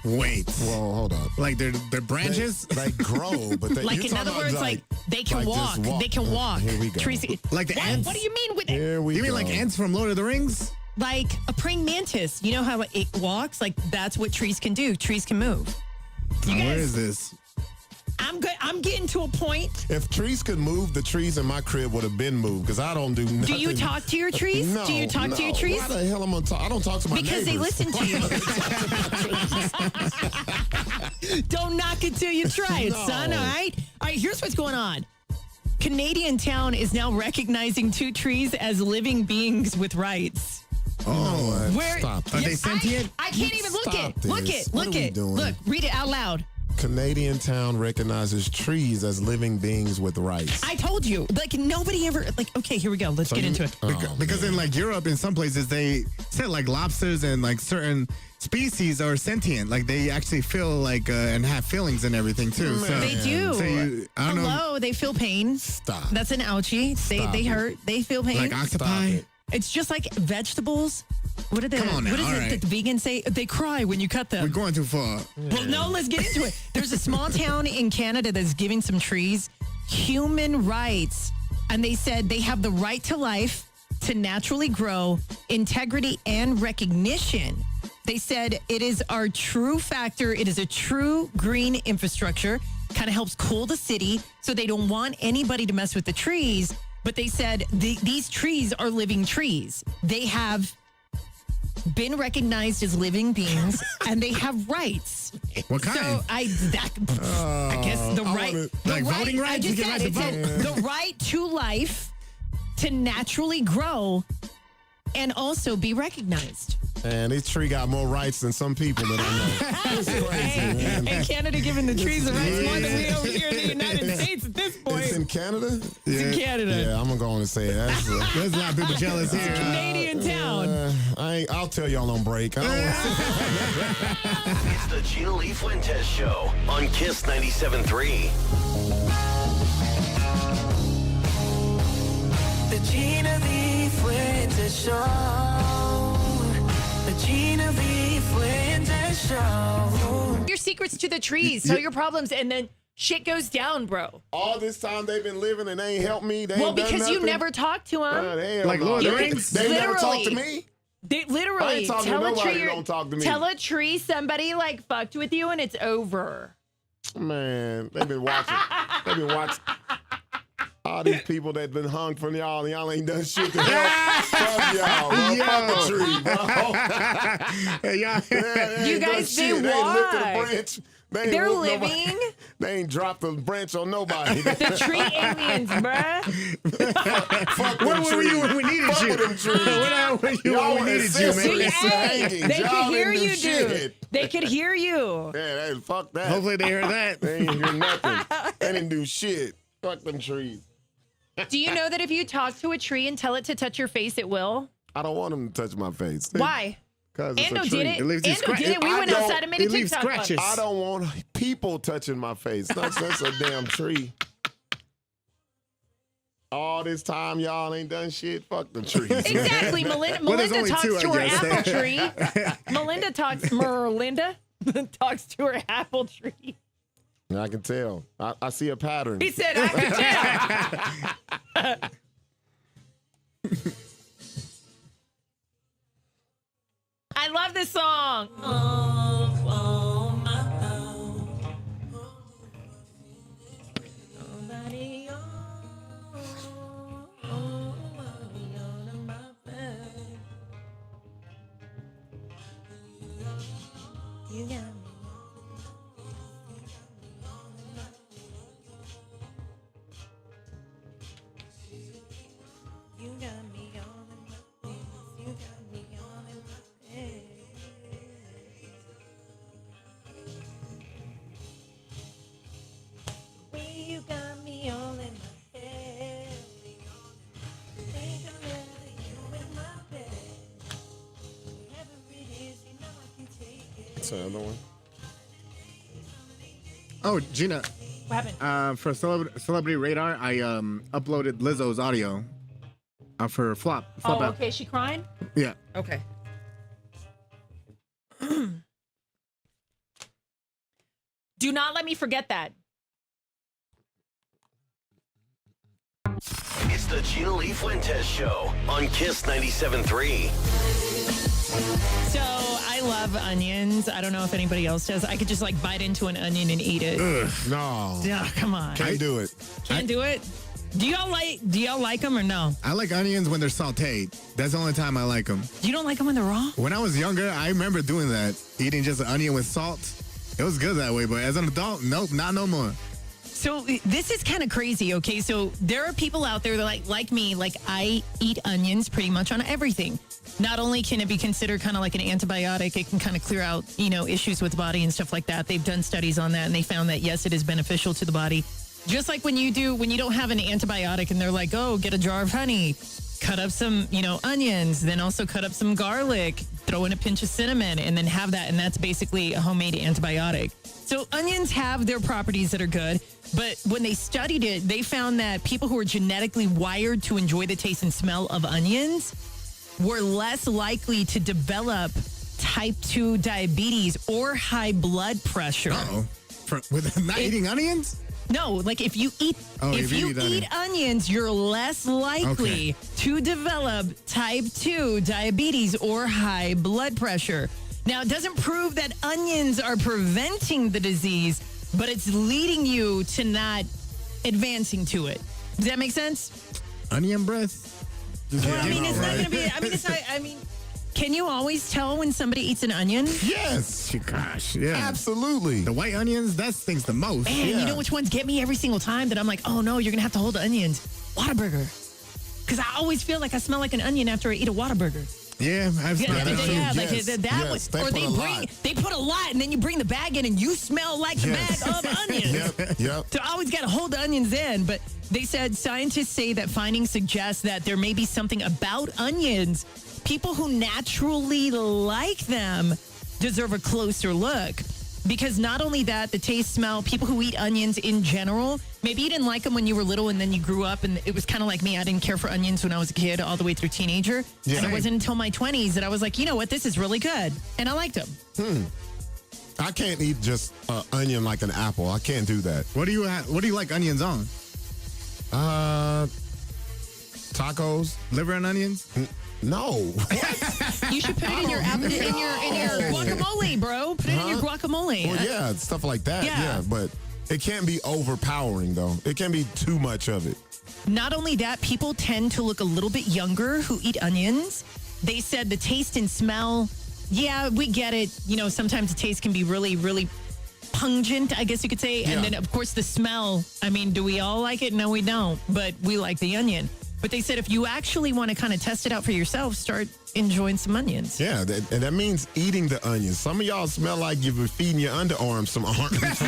Wait. Well, hold on. Like their branches? They grow, but they, Like in other words, like they can walk. just They can walk. Here we go. Trees. Like the What? ants? What do you mean with it? Here we You mean go. like ants from Lord of the Rings? Like a praying mantis. You know how it walks? Like that's what trees can do. Trees can move. You Where guys, is this? I'm good. I'm getting to a point. If trees could move, the trees in my crib would have been moved because I don't do nothing. Do you talk to your trees? No. Do you talk to your trees? Why the hell am I going to talk? I don't talk to my Because they neighbors. listen to you. Don't knock it till you try it, No. son. All right. All right. Here's what's going on. Canadian Town is now recognizing 2 trees as living beings with rights. Oh, stop. Are they sentient? I can't even look Stop it. Look this. it. What Look are we it. doing? Look. Read it out loud. Canadian Town recognizes trees as living beings with rights. I told you. Like nobody ever. Like okay, here we go. Let's get into it. Because in like Europe, in some places, they said like lobsters and like certain species are sentient. Like they actually feel like and have feelings and everything too. So They do. So I don't know. Hello, they feel pain. Stop. That's an ouchie. They hurt. They feel pain. Like octopi. It's just like vegetables. What did Come on now, what is all it right. that the vegans say? They cry when you cut them. We're going too far. Well, no, let's get into it. There's a small town in Canada that's giving some trees human rights. And they said they have the right to life, to naturally grow, integrity, and recognition. They said it is our true factor. It is a true green infrastructure. Kind of helps cool the city. So they don't want anybody to mess with the trees. But they said these trees are living trees. They have been recognized as living beings and they have rights. What kind? So I guess the right, like voting rights? I just You get said, right it to said the right to life, to naturally grow, and also be recognized. And this tree got more rights than some people that I know. It's crazy, man. And Canada giving the trees the rights more than we over here in the United States at this point. It's in Canada? It's in Canada. Yeah, I'm going to go on and say it. There's a lot of people jealous here. Canadian town. I'll tell y'all on break. I don't It's the Gina Lee Fuentes Show on Kiss 97.3. The Gina Lee Fuentes Show. The Gina Lee Fuentes Show. Your secrets to the trees, tell your problems, and then shit goes down, bro. All this time they've been living and they ain't helped me. They Well, ain't done because you nothing. never talked to them. Like Lord of the They- Rings? They never talked to Literally. me. They I literally ain't talking to tell a nobody tree that don't talk to me. tell a tree somebody like fucked with you and it's over. Man, they've been watching. They've been watching. All these people that been hung from y'all, and y'all ain't done shit to help. Fuck y'all, bro. Fuck the tree, bro. Hey, y'all. They You ain't done guys, shit. they ain't lifted a watch. branch. They ain't They're whooped nobody. living. They ain't dropped a branch on nobody. The tree aliens, bruh. Fuck them Where were you when we needed Fuck you? with them trees. Where were you Y'all when we needed you, assist man? with See, it. hey, hanging. they Y'all could hear didn't do you, dude. shit. They could hear you. Yeah, hey, fuck that. Hopefully they heard that. They ain't hear nothing. They didn't do shit. Fuck them trees. Do you know that if you talk to a tree and tell it to touch your face, it will? I don't want them to touch my face. Why? Because it's a Ando tree. did it. It leaves you Ando did it. We I went don't- outside and made a it leaves TikTok. scratches. I don't want people touching my face. That's a damn tree. All this time, y'all ain't done shit. Fuck the trees. Exactly. Melinda there's only talks two, to I her guess. apple tree. Melinda talks talks to her apple tree. I can tell. I see a pattern. He said, I can tell. I love this song. You got me. You got me all in my face. You got me all in my face. Way you got me all in my head. Think I'm letting you in my bed. Whatever it is, you know I can take it. That's another one. Oh, Gina, What happened? for Celebrity Radar, I uploaded Lizzo's audio. For flop Oh, out. okay. Is she crying? Yeah. Okay. Do not let me forget that. It's the Gina Lee Fuentes Show on Kiss 97.3. So I love onions. I don't know if anybody else does. I could just like bite into an onion and eat it. No. Yeah, come on. Can't do it. Can't do it. Do y'all like them or no? I like onions when they're sauteed. That's the only time I like them. You don't like them when they're raw? When I was younger, I remember doing that, eating just an onion with salt. It was good that way, but as an adult, nope, not no more. So this is kind of crazy, okay? So there are people out there that like me, like I eat onions pretty much on everything. Not only can it be considered kind of like an antibiotic, it can kind of clear out, issues with the body and stuff like that. They've done studies on that and they found that, yes, it is beneficial to the body. Just like when you don't have an antibiotic and they're like, oh, get a jar of honey, cut up some, onions, then also cut up some garlic, throw in a pinch of cinnamon and then have that. And that's basically a homemade antibiotic. So onions have their properties that are good. But when they studied it, they found that people who are genetically wired to enjoy the taste and smell of onions were less likely to develop type 2 diabetes or high blood pressure. Uh-oh. With not eating onions? No, like if you eat eat onions, you're less likely to develop type 2 diabetes or high blood pressure. Now, it doesn't prove that onions are preventing the disease, but it's leading you to not advancing to it. Does that make sense? Onion breath? Well, it's not going to be, it's not, can you always tell when somebody eats an onion? Yes. Gosh, yeah. Absolutely. The white onions, that stings the most. Man, you know which ones get me every single time that I'm like, oh no, you're going to have to hold the onions? Whataburger. Because I always feel like I smell like an onion after I eat a Whataburger. Yeah, I've smelled that too. Yeah, like Yes. that Yes, one. Or they they put a lot, and then you bring the bag in, and you smell like the bag of onions. Yep. So I always got to hold the onions in. But they said scientists say that findings suggest that there may be something about onions. People who naturally like them deserve a closer look. Because not only that, the taste, smell, people who eat onions in general, maybe you didn't like them when you were little and then you grew up and it was kind of like me. I didn't care for onions when I was a kid all the way through teenager. Yeah. And it wasn't until my 20s that I was like, you know what, this is really good. And I liked them. I can't eat just onion like an apple. I can't do that. What do you like onions on? Tacos. Liver and onions? No. You should put it in your guacamole, bro. Put it in your guacamole. Well, yeah, stuff like that. Yeah. Yeah, but it can't be overpowering, though. It can't be too much of it. Not only that, people tend to look a little bit younger who eat onions. They said the taste and smell, yeah, we get it. Sometimes the taste can be really, really pungent, I guess you could say. Yeah. And then, of course, the smell. Do we all like it? No, we don't. But we like the onion. But they said if you actually want to kind of test it out for yourself, start enjoying some onions. Yeah, and that means eating the onions. Some of y'all smell like you've been feeding your underarms some onions. It's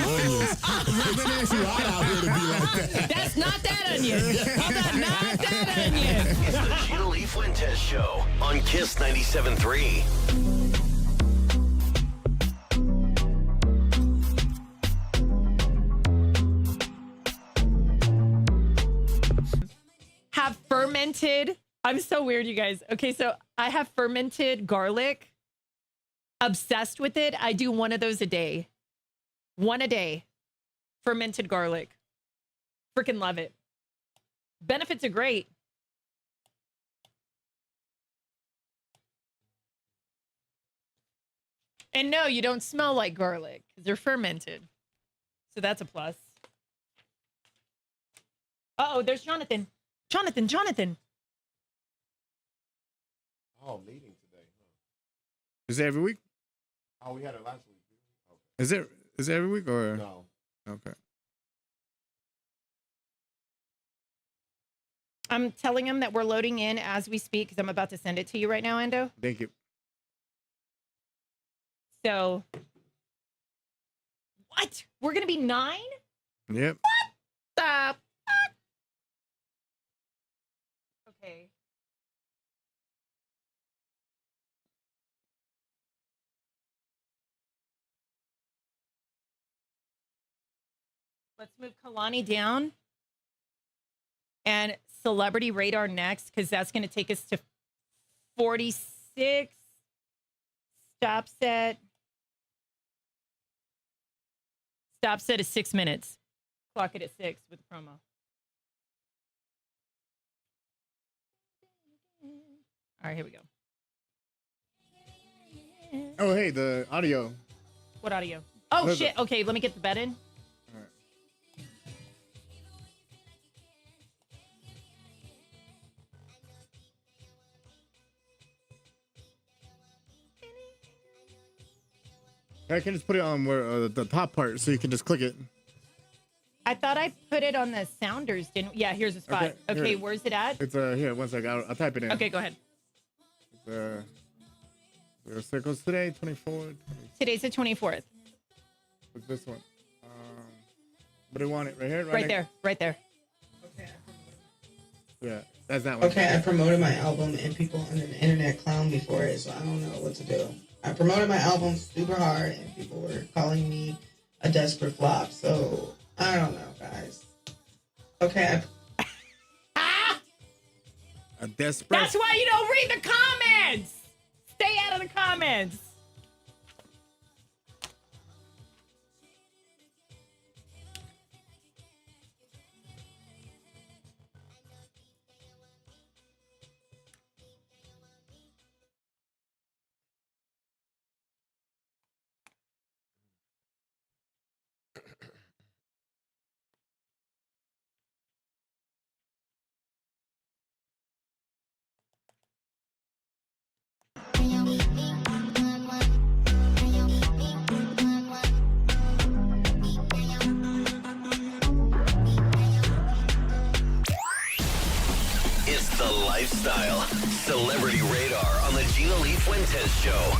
right out here to be like that. That's not that onion. How about not that onion? It's the Gina Lee Fuentes Show on Kiss 97.3. Have fermented. I'm so weird, you guys. Okay, so I have fermented garlic. Obsessed with it. I do one of those a day. One a day. Fermented garlic. Freaking love it. Benefits are great. And no, you don't smell like garlic because they're fermented. So that's a plus. Uh-oh, there's Jonathan. Jonathan. Oh, meeting today. Is it every week? Oh, we had it last week. Is it every week or? No. Okay. I'm telling him that we're loading in as we speak because I'm about to send it to you right now, Endo. Thank you. So, what? We're going to be 9? Yep. Stop. Okay. Let's move Kalani down and Celebrity Radar next because that's going to take us to 46. Stop set is 6 minutes. Clock it at 6 with the promo. All right, here we go. Oh, hey, the audio. What audio? Oh, Where's shit. Okay, let me get the bed in. I can just put it on where the top part, so you can just click it. I thought I put it on the sounders, didn't? Yeah, here's the spot. Okay, here. where's it at? It's here. One second. I'll type it in. Okay, go ahead. There are circles today. 24. Today's the 24th. What's this one? What do you want it right here? Right there. Right there. Yeah, that's that one. Okay, I promoted my album and people on the internet clown before it, so I don't know what to do. I promoted my album super hard and people were calling me a desperate flop, so I don't know, guys. Okay, A desperate. That's why you don't read the comments. Stay out of the comments. It's the lifestyle. Celebrity Radar on the Gina Lee Fuentes Show.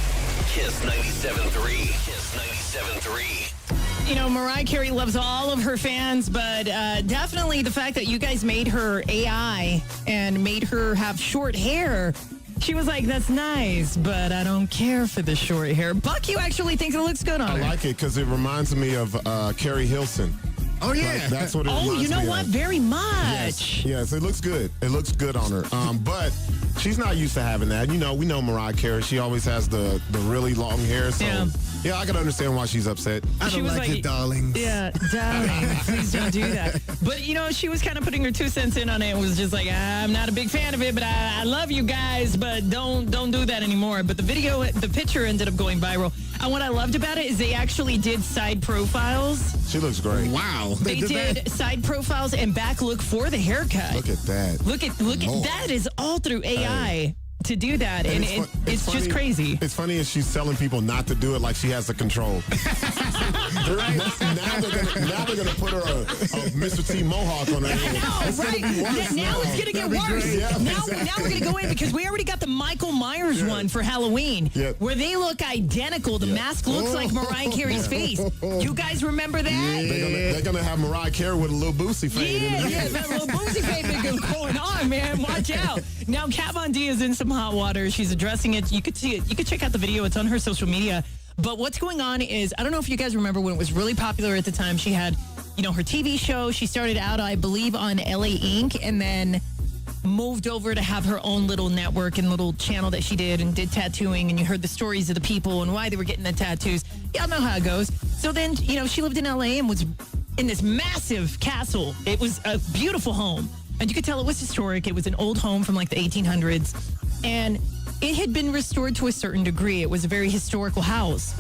Kiss 97.3. Kiss 97.3. You know, Mariah Carey loves all of her fans, but definitely the fact that you guys made her AI and made her have short hair. She was like, that's nice, but I don't care for the short hair. Buck, you actually think it looks good on I her. like it because it reminds me of Carrie Hilson. Oh, yeah. Like, that's what it reminds me you know of. what? Very much. Yes, it looks good. It looks good on her. But she's not used to having that. You know, we know Mariah Carey. She always has the really long hair. So, yeah, I can understand why she's upset. I She don't was like like- it, darlings. Yeah, darling, please don't do that. But, you know, she was kind of putting her 2 cents in on it and was just like, I'm not a big fan of it, but I love you guys, but don't do that anymore. But the picture ended up going viral. And what I loved about it is they actually did side profiles. She looks great. Wow. They did side profiles and back look for the haircut. Look at that. Look at that is all through AI to do that, and it's just crazy. It's funny as she's telling people not to do it like she has the control. now they're gonna put her a Mr. T Mohawk on her head. I know, right? Now it's gonna get worse. Yeah, now we're gonna go in because we already got the Michael Myers one for Halloween, where they look identical. The mask looks like Mariah Carey's face. You guys remember that? They're gonna have Mariah Carey with a little boosie fade. Yeah, that little boozy fade been going on, man. Watch out. Now, Kat Von D is in some hot water. She's addressing it. You could see it. You could check out the video. It's on her social media. But what's going on is, I don't know if you guys remember when it was really popular at the time. She had, you know, her TV show. She started out, I believe, on LA Inc. and then moved over to have her own little network and little channel that she did and did tattooing. And you heard the stories of the people and why they were getting the tattoos. Y'all know how it goes. So then, you know, she lived in LA and was in this massive castle. It was a beautiful home. And you could tell it was historic. It was an old home from like the 1800s. And it had been restored to a certain degree. It was a very historical house.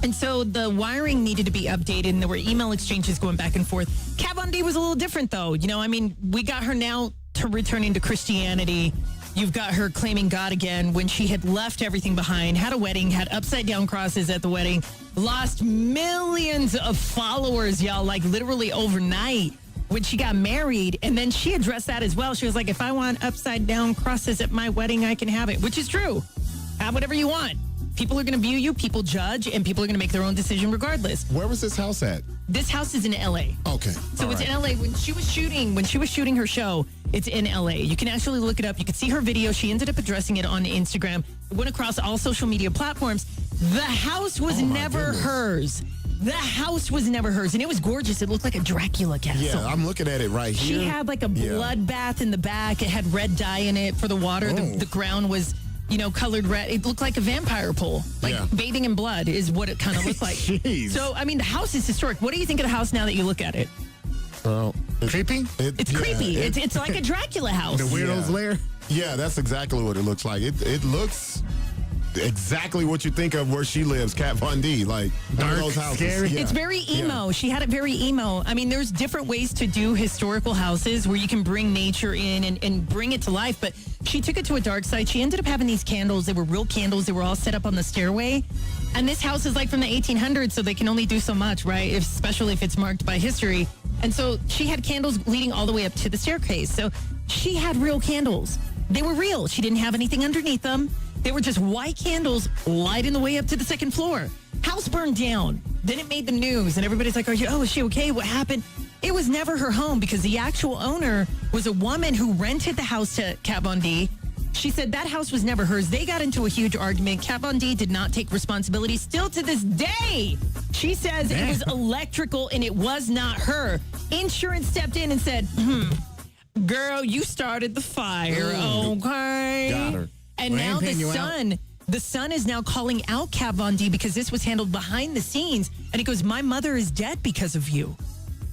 And so the wiring needed to be updated, and there were email exchanges going back and forth. Kat Von D was a little different, though. You know, I mean, we got her now to returning to Christianity. You've got her claiming God again when she had left everything behind, had a wedding, had upside-down crosses at the wedding, lost millions of followers, y'all, like literally overnight when she got married. And then she addressed that as well. She was like, if I want upside-down crosses at my wedding, I can have it, which is true. Have whatever you want. People are going to view you, people judge, and people are going to make their own decision regardless. Where was this house at? This house is in L.A. Okay. So it's in L.A. When she was shooting her show, it's in L.A. You can actually look it up. You can see her video. She ended up addressing it on Instagram. It went across all social media platforms. The house was never hers. The house was never hers, and it was gorgeous. It looked like a Dracula castle. Yeah, I'm looking at it right here. She had like a bloodbath in the back. It had red dye in it for the water. The ground was, colored red. It looked like a vampire pool. Like bathing in blood is what it kind of looked like. Jeez. So, I mean, the house is historic. What do you think of the house now that you look at it? Well, creepy? It's creepy. It's like a Dracula house. The weirdo's lair? Yeah, that's exactly what it looks like. It looks exactly what you think of where she lives, Kat Von D. Like one of those houses. Scary. Yeah. It's very emo. She had it very emo. I mean, there's different ways to do historical houses where you can bring nature in and bring it to life, but she took it to a dark side. She ended up having these candles. They were real candles. They were all set up on the stairway. And this house is like from the 1800s, so they can only do so much, right? Especially if it's marked by history. And so she had candles leading all the way up to the staircase. So she had real candles. They were real. She didn't have anything underneath them. They were just white candles lighting the way up to the second floor. House burned down. Then it made the news, and everybody's like, is she okay? What happened? It was never her home because the actual owner was a woman who rented the house to Kat Von D. She said that house was never hers. They got into a huge argument. Kat Von D did not take responsibility. Still to this day, she says it was electrical and it was not her. Insurance stepped in and said, girl, you started the fire, okay? Got her. And now the son is now calling out Kat Von D because this was handled behind the scenes. And he goes, my mother is dead because of you.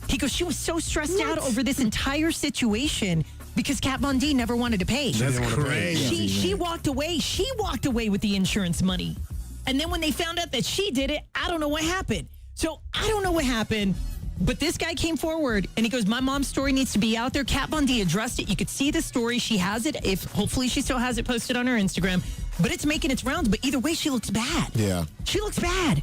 He goes, she was so stressed out over this entire situation because Kat Von D never wanted to pay. That's crazy. She walked away. She walked away with the insurance money. And then when they found out that she did it, I don't know what happened. So I don't know what happened. But this guy came forward and he goes, my mom's story needs to be out there. Kat Von D addressed it. You could see the story. She has it. Hopefully she still has it posted on her Instagram. But it's making its rounds. But either way, she looks bad. Yeah. She looks bad.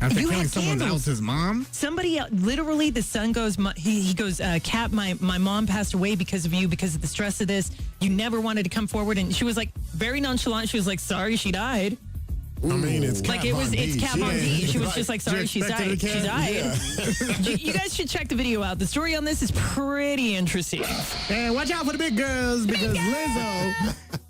After You killing had someone candles. else's mom? Somebody, literally, the son goes, he goes, Kat, my mom passed away because of you, because of the stress of this. You never wanted to come forward. And she was like, very nonchalant. She was like, sorry, she died. I mean, it's Kat Von D. It's Kat Von D. She was just like, sorry, she died. She died. You guys should check the video out. The story on this is pretty interesting. And watch out for the big girls because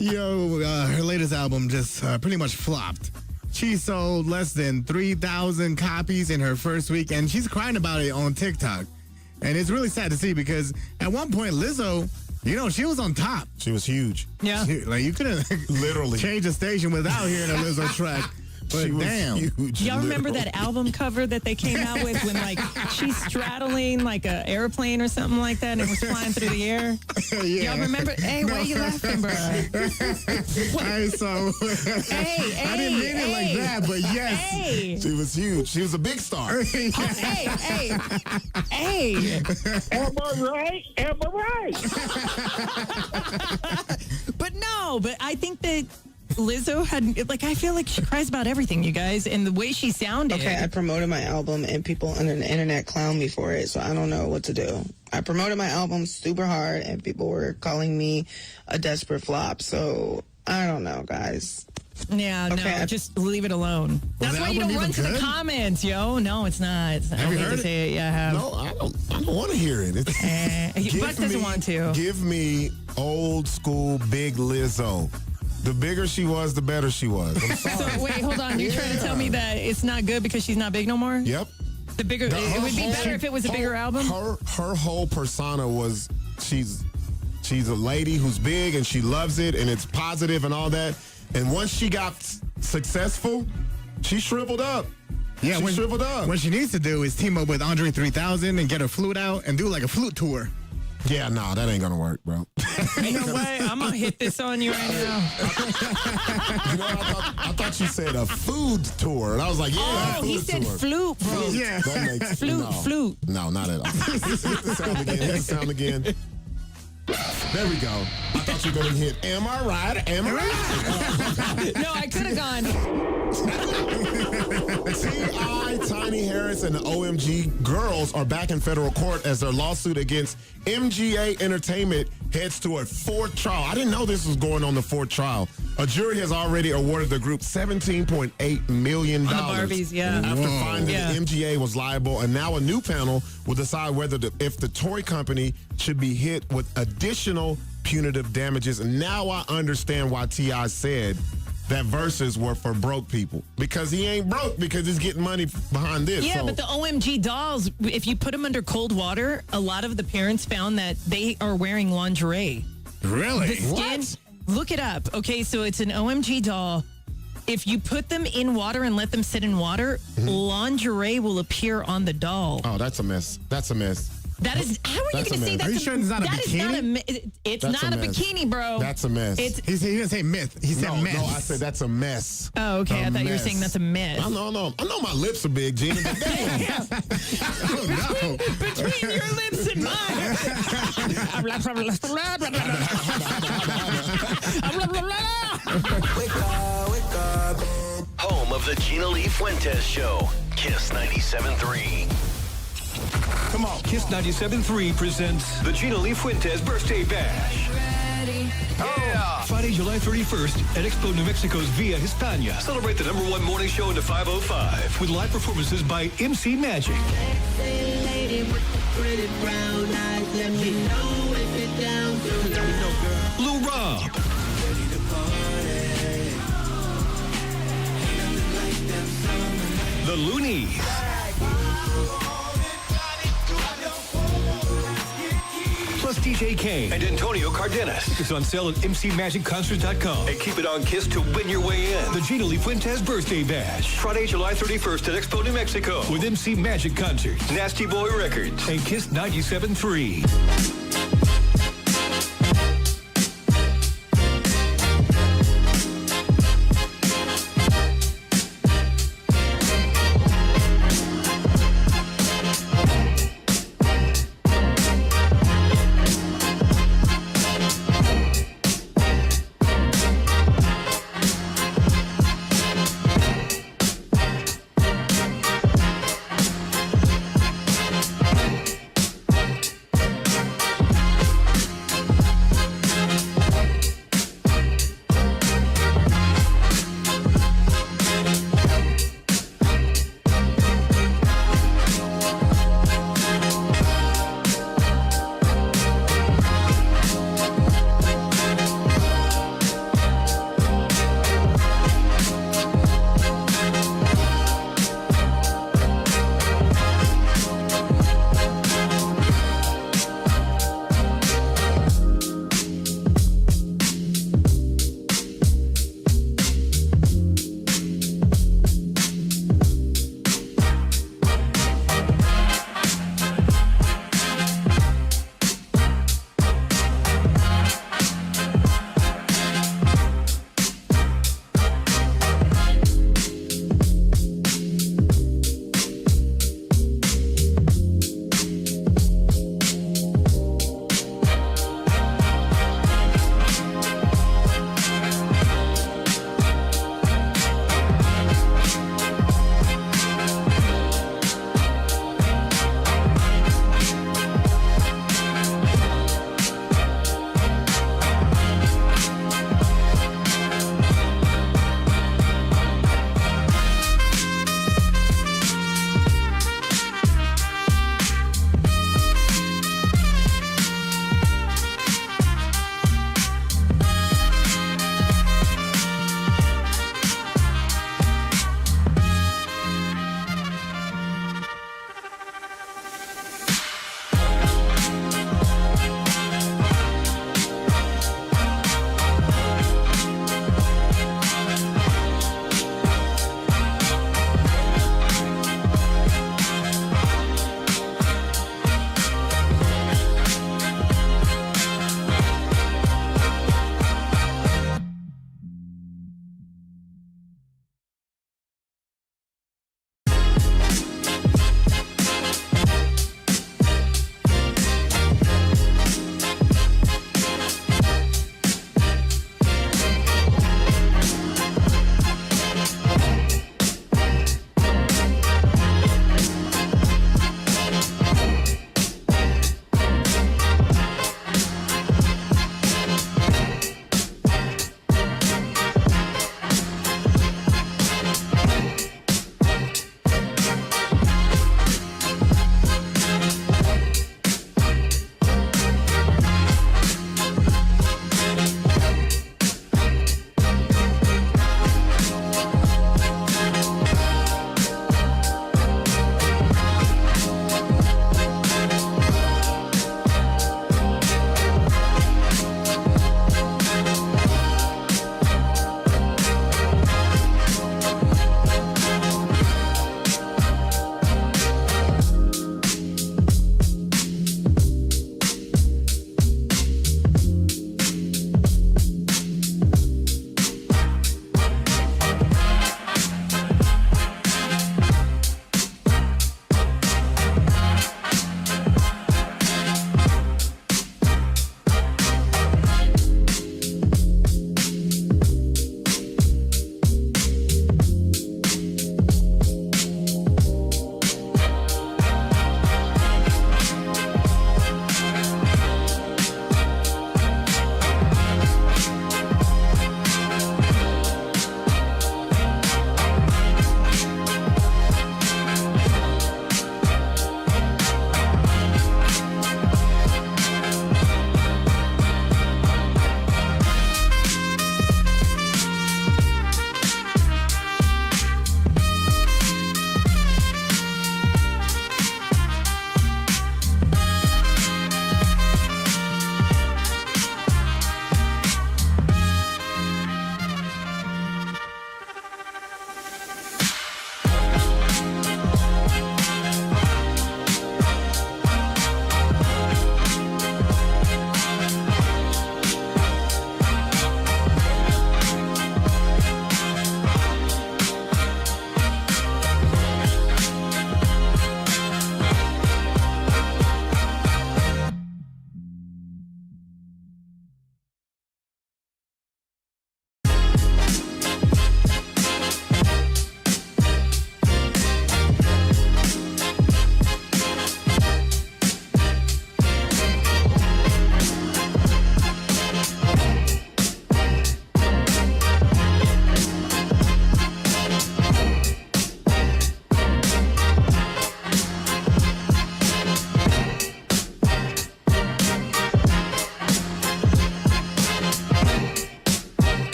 Lizzo, her latest album just pretty much flopped. She sold less than 3,000 copies in her first week, and she's crying about it on TikTok. And it's really sad to see because at one point, Lizzo, she was on top. She was huge. Yeah. You couldn't literally change a station without hearing a Lizzo track. But she was damn. huge. Y'all remember that album cover that they came out with when she's straddling like an airplane or something like that and it was flying through the air? Yeah. Y'all remember? Hey, why are you laughing, bro? I didn't mean it like that, but yes. Hey. She was huge. She was a big star. Hey. Am I right? Am I right? But I think that Lizzo had, I feel like she cries about everything, you guys, and the way she sounded. Okay, I promoted my album and people on the internet clown me for it, so I don't know what to do. I promoted my album super hard and people were calling me a desperate flop, so I don't know, guys. Yeah, okay, no, just leave it alone. That's why you don't run to the comments, yo. No, it's not. Have you heard it? Say it. Yeah, I have. No, I don't want to hear it. Buck doesn't want to. Give me old school big Lizzo. The bigger she was, the better she was. I'm sorry. So wait, hold on. You're trying to tell me that it's not good because she's not big no more? Yep. The bigger, it would be better if it was a bigger album. Her whole persona was she's a lady who's big and she loves it and it's positive and all that. And once she got successful, she shriveled up. Yeah, she shriveled up. What she needs to do is team up with Andre 3000 and get her flute out and do like a flute tour. Yeah, no, that ain't gonna work, bro. You know what? I'm gonna hit this on you right now. I thought you said a food tour, and I was like, yeah, oh, food he said tour. flute, bro. Yeah, that makes flute. No, not at all. Hit the sound again. Hit the sound again. There we go. I thought you were gonna hit. Am I right? Am I right? No, I could have gone. T.I., Tiny Harris, and the OMG Girls are back in federal court as their lawsuit against MGA Entertainment heads to a fourth trial. I didn't know this was going on the fourth trial. A jury has already awarded the group $17.8 million On the Barbies, yeah. after finding Yeah. the MGA was liable, and now a new panel will decide whether if the toy company should be hit with additional punitive damages. And now I understand why T.I. said that verses were for broke people because he ain't broke because he's getting money behind this. Yeah, so. but the OMG dolls, if you put them under cold water, a lot of the parents found that they are wearing lingerie. Really? The skin, look it up. Okay, so it's an OMG doll. If you put them in water and let them sit in water, lingerie will appear on the doll. Oh, that's a mess. That's a mess. That is, how are you going to say that's Are you sure it's not a that is bikini? It's That's not a a mess. bikini, bro. That's a mess. It's, He didn't say myth. He said mess. No, I said that's a mess. oh, okay. I thought you were saying that's a myth. I know my lips are big, Gina, but damn. Oh, no. Between your lips and mine. Home of the Gina Lee Fuentes Show. Kiss 97.3. Come on. Kiss 97.3 presents the Gina Lee Fuentes Birthday Bash. Yeah. Friday, July 31st at Expo New Mexico's Via Hispania. Celebrate the #1 morning show in the 505 with live performances by MC Magic. Lou Rob. The Loonies. Plus DJ Kane and Antonio Cardenas. It's on sale at mcmagicconcerts.com. And keep it on Kiss to win your way in. The Gina Lee Fuentes Birthday Bash. Friday, July 31st at Expo New Mexico. With MC Magic Concerts, Nasty Boy Records, and Kiss 97.3.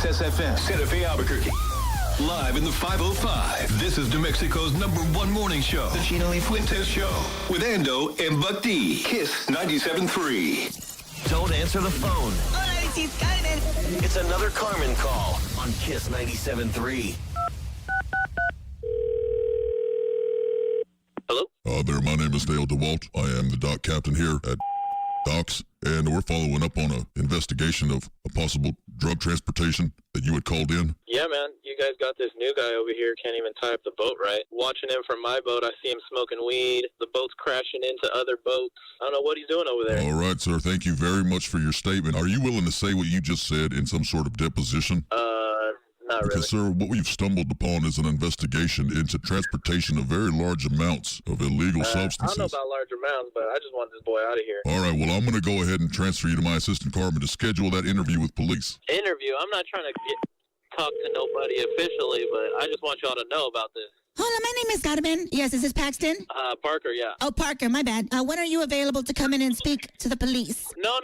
KISS FM, Santa Fe, Albuquerque. Live in the 505. This is New Mexico's #1 morning show. The Gina Lee Fuentes Show. With Ando and Buck D. KISS 97.3. Don't answer the phone. Hola, this is Carmen. It's another Carmen call on KISS 97.3. Hello? There, my name is Dale DeWalt. I am the dock captain here at Docks, and we're following up on an investigation of a possible drug transportation that you had called in. Yeah, man. You guys got this new guy over here, can't even tie up the boat right. Watching him from my boat, I see him smoking weed. The boat's crashing into other boats. I don't know what he's doing over there. All right, sir. Thank you very much for your statement. Are you willing to say what you just said in some sort of deposition? Not Because, really. sir, what we've stumbled upon is an investigation into transportation of very large amounts of illegal I don't substances. know about large amounts, but I just want this boy out of here. All right, well, I'm going to go ahead and transfer you to my assistant, Carmen, to schedule that interview with police. Interview? I'm not trying to talk to nobody officially, but I just want y'all to know about this. Hola, my name is Carmen. Yes, is this Paxton? Parker, yeah. Oh, Parker, my bad. When are you available to come in and speak to the police? No.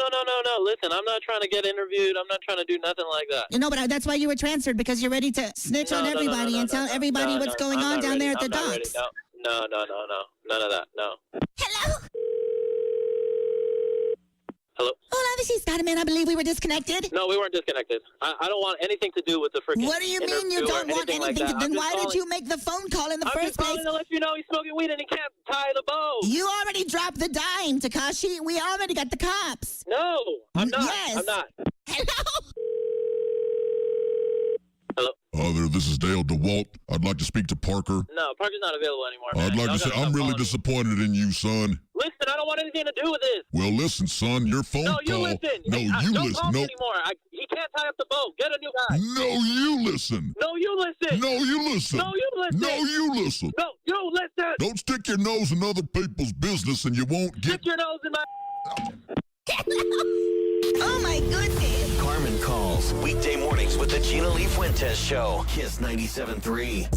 Listen, I'm not trying to get interviewed. I'm not trying to do nothing like that. No, but that's why you were transferred, because you're ready to snitch on everybody and tell everybody what's going on down there at the docks. No. None of that, no. Hello? Hello? Hola, this is Carmen. I believe we were disconnected. No, we weren't disconnected. I don't want anything to do with the freaking What do you mean you don't want anything like to that. Then why did you make the phone call in the first place? I'm just calling to let you know he's smoking weed and he can't tie the boat. You already dropped the dime, Takashi. We already got the cops. No, I'm not. Yes. I'm not. Hello? Hello? There, this is Dale DeWalt. I'd like to speak to Parker. No, Parker's not available anymore, man. I'd like to say I'm really disappointed in you, son. Listen, I don't want anything to do with this. Well, listen, son, your phone No, you call. listen. No, Hey, you don't listen. call me No, anymore. He can't tie up the boat. Get a new guy. no, you listen. No, you listen. No, you listen. No, you listen. No, you listen. No, you listen. Don't stick your nose in other people's business and you won't get... Stick your nose in my... Oh, my goodness. Carmen calls weekday mornings with the Gina Lee Fuentes Show. KISS 97.3.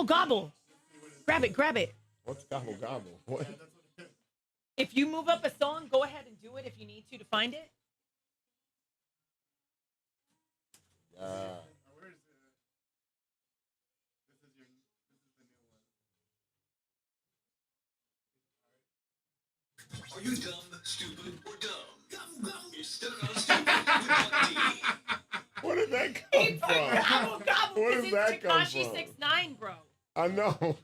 Gobble, gobble. Grab it, grab it. What's gobble gobble? What? If you move up a song, go ahead and do it if you need to find it. Are you dumb, stupid, or dumb? You're stuck on stupid with Buck D. Where did that come from? Gobble, gobble. Where does that come Tekashi from? 6ix9ine, bro. I know.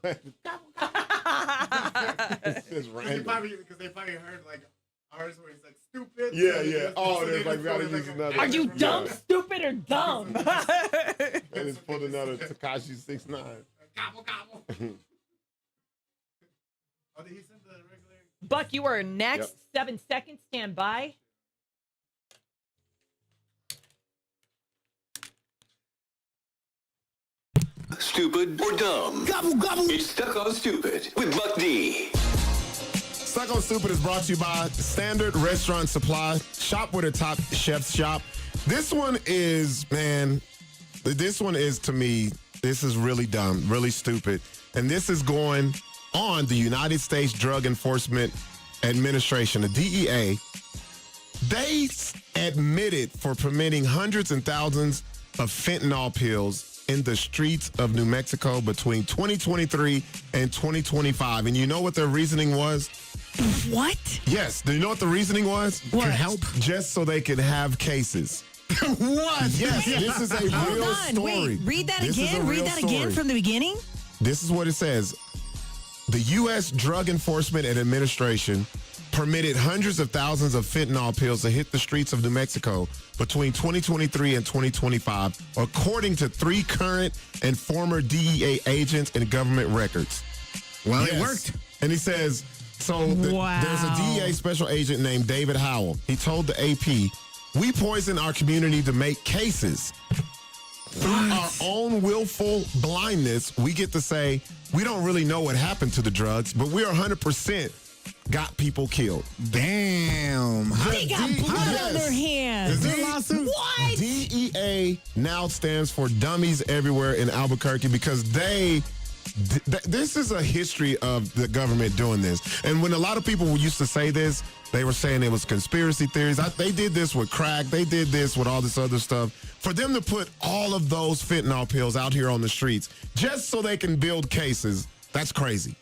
It's just random. Because they probably heard like ours where it's like stupid. Yeah, yeah. Oh, there's like, we gotta use another. Are you dumb, stupid, or dumb? They just pulled another Tekashi 6ix9ine. Gobble, gobble. Oh, did he send the regular? Buck, you are next. Yep. 7 seconds. Stand by. Stupid or dumb? Gobble, gobble. It's Stuck on Stupid with Buck D. Stuck on Stupid is brought to you by Standard Restaurant Supply. Shop where the top chefs shop. This one is, man, this one is, to me, this is really dumb, really stupid. And this is going on the United States Drug Enforcement Administration, the DEA. They admitted for permitting hundreds and thousands of fentanyl pills in the streets of New Mexico between 2023 and 2025. And you know what their reasoning was? What? Yes. Do you know what the reasoning was? To help? Just so they could have cases. What? Yes, this is a Hold real on. story. Wait, read that This is a again. Read real that again story. from the beginning. This is what it says. The U.S. Drug Enforcement and Administration permitted hundreds of thousands of fentanyl pills to hit the streets of New Mexico between 2023 and 2025, according to 3 current and former DEA agents and government records. Well, Yes. it worked. And he says, there's a DEA special agent named David Howell. He told the AP, we poison our community to make cases. Through our own willful blindness, we get to say, we don't really know what happened to the drugs, but we're 100% got people killed. Damn. They got blood on their hands. Is there a lawsuit? What? DEA now stands for Dummies Everywhere in Albuquerque because this is a history of the government doing this. And when a lot of people used to say this, they were saying it was conspiracy theories. They did this with crack. They did this with all this other stuff. For them to put all of those fentanyl pills out here on the streets just so they can build cases, that's crazy.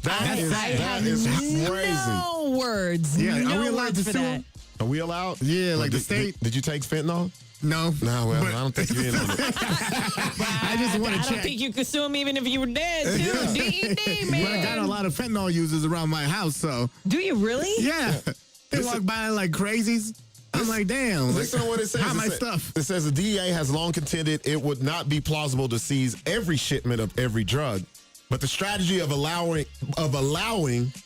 That is crazy. No words. Yeah, no are we allowed words to for sue? that. Are we allowed? Yeah, like the Did- state. Did you take fentanyl? No. No, well, But- I don't think you're in on it. I just want I to don't check. think you could sue him even if you were dead, too. Yeah. DED, But I got a man. lot of fentanyl users around my house, so Do you really? yeah. They walk by like crazies. I'm like, damn. Listen to what it says. How It my sa- stuff? It says the DEA has long contended it would not be plausible to seize every shipment of every drug, but the strategy of allowing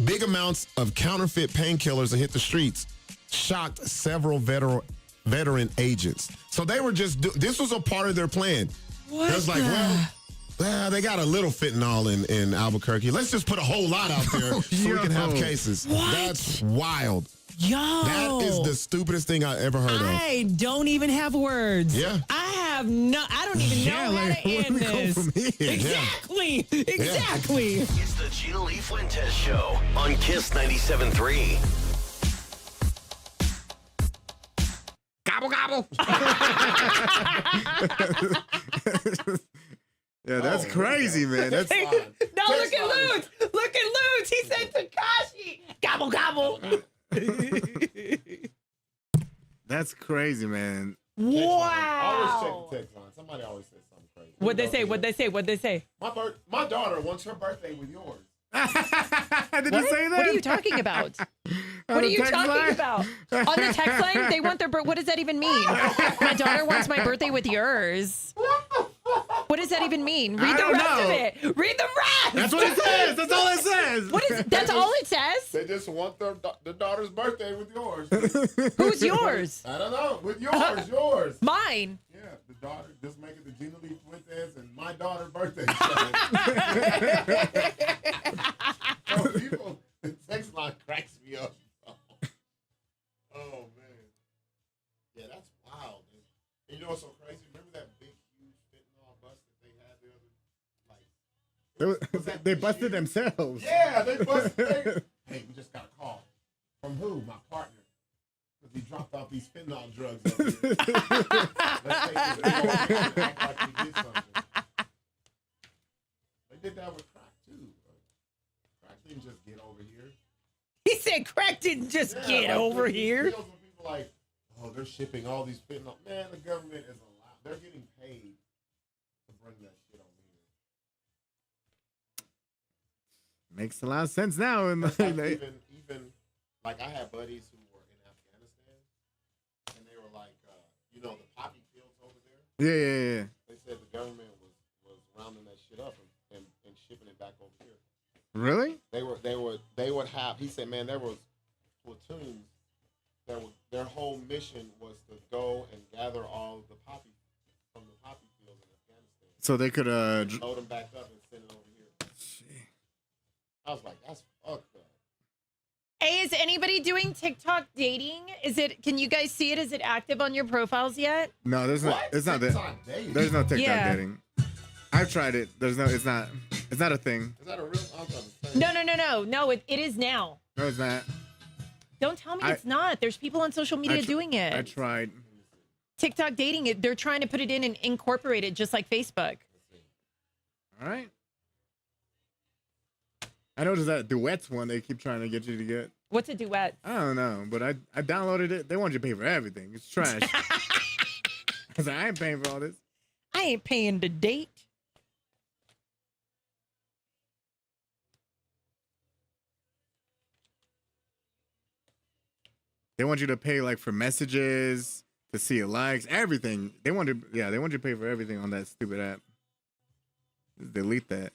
big amounts of counterfeit painkillers to hit the streets shocked several veteran agents. So they were just this was a part of their plan. What It was like, well, they got a little fentanyl in Albuquerque. Let's just put a whole lot out there so we can have Yo. cases. What? That's wild. Yo. That is the stupidest thing I ever heard of. I don't even have words. Yeah. I don't even know Yeah, how like, to where do end we go this. from here? Exactly. Exactly. It's the Gina Lee Fuentes Show on Kiss 97.3. Gobble, gobble. Yeah, that's crazy, man. That's No, look at Lutz. Look at Lutz. He said Tekashi. Gobble, gobble. that's crazy, man. Wow. Always check the text line. Somebody always says something crazy. What'd they say? What'd they say? What'd they say? My daughter wants her birthday with yours. Did you say that? What are you talking about? What are you text talking line? about? On the text line, they want their what does that even mean? My daughter wants my birthday with yours. What does that even mean? Read I the don't rest know. of it. Read the rest. That's what it says. That's all it says. What is? That's all it says. They just want the daughter's birthday with yours. Who's yours? I don't know. With yours. Mine. Yeah, the daughter. Just make it the Gina Lee Fuentes and my daughter's birthday. Oh, people, the text line cracks me up. Oh man, yeah, that's wild. Man. And you know what's so crazy? Remember that big, huge fentanyl bust that they had the other, like, it They busted themselves. Yeah, they busted. Hey, we just got a call. From who? My partner. Because he dropped off these fentanyl drugs over here. Let's take this call and act like we did something. They did that with crack, too. Crack didn't just get over here. He said crack didn't just get over here. People like, oh, they're shipping all these fentanyl. Man, the government is allowed. They're getting paid to bring that shit over here. Makes a lot of sense now. And Like even like I had buddies who were in Afghanistan, and they were like, the poppy fields over there. Yeah. They said the government was rounding that shit up and shipping it back over here. Really? They would have. He said, man, there was platoons that their whole mission was to go and gather all the poppy from the poppy fields in Afghanistan. So they could load them back up and send it over here. I was like, that's fucked up. Hey, is anybody doing TikTok dating? Can you guys see it? Is it active on your profiles yet? No, there's not. It's not that. There's no TikTok dating. I've tried it. It's not a thing. Is that a real? No, it is now. No, it's not. Don't tell me it's not. There's people on social media doing it. I tried. TikTok dating, they're trying to put it in and incorporate it just like Facebook. All right. I noticed that duets one they keep trying to get you to get. What's a duet? I don't know, but I downloaded it. They want you to pay for everything. It's trash. I was like, I ain't paying for all this. I ain't paying to date. They want you to pay like for messages, to see your likes, everything. They want you to pay for everything on that stupid app. Just delete that.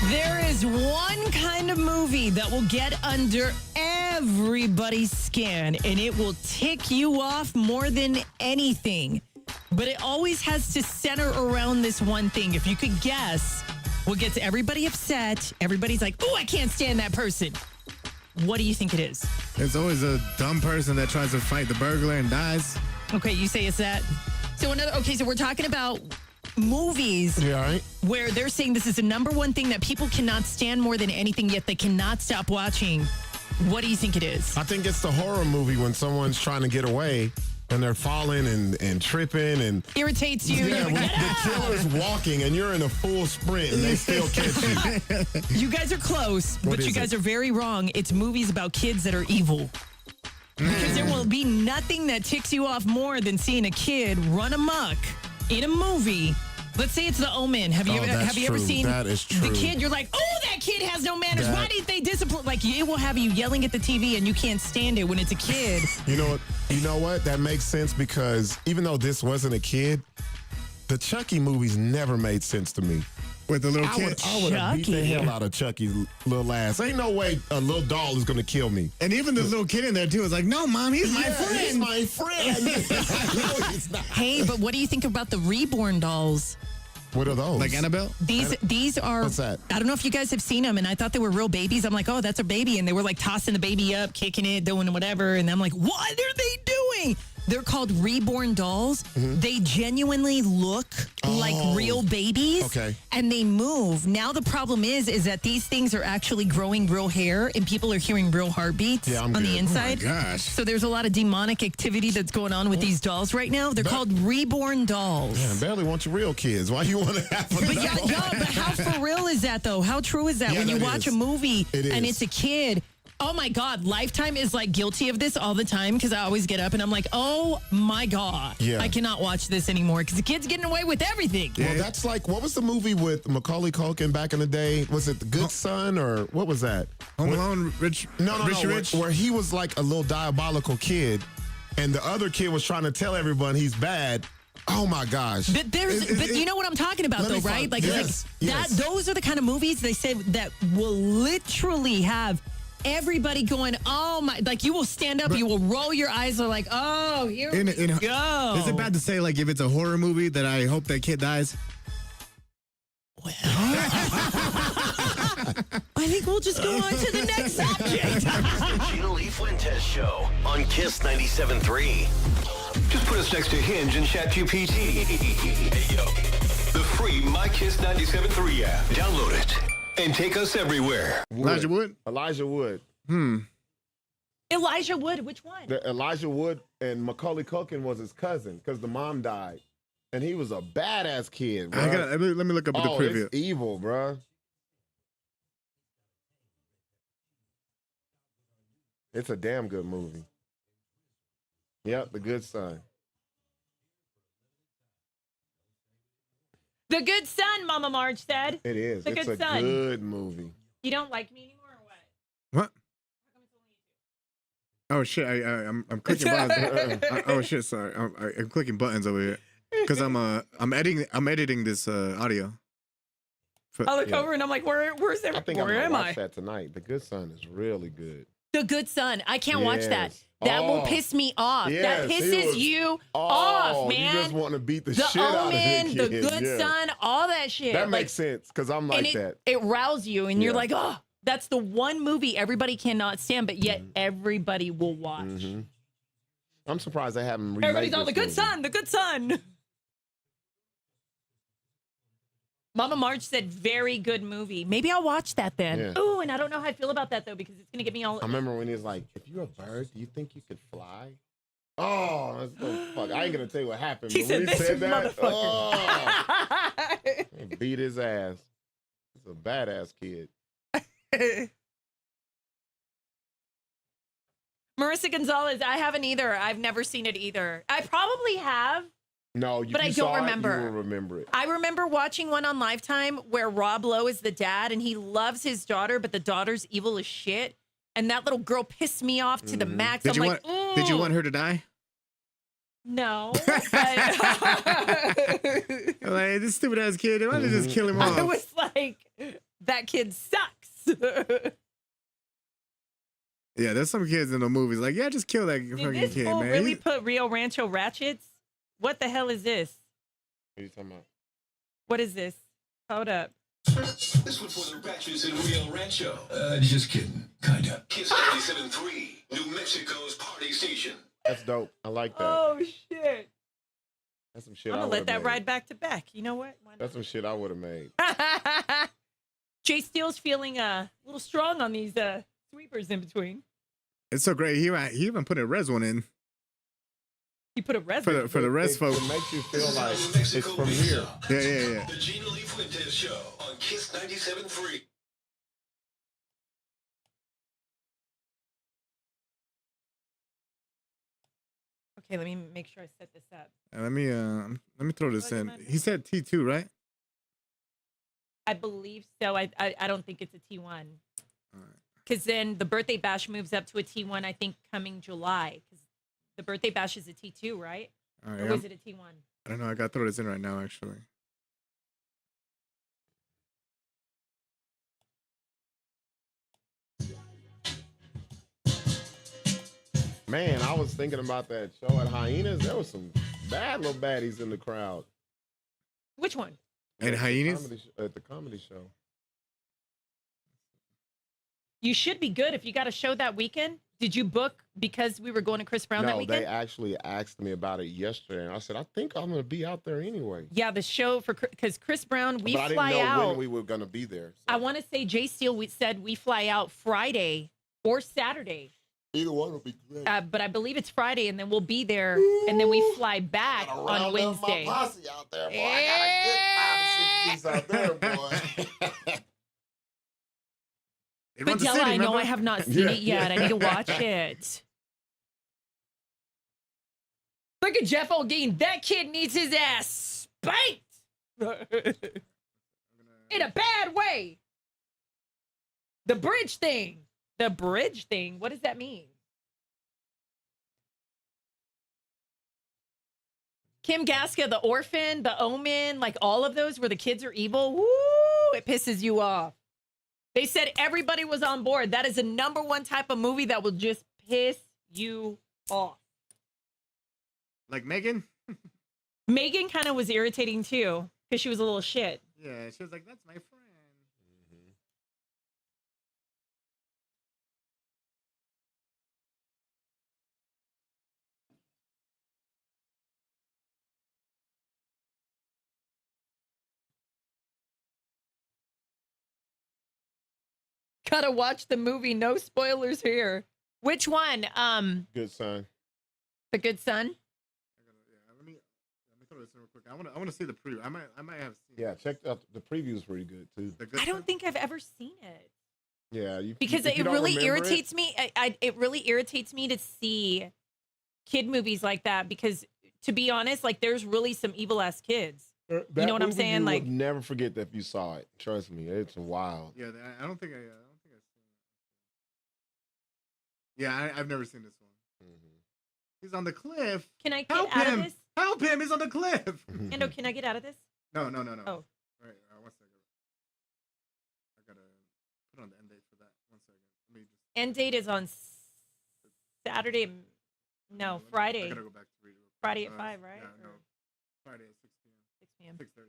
There is one kind of movie that will get under everybody's skin, and it will tick you off more than anything. But it always has to center around this one thing. If you could guess what gets everybody upset, everybody's like, oh, I can't stand that person. What do you think it is? It's always a dumb person that tries to fight the burglar and dies. Okay, you say it's that. So we're talking about movies where they're saying this is the number one thing that people cannot stand more than anything, yet they cannot stop watching. What do you think it is? I think it's the horror movie when someone's trying to get away and they're falling and tripping and irritates you. Yeah, when the killer's walking and you're in a full sprint and they still catch you. You guys are close, but you guys are very wrong. It's movies about kids that are evil. Because there will be nothing that ticks you off more than seeing a kid run amok in a movie. Let's say it's The Omen. Have you ever seen the kid? You're like, oh, that kid has no manners. Why didn't they discipline? Like, it will have you yelling at the TV and you can't stand it when it's a kid. You know what? That makes sense because even though this wasn't a kid, the Chucky movies never made sense to me. With the little kid? I would have beat the hell out of Chucky's little ass. Ain't no way a little doll is going to kill me. And even the little kid in there, too, is like, no, Mom, he's my friend. He's my friend. No, he's not. Hey, but what do you think about the reborn dolls? What are those? Like Annabelle? These are. What's that? I don't know if you guys have seen them, and I thought they were real babies. I'm like, oh, that's a baby, and they were like tossing the baby up, kicking it, doing whatever, and I'm like, what are they doing? They're called reborn dolls. Mm-hmm. They genuinely look like real babies. Okay. And they move. Now the problem is that these things are actually growing real hair and people are hearing real heartbeats on the inside. Oh my gosh. So there's a lot of demonic activity that's going on with these dolls right now. They're called reborn dolls. Yeah, I barely want your real kids. Why you want to have them? But but how for real is that though? How true is that when you watch a movie and it's a kid? Oh my God, Lifetime is like guilty of this all the time because I always get up and I'm like, oh my God, I cannot watch this anymore because the kid's getting away with everything. Well, that's like, what was the movie with Macaulay Culkin back in the day? Was it The Good Son or what was that? Home Alone, Rich. Where he was like a little diabolical kid and the other kid was trying to tell everyone he's bad. Oh my gosh! But you know what I'm talking about, though, right? Like, yes. Those are the kind of movies they said that will literally have everybody going, oh my, like you will stand up, you will roll your eyes, are like, oh, here we go. Is it bad to say, like, if it's a horror movie that I hope that kid dies? Well, I think we'll just go on to the next subject. It's the Gina Lee Fuentes Show on Kiss 97.3. Just put us next to Hinge and ChatGPT. Hey, yo. The free My Kiss 97.3 app. Download it and take us everywhere. Elijah Wood? Elijah Wood. Elijah Wood, which one? Elijah Wood and Macaulay Culkin was his cousin because the mom died. And he was a badass kid, bro. Let me look up the preview. It's evil, bro. It's a damn good movie. Yep, The Good Son. The Good Son, Mama Marge said. It is. The It's Good a Son. good movie. You don't like me anymore or what? What? Oh shit! I'm clicking buttons. Oh shit! Sorry, I'm clicking buttons over here because I'm editing this audio. I look over and I'm like, where's I think where I'm am gonna I? watch that tonight. The Good Son is really good. The Good Son. I can't watch that. Yes. That will Oh. piss me off. Yes, that he pisses was- you off, man. You just want to beat the The shit out of Omen, the The kid. Good Yeah. Son, all that shit. That Like, makes sense because I'm like and that. it rouses you, and you're Yeah. like, oh, that's the one movie everybody cannot stand, but yet everybody will watch. Mm-hmm. I'm surprised they haven't remade Everybody's all this The Good movie. Son, The Good Son. Mama Marge said, very good movie. Maybe I'll watch that then. Yeah. Ooh, and I don't know how I feel about that, though, because it's going to get me all... I remember when he was like, if you're a bird, do you think you could fly? Oh, that's so fuck. I ain't gonna tell you what happened. He but when said, he "This said that, motherfucker." he beat his ass. He's a badass kid. Marissa Gonzalez, I haven't either. I've never seen it either. I probably have. No, you But I you don't saw remember. It, you will remember it. I remember watching one on Lifetime where Rob Lowe is the dad and he loves his daughter, but the daughter's evil as shit. And that little girl pissed me off to the max. Did I'm you like, did you want her to die? No. Like, this stupid ass kid, why don't you just kill him off? I was like, that kid sucks. Yeah, there's some kids in the movies like, yeah, just kill that Did fucking this kid, fool man. really put Rio Rancho ratchets? What the hell is this? What are you talking about? What is this? Hold up. This one for the Ratchets in Rio Rancho. Just kidding. Kinda. Kiss 97.3, New Mexico's party station. That's dope. I like that. Oh, shit. That's some shit I'm I going to would let have that made. ride back to back. You know what? Why That's some shit I would have made. not? Jay Steele's feeling a little strong on these sweepers in between. It's so great. He even put a res one in He put a res for the res folks. It makes you feel like it's from here. Yeah. The Gina Lee Fuentes Show on Kiss 97.3. Okay, let me make sure I set this up. Let me throw this in. He said T2, right? I believe so. I don't think it's a T1. Because then the birthday bash moves up to a T1, I think, coming July. Because the birthday bash is a T2, right? All right, Or was it a T1? I don't know. I got to throw this in right now, actually. Man, I was thinking about that show at Hyenas. There was some bad little baddies in the crowd. Which one? And Hyenas? At the comedy show. You should be good if you got a show that weekend. Did you book because we were going to Chris Brown that No, weekend? they actually asked me about it yesterday, and I said, I think I'm going to be out there anyway. Yeah, the show for because Chris Brown, we but I didn't fly know out. when we were going to be there. I want to say Jay Steele said we fly out Friday or Saturday. Either one would be great. But I believe it's Friday, and then we'll be there, and then we fly back on Wednesday. My posse out there, boy. I got a good 5 or 6 piece out there, boy. But Della, I know I have not seen it yet. I need to watch it. Look at Jeff Aldine. That kid needs his ass spanked. In a bad way. The bridge thing. The bridge thing. What does that mean? Kim Gaska, The Orphan, The Omen, like all of those where the kids are evil. Woo! It pisses you off. They said everybody was on board. That is the number one type of movie that will just piss you off. Like Megan? Megan kind of was irritating too because she was a little shit. Yeah, she was like, that's my friend. Gotta watch the movie. No spoilers here. Which one? Good Son. The Good Son. Let me throw this in real quick. I want to see the preview. I might have seen. Yeah, check out the preview's pretty good too. I don't think I've ever seen it. Yeah, because if you it don't really remember irritates me. It really irritates me to see kid movies like that because, to be honest, like there's really some evil ass kids. That You know what I'm movie saying? You Like, would never forget that if you saw it. Trust me, it's wild. Yeah, I don't think I've seen it. Yeah, I've never seen this one. He's on the cliff. can I get Help out him! of this? Help him! He's on the cliff. Endo, can I get out of this? No. Oh. Right, 1 second. I gotta put on the end date for that. 1 second. Let me just. End date is on Saturday. No, Friday. I gotta go back to read it. Friday at 5, right? Yeah, no. Friday at 6 p.m. 6 p.m. 6:30.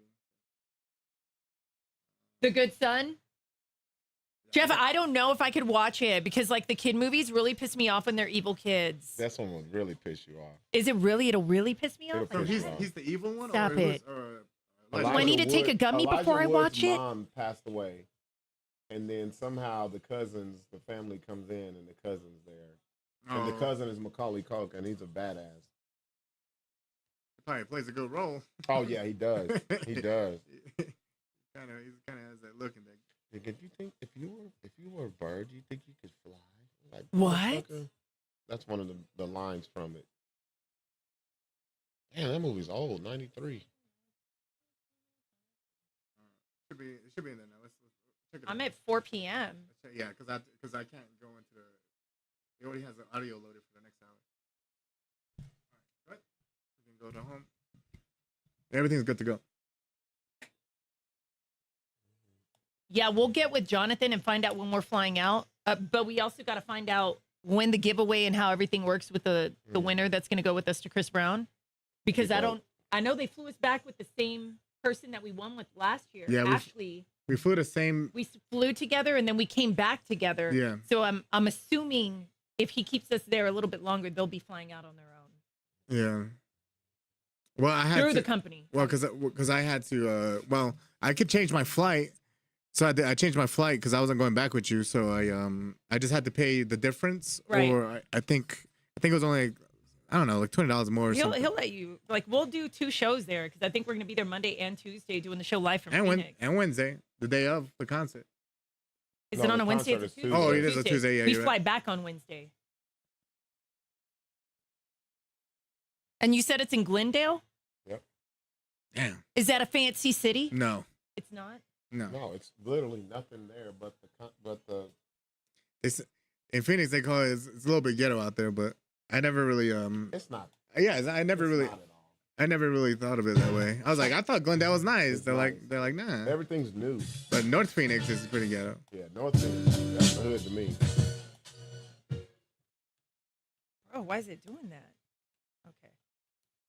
The Good Son. Jeff, I don't know if I could watch it because, like, the kid movies really piss me off when they're evil kids. That's one would really piss you off. Is it really? It'll really piss me off? So he's the evil one. Stop or it. Do I need to take a gummy before I watch it? Mom passed away, and then somehow the family comes in, and the cousin's there, and the cousin is Macaulay Culkin, and he's a badass. He probably plays a good role. Oh yeah, he does. He does. He kind of has that look in there. If you think if you were a bird, you think you could fly? Like, what? Motherfucker? That's one of the lines from it. Damn, that movie's old, 93. It should be in there now. Let's check it out. I'm at 4 p.m. Yeah, because I can't go into the. He already has the audio loaded for the next hour. All right, we can go to home. Everything's good to go. Yeah, we'll get with Jonathan and find out when we're flying out. But we also got to find out when the giveaway and how everything works with the winner that's going to go with us to Chris Brown. Because I know they flew us back with the same person that we won with last year. Yeah, Ashley. We flew the same. We flew together and then we came back together. Yeah. So I'm assuming if he keeps us there a little bit longer, they'll be flying out on their own. Yeah. Well, I had through to, the company. Well, because I had to. I could change my flight. So I changed my flight because I wasn't going back with you. So I just had to pay the difference. Right. Or I think it was only I don't know, like $20 more. Or He'll something. let you, like, we'll do 2 shows there because I think we're going to be there Monday and Tuesday doing the show live from Phoenix. And Wednesday, the day of the concert. Is it on a Wednesday or Tuesday? Oh, it is a Tuesday. Yeah, we you're fly right. back on Wednesday. And you said it's in Glendale? Yep. Damn. Is that a fancy city? No. It's not? No, it's literally nothing there but the. It's in Phoenix. They call it. It's a little bit ghetto out there, but I never really. It's not. Yeah, I never really. I never really thought of it that way. I was like, I thought Glendale was nice. They're like, nah. Everything's new. But North Phoenix is pretty ghetto. Yeah, North Phoenix. That's the hood to me. Bro, why is it doing that? Okay.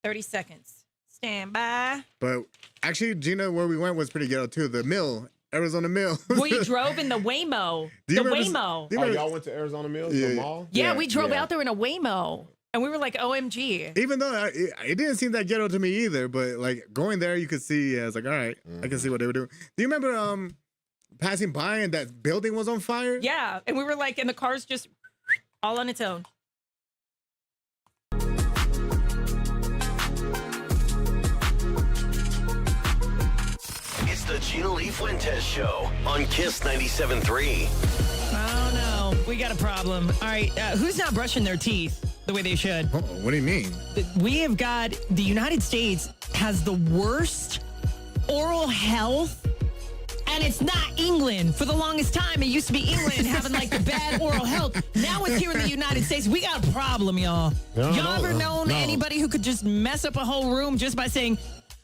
30 seconds. Stand by. But actually, Gina, where we went was pretty ghetto too. The Mill, Arizona Mill. We drove in the Waymo. Do you remember- Waymo. do you remember- y'all went to Arizona Mills, Yeah. the mall? Yeah, we drove out there in a Waymo. And we were like, OMG. Even though it didn't seem that ghetto to me either, but like going there, you could see. I was like, all right, I can see what they were doing. Do you remember passing by and that building was on fire? Yeah. And we were like, and the car's just all on its own. It's the Gina Lee Fuentes Show on Kiss 97.3. Oh, no. We got a problem. All right. Who's not brushing their teeth the way they should? Oh, what do you mean? We have got the United States has the worst oral health. And it's not England. For the longest time, it used to be England having like the bad oral health. Now it's here in the United States. We got a problem, y'all. Y'all ever known anybody who could just mess up a whole room just by saying,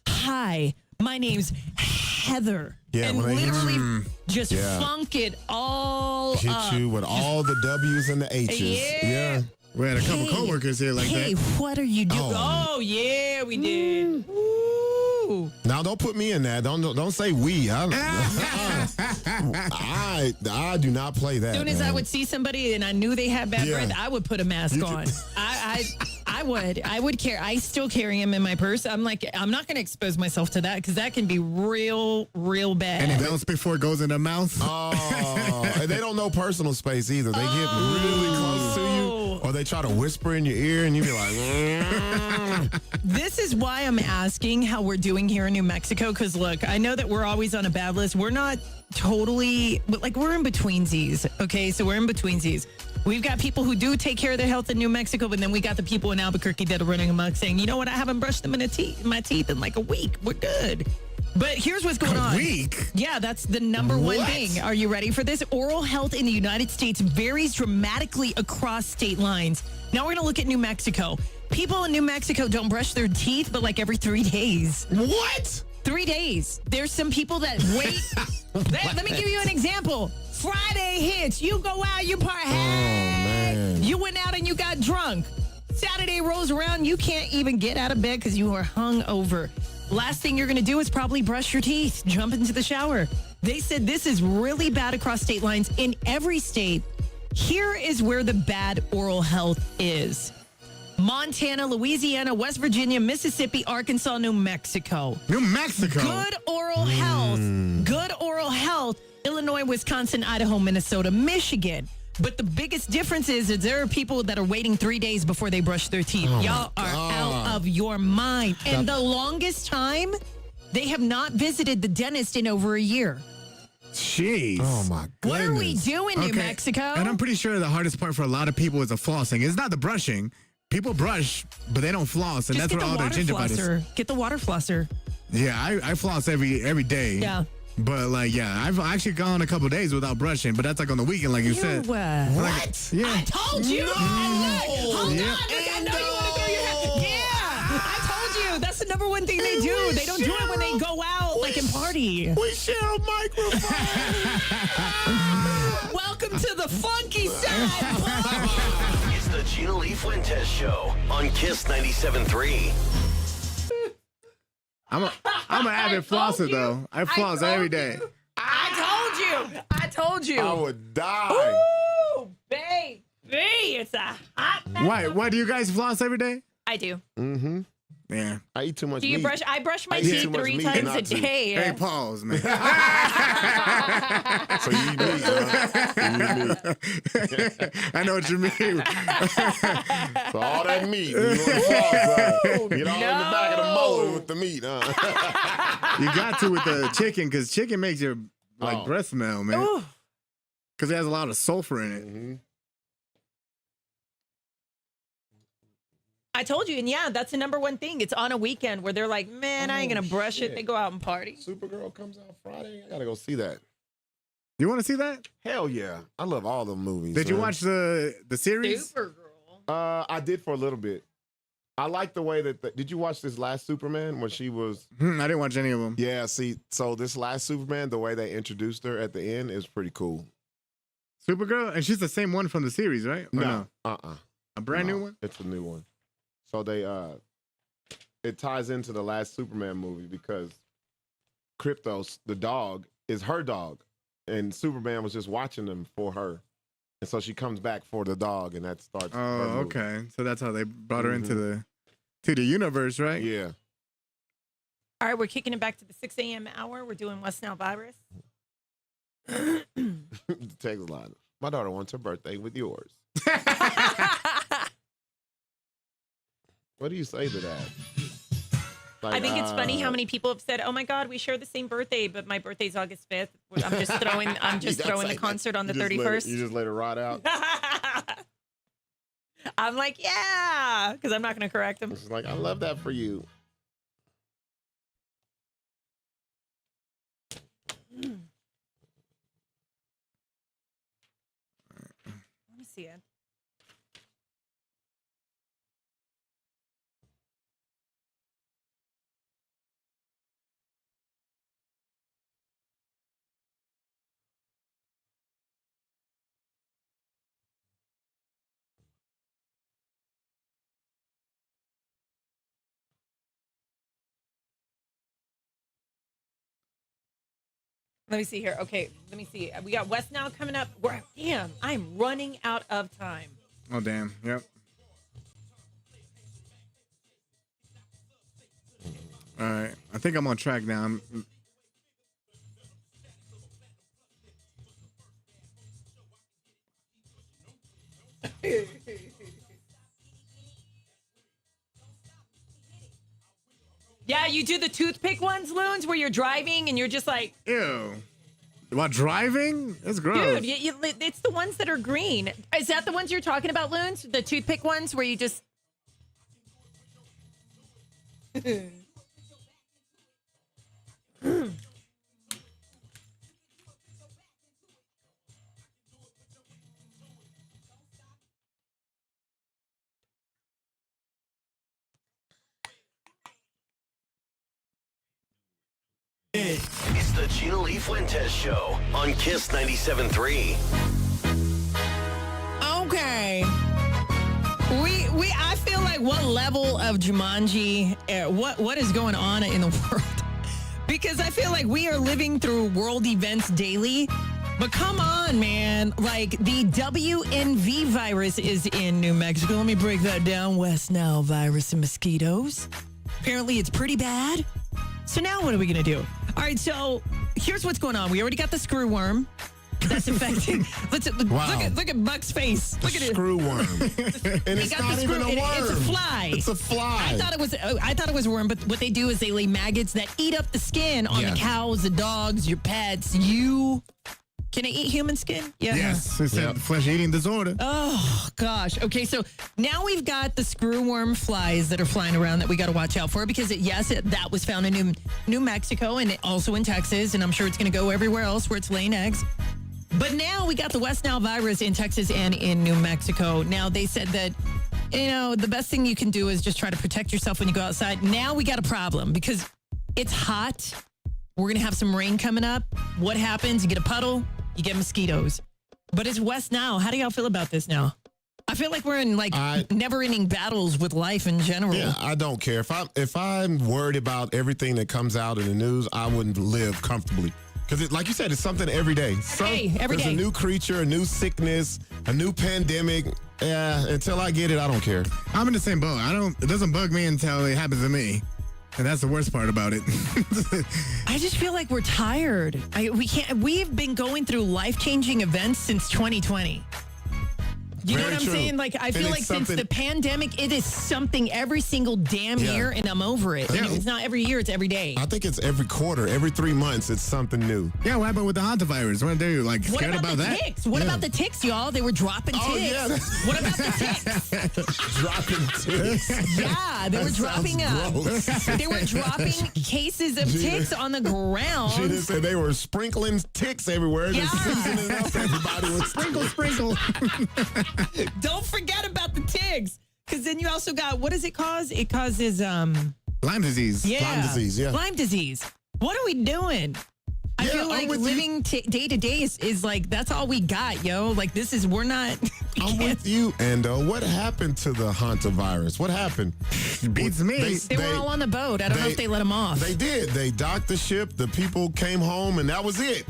"Hi, my name's Heather." Yeah, and when they hit literally just Yeah. funk it all hit up. you with all the W's and the H's. Yeah. We had a couple Hey, coworkers here like hey, that. what are you doing? Oh. Oh, yeah, we did. Woo. Now don't put me in that. Don't say we. I do not play that. As soon as I man. would see somebody and I knew they had bad Yeah. breath, I would put a mask on. I would care. I still carry him in my purse. I'm like, I'm not going to expose myself to that because that can be real bad. And it bounce before it goes in the mouth. Oh, and they don't know personal space either. They get really close to you, or they try to whisper in your ear, and you be like, This is why I'm asking how we're doing here in New Mexico. Because look, I know that we're always on a bad list. We're not totally, but like we're in betweensies. Okay, so we're in betweensies. We've got people who do take care of their health in New Mexico, but then we got the people in Albuquerque that are running amok saying, you know what, I haven't brushed them in my teeth in like a week. We're good. But here's what's going on. A week? Yeah, that's the number one thing. Are you ready for this? Oral health in the United States varies dramatically across state lines. Now we're going to look at New Mexico. People in New Mexico don't brush their teeth, but like every 3 days. What? 3 days. There's some people that wait. Let me give you an example. Friday hits. You go out, you party. man. You went out and you got drunk. Saturday rolls around, you can't even get out of bed because you are hung over. Last thing you're going to do is probably brush your teeth, jump into the shower. They said this is really bad across state lines in every state. Here is where the bad oral health is. Montana, Louisiana, West Virginia, Mississippi, Arkansas, New Mexico. New Mexico. Good oral health. Good oral health. Illinois, Wisconsin, Idaho, Minnesota, Michigan. But the biggest difference is that there are people that are waiting 3 days before they brush their teeth. Y'all are out of your mind. And the longest time, they have not visited the dentist in over a year. Jeez. Oh my goodness. What are we doing, New Okay, Mexico? And I'm pretty sure the hardest part for a lot of people is the flossing. It's not the brushing. People brush, but they don't floss, and Just that's get where all the their water gingivitis. flosser. Get the water flosser. Yeah, I floss every day. Yeah. But like, yeah, I've actually gone a couple days without brushing, but that's like on the weekend, like you said. What? Yeah. I told you. No. Hold on. Yeah. I know you want to throw your head. Yeah. I told you. That's the number one thing they do. They don't do it when they go out, like and party. We share a microphone. Welcome to the funky side. It's the Gina Lee Fuentes Show on Kiss 97.3. I'm an avid flosser though. I floss every day. I told you. I would die. Ooh, baby. It's a hot mess. Why do you guys floss every day? I do. Mm-hmm. Yeah. I eat too much Do you meat. brush? I brush my I eat teeth too much 3 meat times not a to. day. Hey, pause, man. So you eat meat, huh? You eat meat. I know what you mean. So all that meat, you want to floss, huh? Get all in the back of the molar with the meat, huh? You got to with the chicken, because chicken makes your breath smell, man. Ooh. Because it has a lot of sulfur in it. Mm-hmm. I told you, and yeah, that's the number one thing. It's on a weekend where they're like, man, I ain't gonna brush it. They go out and party. Supergirl comes out Friday. I gotta go see that. You want to see that? Hell yeah! I love all the movies. Did you man. watch the series? Supergirl. I did for a little bit. I like the way that. Did you watch this last Superman when she was? I didn't watch any of them. Yeah. See, so this last Superman, the way they introduced her at the end is pretty cool. Supergirl, and she's the same one from the series, right? Or No. A brand new one. It's a new one. So they it ties into the last Superman movie because Kryptos, the dog, is her dog. And Superman was just watching them for her. And so she comes back for the dog, and that starts. Oh, her movie. okay. So that's how they brought her into the universe, right? Yeah. All right, we're kicking it back to the 6 a.m. hour. We're doing What's Now Virus. The text line. My daughter wants her birthday with yours. What do you say to that? Like, I think it's funny how many people have said, "Oh my God, we share the same birthday, but my birthday's August 5th." I'm just throwing You don't the say concert on the You just 31st. you just let it ride out. I'm like, yeah, because I'm not going to correct them. It's like, I love that for you. Let me see it. Let me see here. Okay, let me see. We got West Now coming up. Damn, I'm running out of time. Oh, damn. Yep. All right. I think I'm on track now. Yeah, you do the toothpick ones, Loons, where you're driving and you're just like, Ew. What, driving? That's gross. dude, it's the ones that are green. Is that the ones you're talking about, Loons? The toothpick ones where you just... It's the Gina Lee Fuentes Show on Kiss 97.3. Okay. I feel like what level of Jumanji, what is going on in the world? Because I feel like we are living through world events daily. But come on, man. Like the WNV virus is in New Mexico. Let me break that down. West Nile virus and mosquitoes. Apparently it's pretty bad. So now what are we going to do? All right, so here's what's going on. We already got the screw worm. That's affecting. Look at Buck's face. Look at it. Screw worm. And it's not even a worm. It's a fly. It's a fly. I thought it was a worm, but what they do is they lay maggots that eat up the skin on the cows, the dogs, your pets. Can it eat human skin? Yeah. Yes. It's a flesh-eating disorder. Oh, gosh. Okay, so now we've got the screwworm flies that are flying around that we got to watch out for because, that was found in New Mexico and also in Texas, and I'm sure it's going to go everywhere else where it's laying eggs. But now we got the West Nile virus in Texas and in New Mexico. Now, they said that, the best thing you can do is just try to protect yourself when you go outside. Now we got a problem because it's hot. We're going to have some rain coming up. What happens? You get a puddle. You get mosquitoes. But it's West Nile. How do y'all feel about this now? I feel like we're in never-ending battles with life in general. Yeah, I don't care. If I'm worried about everything that comes out in the news, I wouldn't live comfortably. Because, like you said, it's something every day. Every There's day. a new creature, a new sickness, a new pandemic. Yeah, until I get it, I don't care. I'm in the same boat. It doesn't bug me until it happens to me. And that's the worst part about it. I just feel like we're tired. We've been going through life-changing events since 2020. You know what I'm saying? Like, I feel like since the pandemic, it is something every single damn year, and I'm over it. Yeah. It's not every year, it's every day. I think it's every quarter, every 3 months, it's something new. Yeah, what happened with the hantavirus? Weren't they scared about that? Ticks? What about the ticks, y'all? They were dropping ticks. Oh, yeah. What about the ticks? Dropping ticks. Yeah, they were dropping They were dropping cases of ticks on the ground. She just said they were sprinkling ticks everywhere. Yeah. Just seasoning up everybody with sprinkle. Don't forget about the ticks. Because then you also got, what does it cause? It causes Lyme disease. Yeah. Lyme disease, yeah. Lyme disease. What are we doing? I feel like living day to day is like, that's all we got, yo. Like, we're not. I'm with you, Endo. What happened to the hantavirus? What happened? Beats me. They were all on the boat. I don't know if they let them off. They did. They docked the ship. The people came home, and that was it.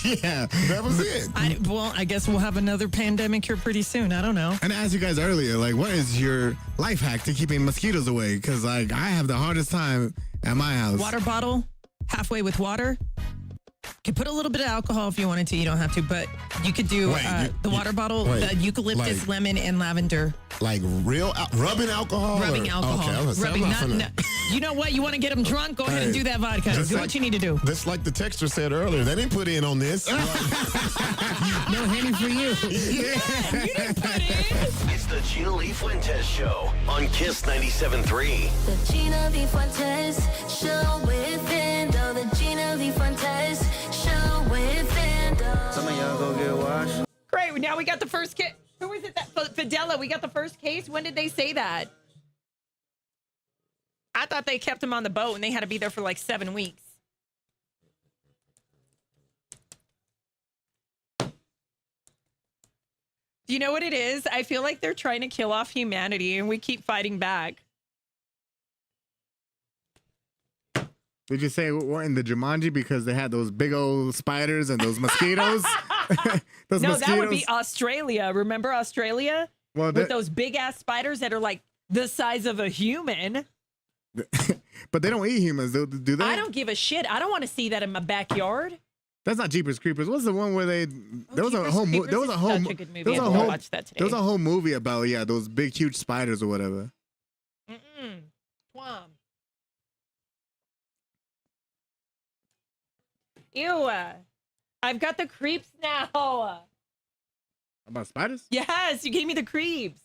Yeah. That was it. I guess we'll have another pandemic here pretty soon. I don't know. And I asked you guys earlier, what is your life hack to keeping mosquitoes away? Because, I have the hardest time at my house. Water bottle, halfway with water. You could put a little bit of alcohol if you wanted to. You don't have to, but you could do the water bottle, the eucalyptus, lemon, and lavender. Like real rubbing alcohol? Rubbing alcohol. Okay, rubbing, you know what? You want to get them drunk? Go ahead and do that vodka. Do what you need to do. That's like the texter said earlier. They didn't put in on this. No Henny for you. Yeah, you didn't put in. It's the Gina Lee Fuentes Show on Kiss 97.3. The Gina Lee Fuentes Show with Endo. The Gina Lee Fuentes Show with Endo. Some of y'all go get washed. Great. Now we got the first case. Who was it? That Fidela. We got the first case. When did they say that? I thought they kept him on the boat and they had to be there for like 7 weeks. Do you know what it is? I feel like they're trying to kill off humanity and we keep fighting back. Did you say we're in the Jumanji because they had those big old spiders and those mosquitoes? Those No, mosquitoes? that would be Australia. Remember Australia? Well, with those big ass spiders that are like the size of a human. But they don't eat humans, do they? I don't give a shit. I don't want to see that in my backyard. That's not Jeepers Creepers. What's the one where they? There was a Jeepers whole. Creepers There was a is whole. such a good movie. There was I a need to whole. watch that today. There was a whole movie about those big huge spiders or whatever. Twom. Ew. I've got the creeps now. About spiders? Yes, you gave me the creeps.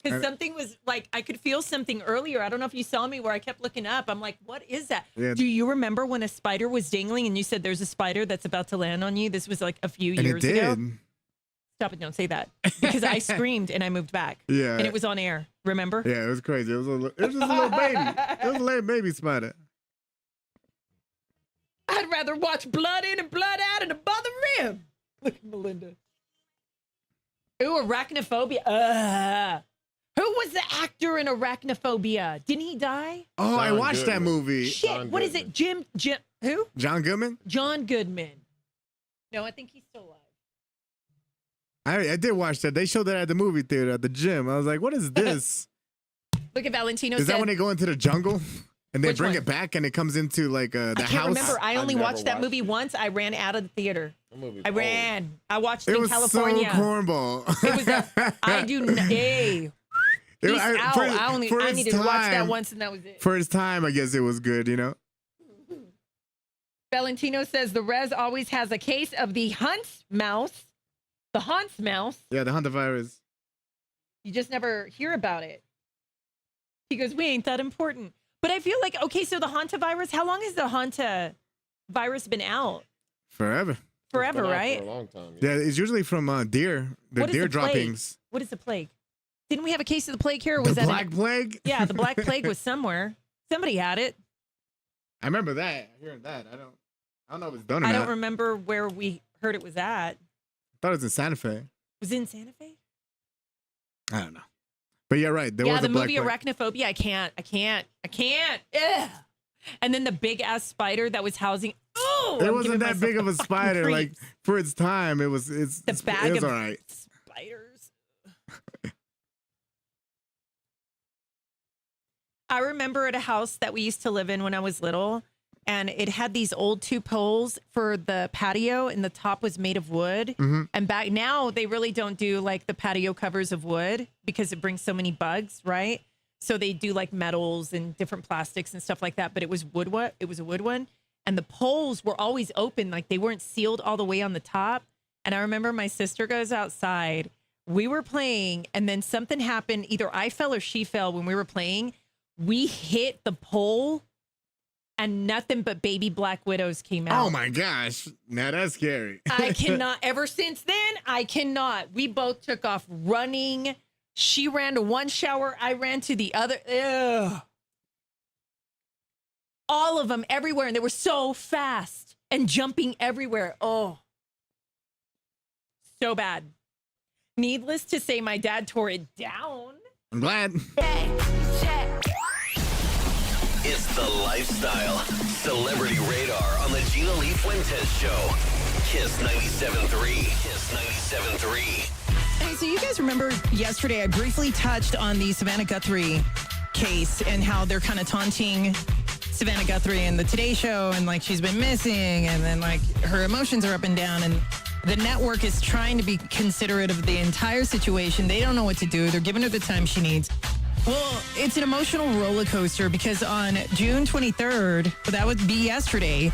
Because And- something was like, I could feel something earlier. I don't know if you saw me where I kept looking up. I'm like, what is that? Yeah. Do you remember when a spider was dangling and you said there's a spider that's about to land on you? This was like a few And years it ago. did. Stop it, don't say that. Because I screamed and I moved back. Yeah. And it was on air, remember? Yeah, it was crazy. It was just a little baby. It was a little baby spider. I'd rather watch blood in and blood out and above the rim. Look at Melinda. Ooh, arachnophobia. Who was the actor in Arachnophobia? Didn't he die? Oh, I John watched that Goodman. movie. Shit, what is it? Jim, who? John Goodman? John Goodman. No, I think he's still alive. I did watch that. They showed that at the movie theater at the gym. I was like, what is this? Look at Valentino Is said. that when they go into the jungle and they Which bring one? it back and it comes into like the I can't house? remember. I only never watched that watched movie once. I ran out of the theater. I old. ran. I watched it It in was California. so cornball. It was I do not. Hey. It- Peace I- out. for- I for its needed to watch that time- once and that was it. For its time, I guess it was good, you know? Valentino says the res always has a case of the Hunt's mouse. The Hunt's mouse. Yeah, the Hunter virus. You just never hear about it. He goes, we ain't that important. But I feel like, okay, so the Hanta virus, how long has the Hanta virus been out? Forever. Forever, Been out right? For a long time. Yeah, it's usually from deer. The What is deer the plague? droppings. What is the plague? Didn't we have a case of the plague here? Or was The that Black Plague? Yeah, the Black Plague was somewhere. Somebody had it. I remember that. Hearing that. I don't know if it's done or I not. don't remember where we heard it was at. I thought it was in Santa Fe. Was it in Santa Fe? I don't know. But yeah, right. There Yeah, was the a Black movie Plague. Arachnophobia. I can't. Ugh. And then the big ass spider that was housing. Oh, It wasn't that big of a spider. Like for its time, it was. It was of all right. spiders. I remember at a house that we used to live in when I was little, and it had these old two poles for the patio, and the top was made of wood. Mhm. And back now, they really don't do like the patio covers of wood because it brings so many bugs, right? So they do like metals and different plastics and stuff like that. But it was wood. It was a wood one, and the poles were always open, like they weren't sealed all the way on the top. And I remember my sister goes outside. We were playing, and then something happened. Either I fell or she fell when we were playing. We hit the pole, and nothing but baby black widows came out. Oh my gosh! Now that's scary. I cannot. Ever since then, I cannot. We both took off running. She ran to one shower. I ran to the other. Ugh. All of them everywhere, and they were so fast and jumping everywhere. Oh, so bad. Needless to say, my dad tore it down. I'm glad. It's the lifestyle. Celebrity Radar on the Gina Lee Fuentes Show. Kiss 97.3. Kiss 97.3. Hey, so you guys remember yesterday I briefly touched on the Savannah Guthrie case and how they're kind of taunting Savannah Guthrie in the Today Show and like she's been missing and then like her emotions are up and down and the network is trying to be considerate of the entire situation. They don't know what to do. They're giving her the time she needs. Well, it's an emotional roller coaster because on June 23rd, that would be yesterday,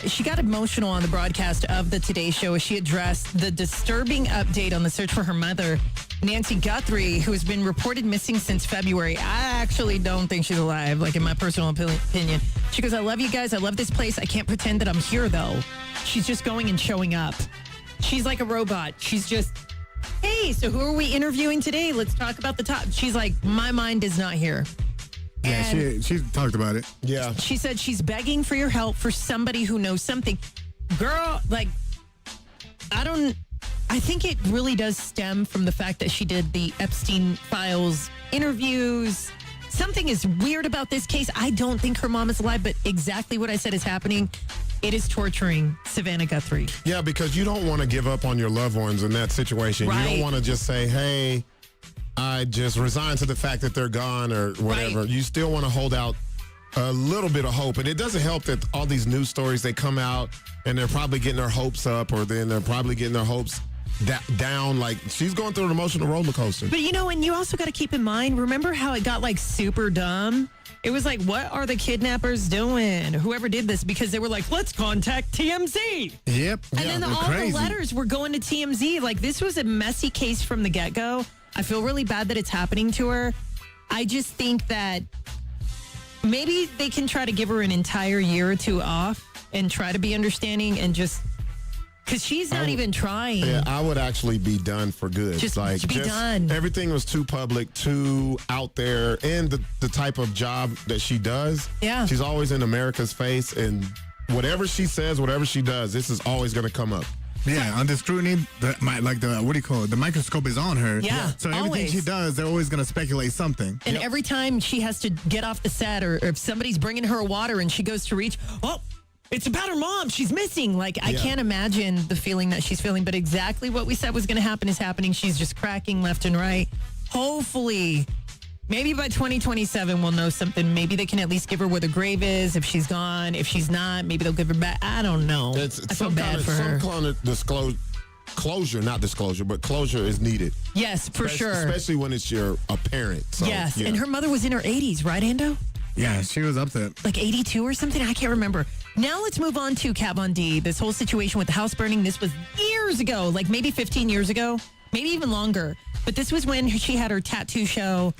she got emotional on the broadcast of the Today Show as she addressed the disturbing update on the search for her mother, Nancy Guthrie, who has been reported missing since February. I actually don't think she's alive, like in my personal opinion. She goes, I love you guys. I love this place. I can't pretend that I'm here, though. She's just going and showing up. She's like a robot. She's just, hey, so who are we interviewing today? Let's talk about the top. She's like, my mind is not here. Yeah, she talked about it. Yeah. She said she's begging for your help for somebody who knows something. Girl, like, I think it really does stem from the fact that she did the Epstein Files interviews, Something is weird about this case. I don't think her mom is alive, but exactly what I said is happening. It is torturing Savannah Guthrie. Yeah, because you don't want to give up on your loved ones in that situation. Right. You don't want to just say, hey, I just resign to the fact that they're gone or whatever. Right. You still want to hold out a little bit of hope. And it doesn't help that all these news stories, they come out and they're probably getting their hopes up, or then they're probably getting their hopes down. Like, she's going through an emotional roller coaster. But, and you also got to keep in mind, remember how it got like super dumb? It was like, what are the kidnappers doing? Whoever did this, because they were like, let's contact TMZ. Yep. And then all the letters were going to TMZ. Like, this was a messy case from the get-go. I feel really bad that it's happening to her. I just think that maybe they can try to give her an entire year or two off and try to be understanding and just... Because she's not even trying. Yeah, I would actually be done for good. Just be done. Everything was too public, too out there, and the type of job that she does. Yeah. She's always in America's face, and whatever she says, whatever she does, this is always going to come up. Yeah, under scrutiny, what do you call it? The microscope is on her. Yeah, so everything always. she does, they're always going to speculate something. And every time she has to get off the set, or if somebody's bringing her water and she goes to reach, it's about her mom. She's missing. Like, I can't imagine the feeling that she's feeling, but exactly what we said was going to happen is happening. She's just cracking left and right. Hopefully, maybe by 2027, we'll know something. Maybe they can at least give her where the grave is if she's gone. If she's not, maybe they'll give her back. I don't know. I feel bad for her. Some kind of closure is needed. Yes, for sure. Especially when it's a parent. So, yes, yeah. and her mother was in her 80s, right, Ando? Yeah, she was up there. Like 82 or something? I can't remember. Now let's move on to Kat Von D. This whole situation with the house burning, this was years ago, like maybe 15 years ago, maybe even longer. But this was when she had her tattoo show.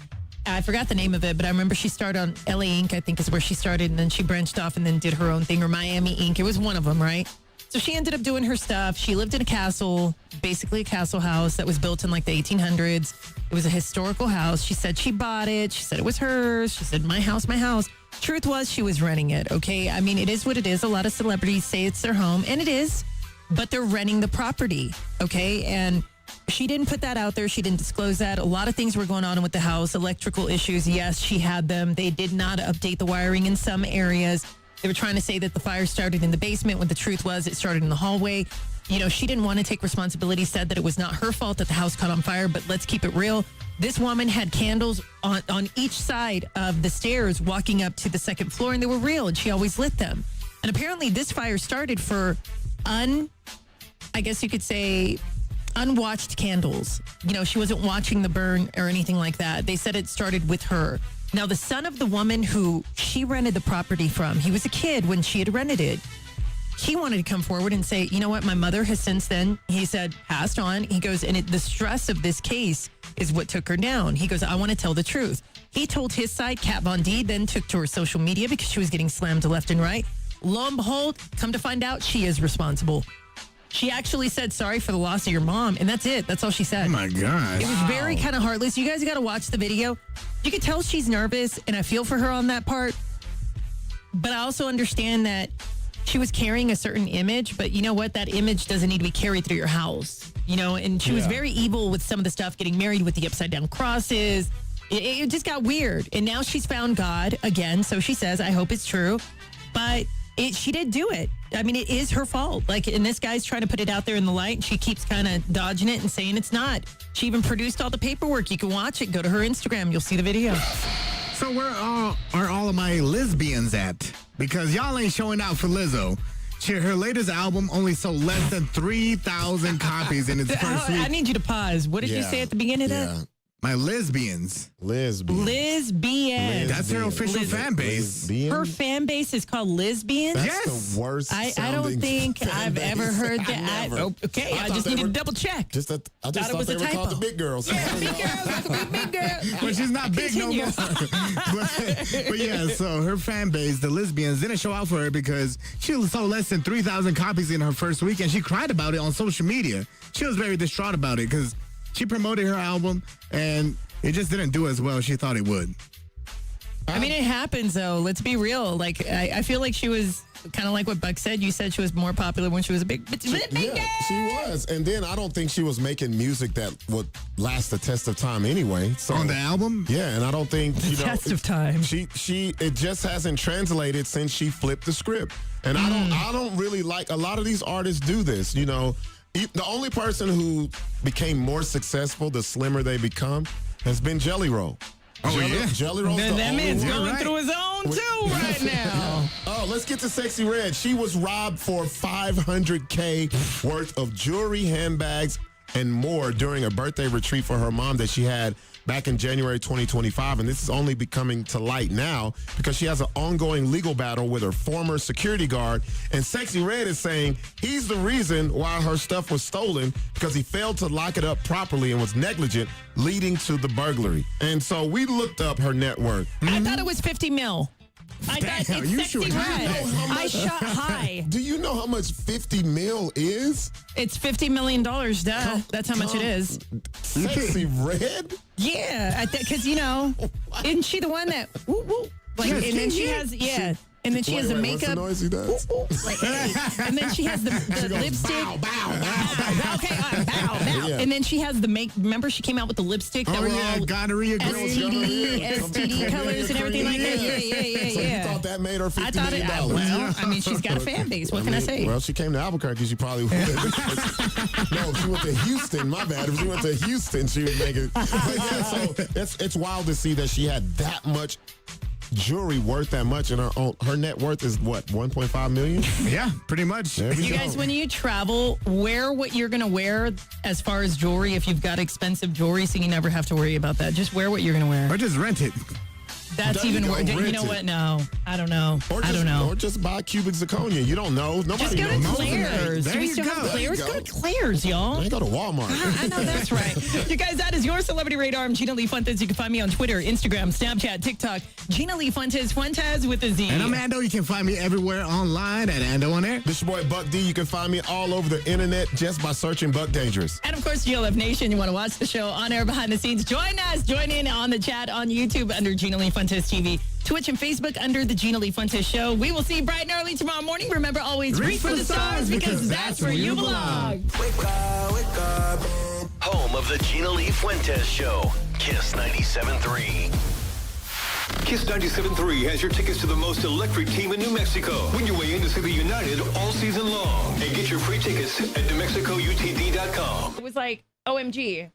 I forgot the name of it, but I remember she started on LA Ink, I think is where she started, and then she branched off and then did her own thing, or Miami Ink. It was one of them, right? So she ended up doing her stuff. She lived in a castle, basically a castle house that was built in like the 1800s. It was a historical house. She said she bought it. She said it was hers. She said, my house, my house. Truth was she was renting it, okay? I mean, it is what it is. A lot of celebrities say it's their home, and it is, but they're renting the property, okay? And she didn't put that out there. She didn't disclose that. A lot of things were going on with the house. Electrical issues, yes, she had them. They did not update the wiring in some areas. They were trying to say that the fire started in the basement when the truth was it started in the hallway. She didn't want to take responsibility, said that it was not her fault that the house caught on fire, but let's keep it real. This woman had candles on each side of the stairs walking up to the second floor, and they were real, and she always lit them. And apparently this fire started for I guess you could say, unwatched candles. She wasn't watching the burn or anything like that. They said it started with her. Now, the son of the woman who she rented the property from, he was a kid when she had rented it. He wanted to come forward and say, you know what, my mother has since then, he said, passed on. He goes, and the stress of this case is what took her down. He goes, I want to tell the truth. He told his side. Kat Von D then took to her social media because she was getting slammed left and right. Lo and behold, come to find out, she is responsible. She actually said, sorry for the loss of your mom, and that's it. That's all she said. Oh, my gosh. It was very kind of heartless. You guys got to watch the video. You can tell she's nervous, and I feel for her on that part. But I also understand that she was carrying a certain image, but you know what? That image doesn't need to be carried through your house, and she was very evil with some of the stuff, getting married with the upside down crosses. It just got weird. And now she's found God again. So she says, I hope it's true. But she did do it. I mean, it is her fault. And this guy's trying to put it out there in the light, and she keeps kind of dodging it and saying it's not. She even produced all the paperwork. You can watch it. Go to her Instagram. You'll see the video. So where are all of my lesbians at? Because y'all ain't showing out for Lizzo. Her latest album only sold less than 3,000 copies in its first week. I need you to pause. What did you say at the beginning of that? My lesbians. Lesbians. That's her official fan base. Her fan base is called Lesbians? Yes. The worst. I don't think I've ever heard that. I just need to double check. I just thought they were called the big girls. Yeah, big girls. Big girls. But she's not big no more. but yeah, so her fan base, the lesbians, didn't show out for her because she sold less than 3,000 copies in her first week, and she cried about it on social media. She was very distraught about it because she promoted her album, and it just didn't do as well as she thought it would. I mean, it happens, though. Let's be real. Like, I feel like she was kind of like what Buck said. You said she was more popular when she was a big Yeah, she was. And then I don't think she was making music that would last the test of time anyway. So, On the album? Yeah, and I don't think, test of time. It just hasn't translated since she flipped the script. And I don't really like, a lot of these artists do this, you know. The only person who became more successful the slimmer they become has been Jelly Roll. Jelly Roll's the that only man's one. going through his own, too, right now. Oh, let's get to Sexy Red. She was robbed for $500K worth of jewelry, handbags, and more during a birthday retreat for her mom that she had back in January 2025. And this is only becoming to light now because she has an ongoing legal battle with her former security guard. And Sexy Red is saying he's the reason why her stuff was stolen because he failed to lock it up properly and was negligent, leading to the burglary. And so we looked up her net worth. I thought it was 50 mil. I thought it's Sexy Red. I shot high. Do you know how much 50 mil is? It's $50 million, duh. That's how much it is. Sexy Red? Yeah, because, you know, isn't she the one that, woo, woo, like, Yes, and then she has, and then she has the makeup. What's the noise he does? Like, and then she has the lipstick. Bow, bow, bow. Okay, bow. Yeah. And then she has the remember she came out with the lipstick that were all gonorrhea STD colors and everything like that? Yeah. So you thought that made her $50 million? Well, I mean, she's got a fan base. What can I say? Well, she came to Albuquerque, she probably would. No, if she went to Houston, my bad. If she went to Houston, she would make it. But yeah, so it's wild to see that she had that much jewelry worth that much, and her net worth is what, 1.5 million? Yeah, pretty much. You guys, when you travel, wear what you're going to wear as far as jewelry. If you've got expensive jewelry, so you never have to worry about that. Just wear what you're going to wear. Or just rent it. That's even worse. You know what? No, I don't know. I don't know. Or just buy cubic zirconia. You don't know. Nobody just go to knows. Claire's. Do we still have Claire's? Go to Claire's, y'all. I go to Walmart. I know that's right. You guys, that is your Celebrity Radar. I'm Gina Lee Fuentes. You can find me on Twitter, Instagram, Snapchat, TikTok. Gina Lee Fuentes with a Z. And I'm Ando. You can find me everywhere online at Ando on Air. This your boy Buck D. You can find me all over the internet just by searching Buck Dangerous. And of course, GLF Nation. You want to watch the show on air behind the scenes? Join us. Join in on the chat on YouTube under Gina Lee Fuentes TV. Twitch and Facebook under the Gina Lee Fuentes Show. We will see you bright and early tomorrow morning. Remember, always reach for the stars because that's where you belong. Wake up. Home of the Gina Lee Fuentes Show. Kiss 97.3. Kiss 97.3 has your tickets to the most electric team in New Mexico. Win your way in to see the United all season long. And get your free tickets at NewMexicoUTD.com. It was like, OMG.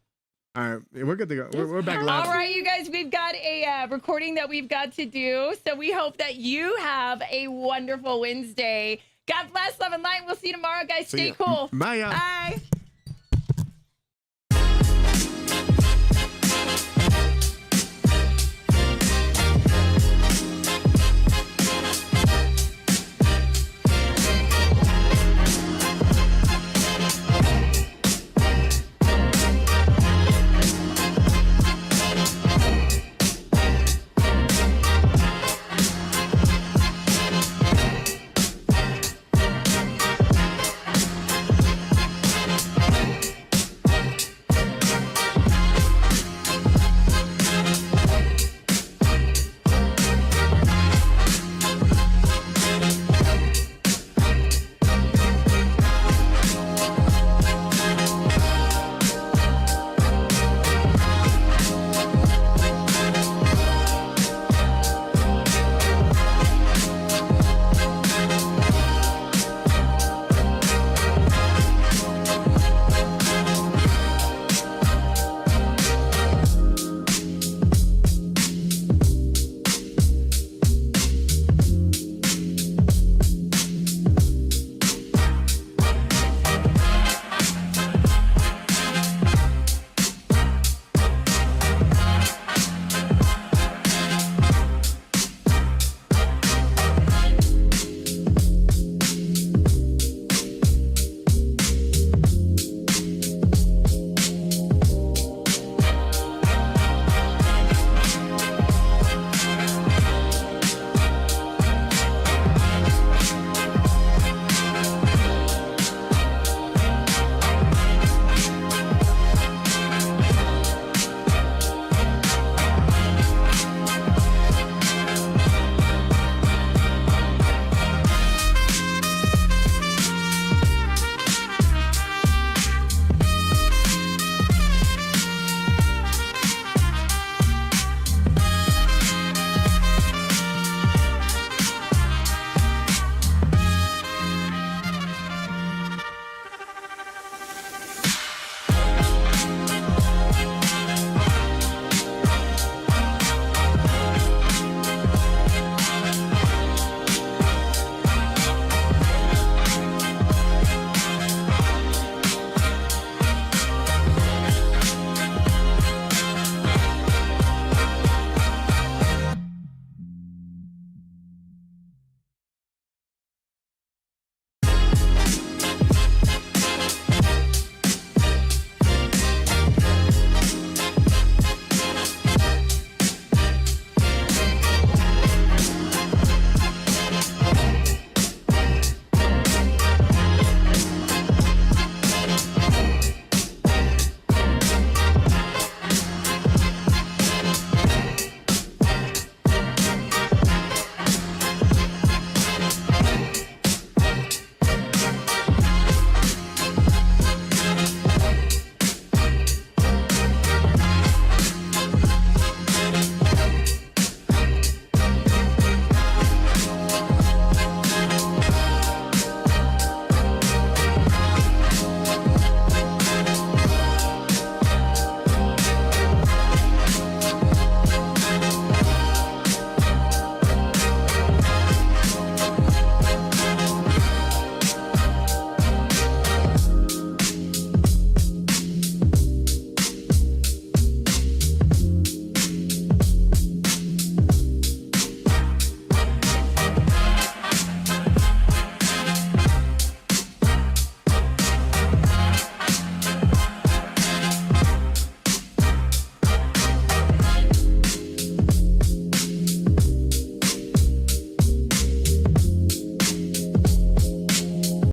All right, we're good to go. We're back live. All right, you guys, we've got a recording that we've got to do. So we hope that you have a wonderful Wednesday. God bless, love, and light. We'll see you tomorrow, guys. Stay cool. Bye, y'all. Bye.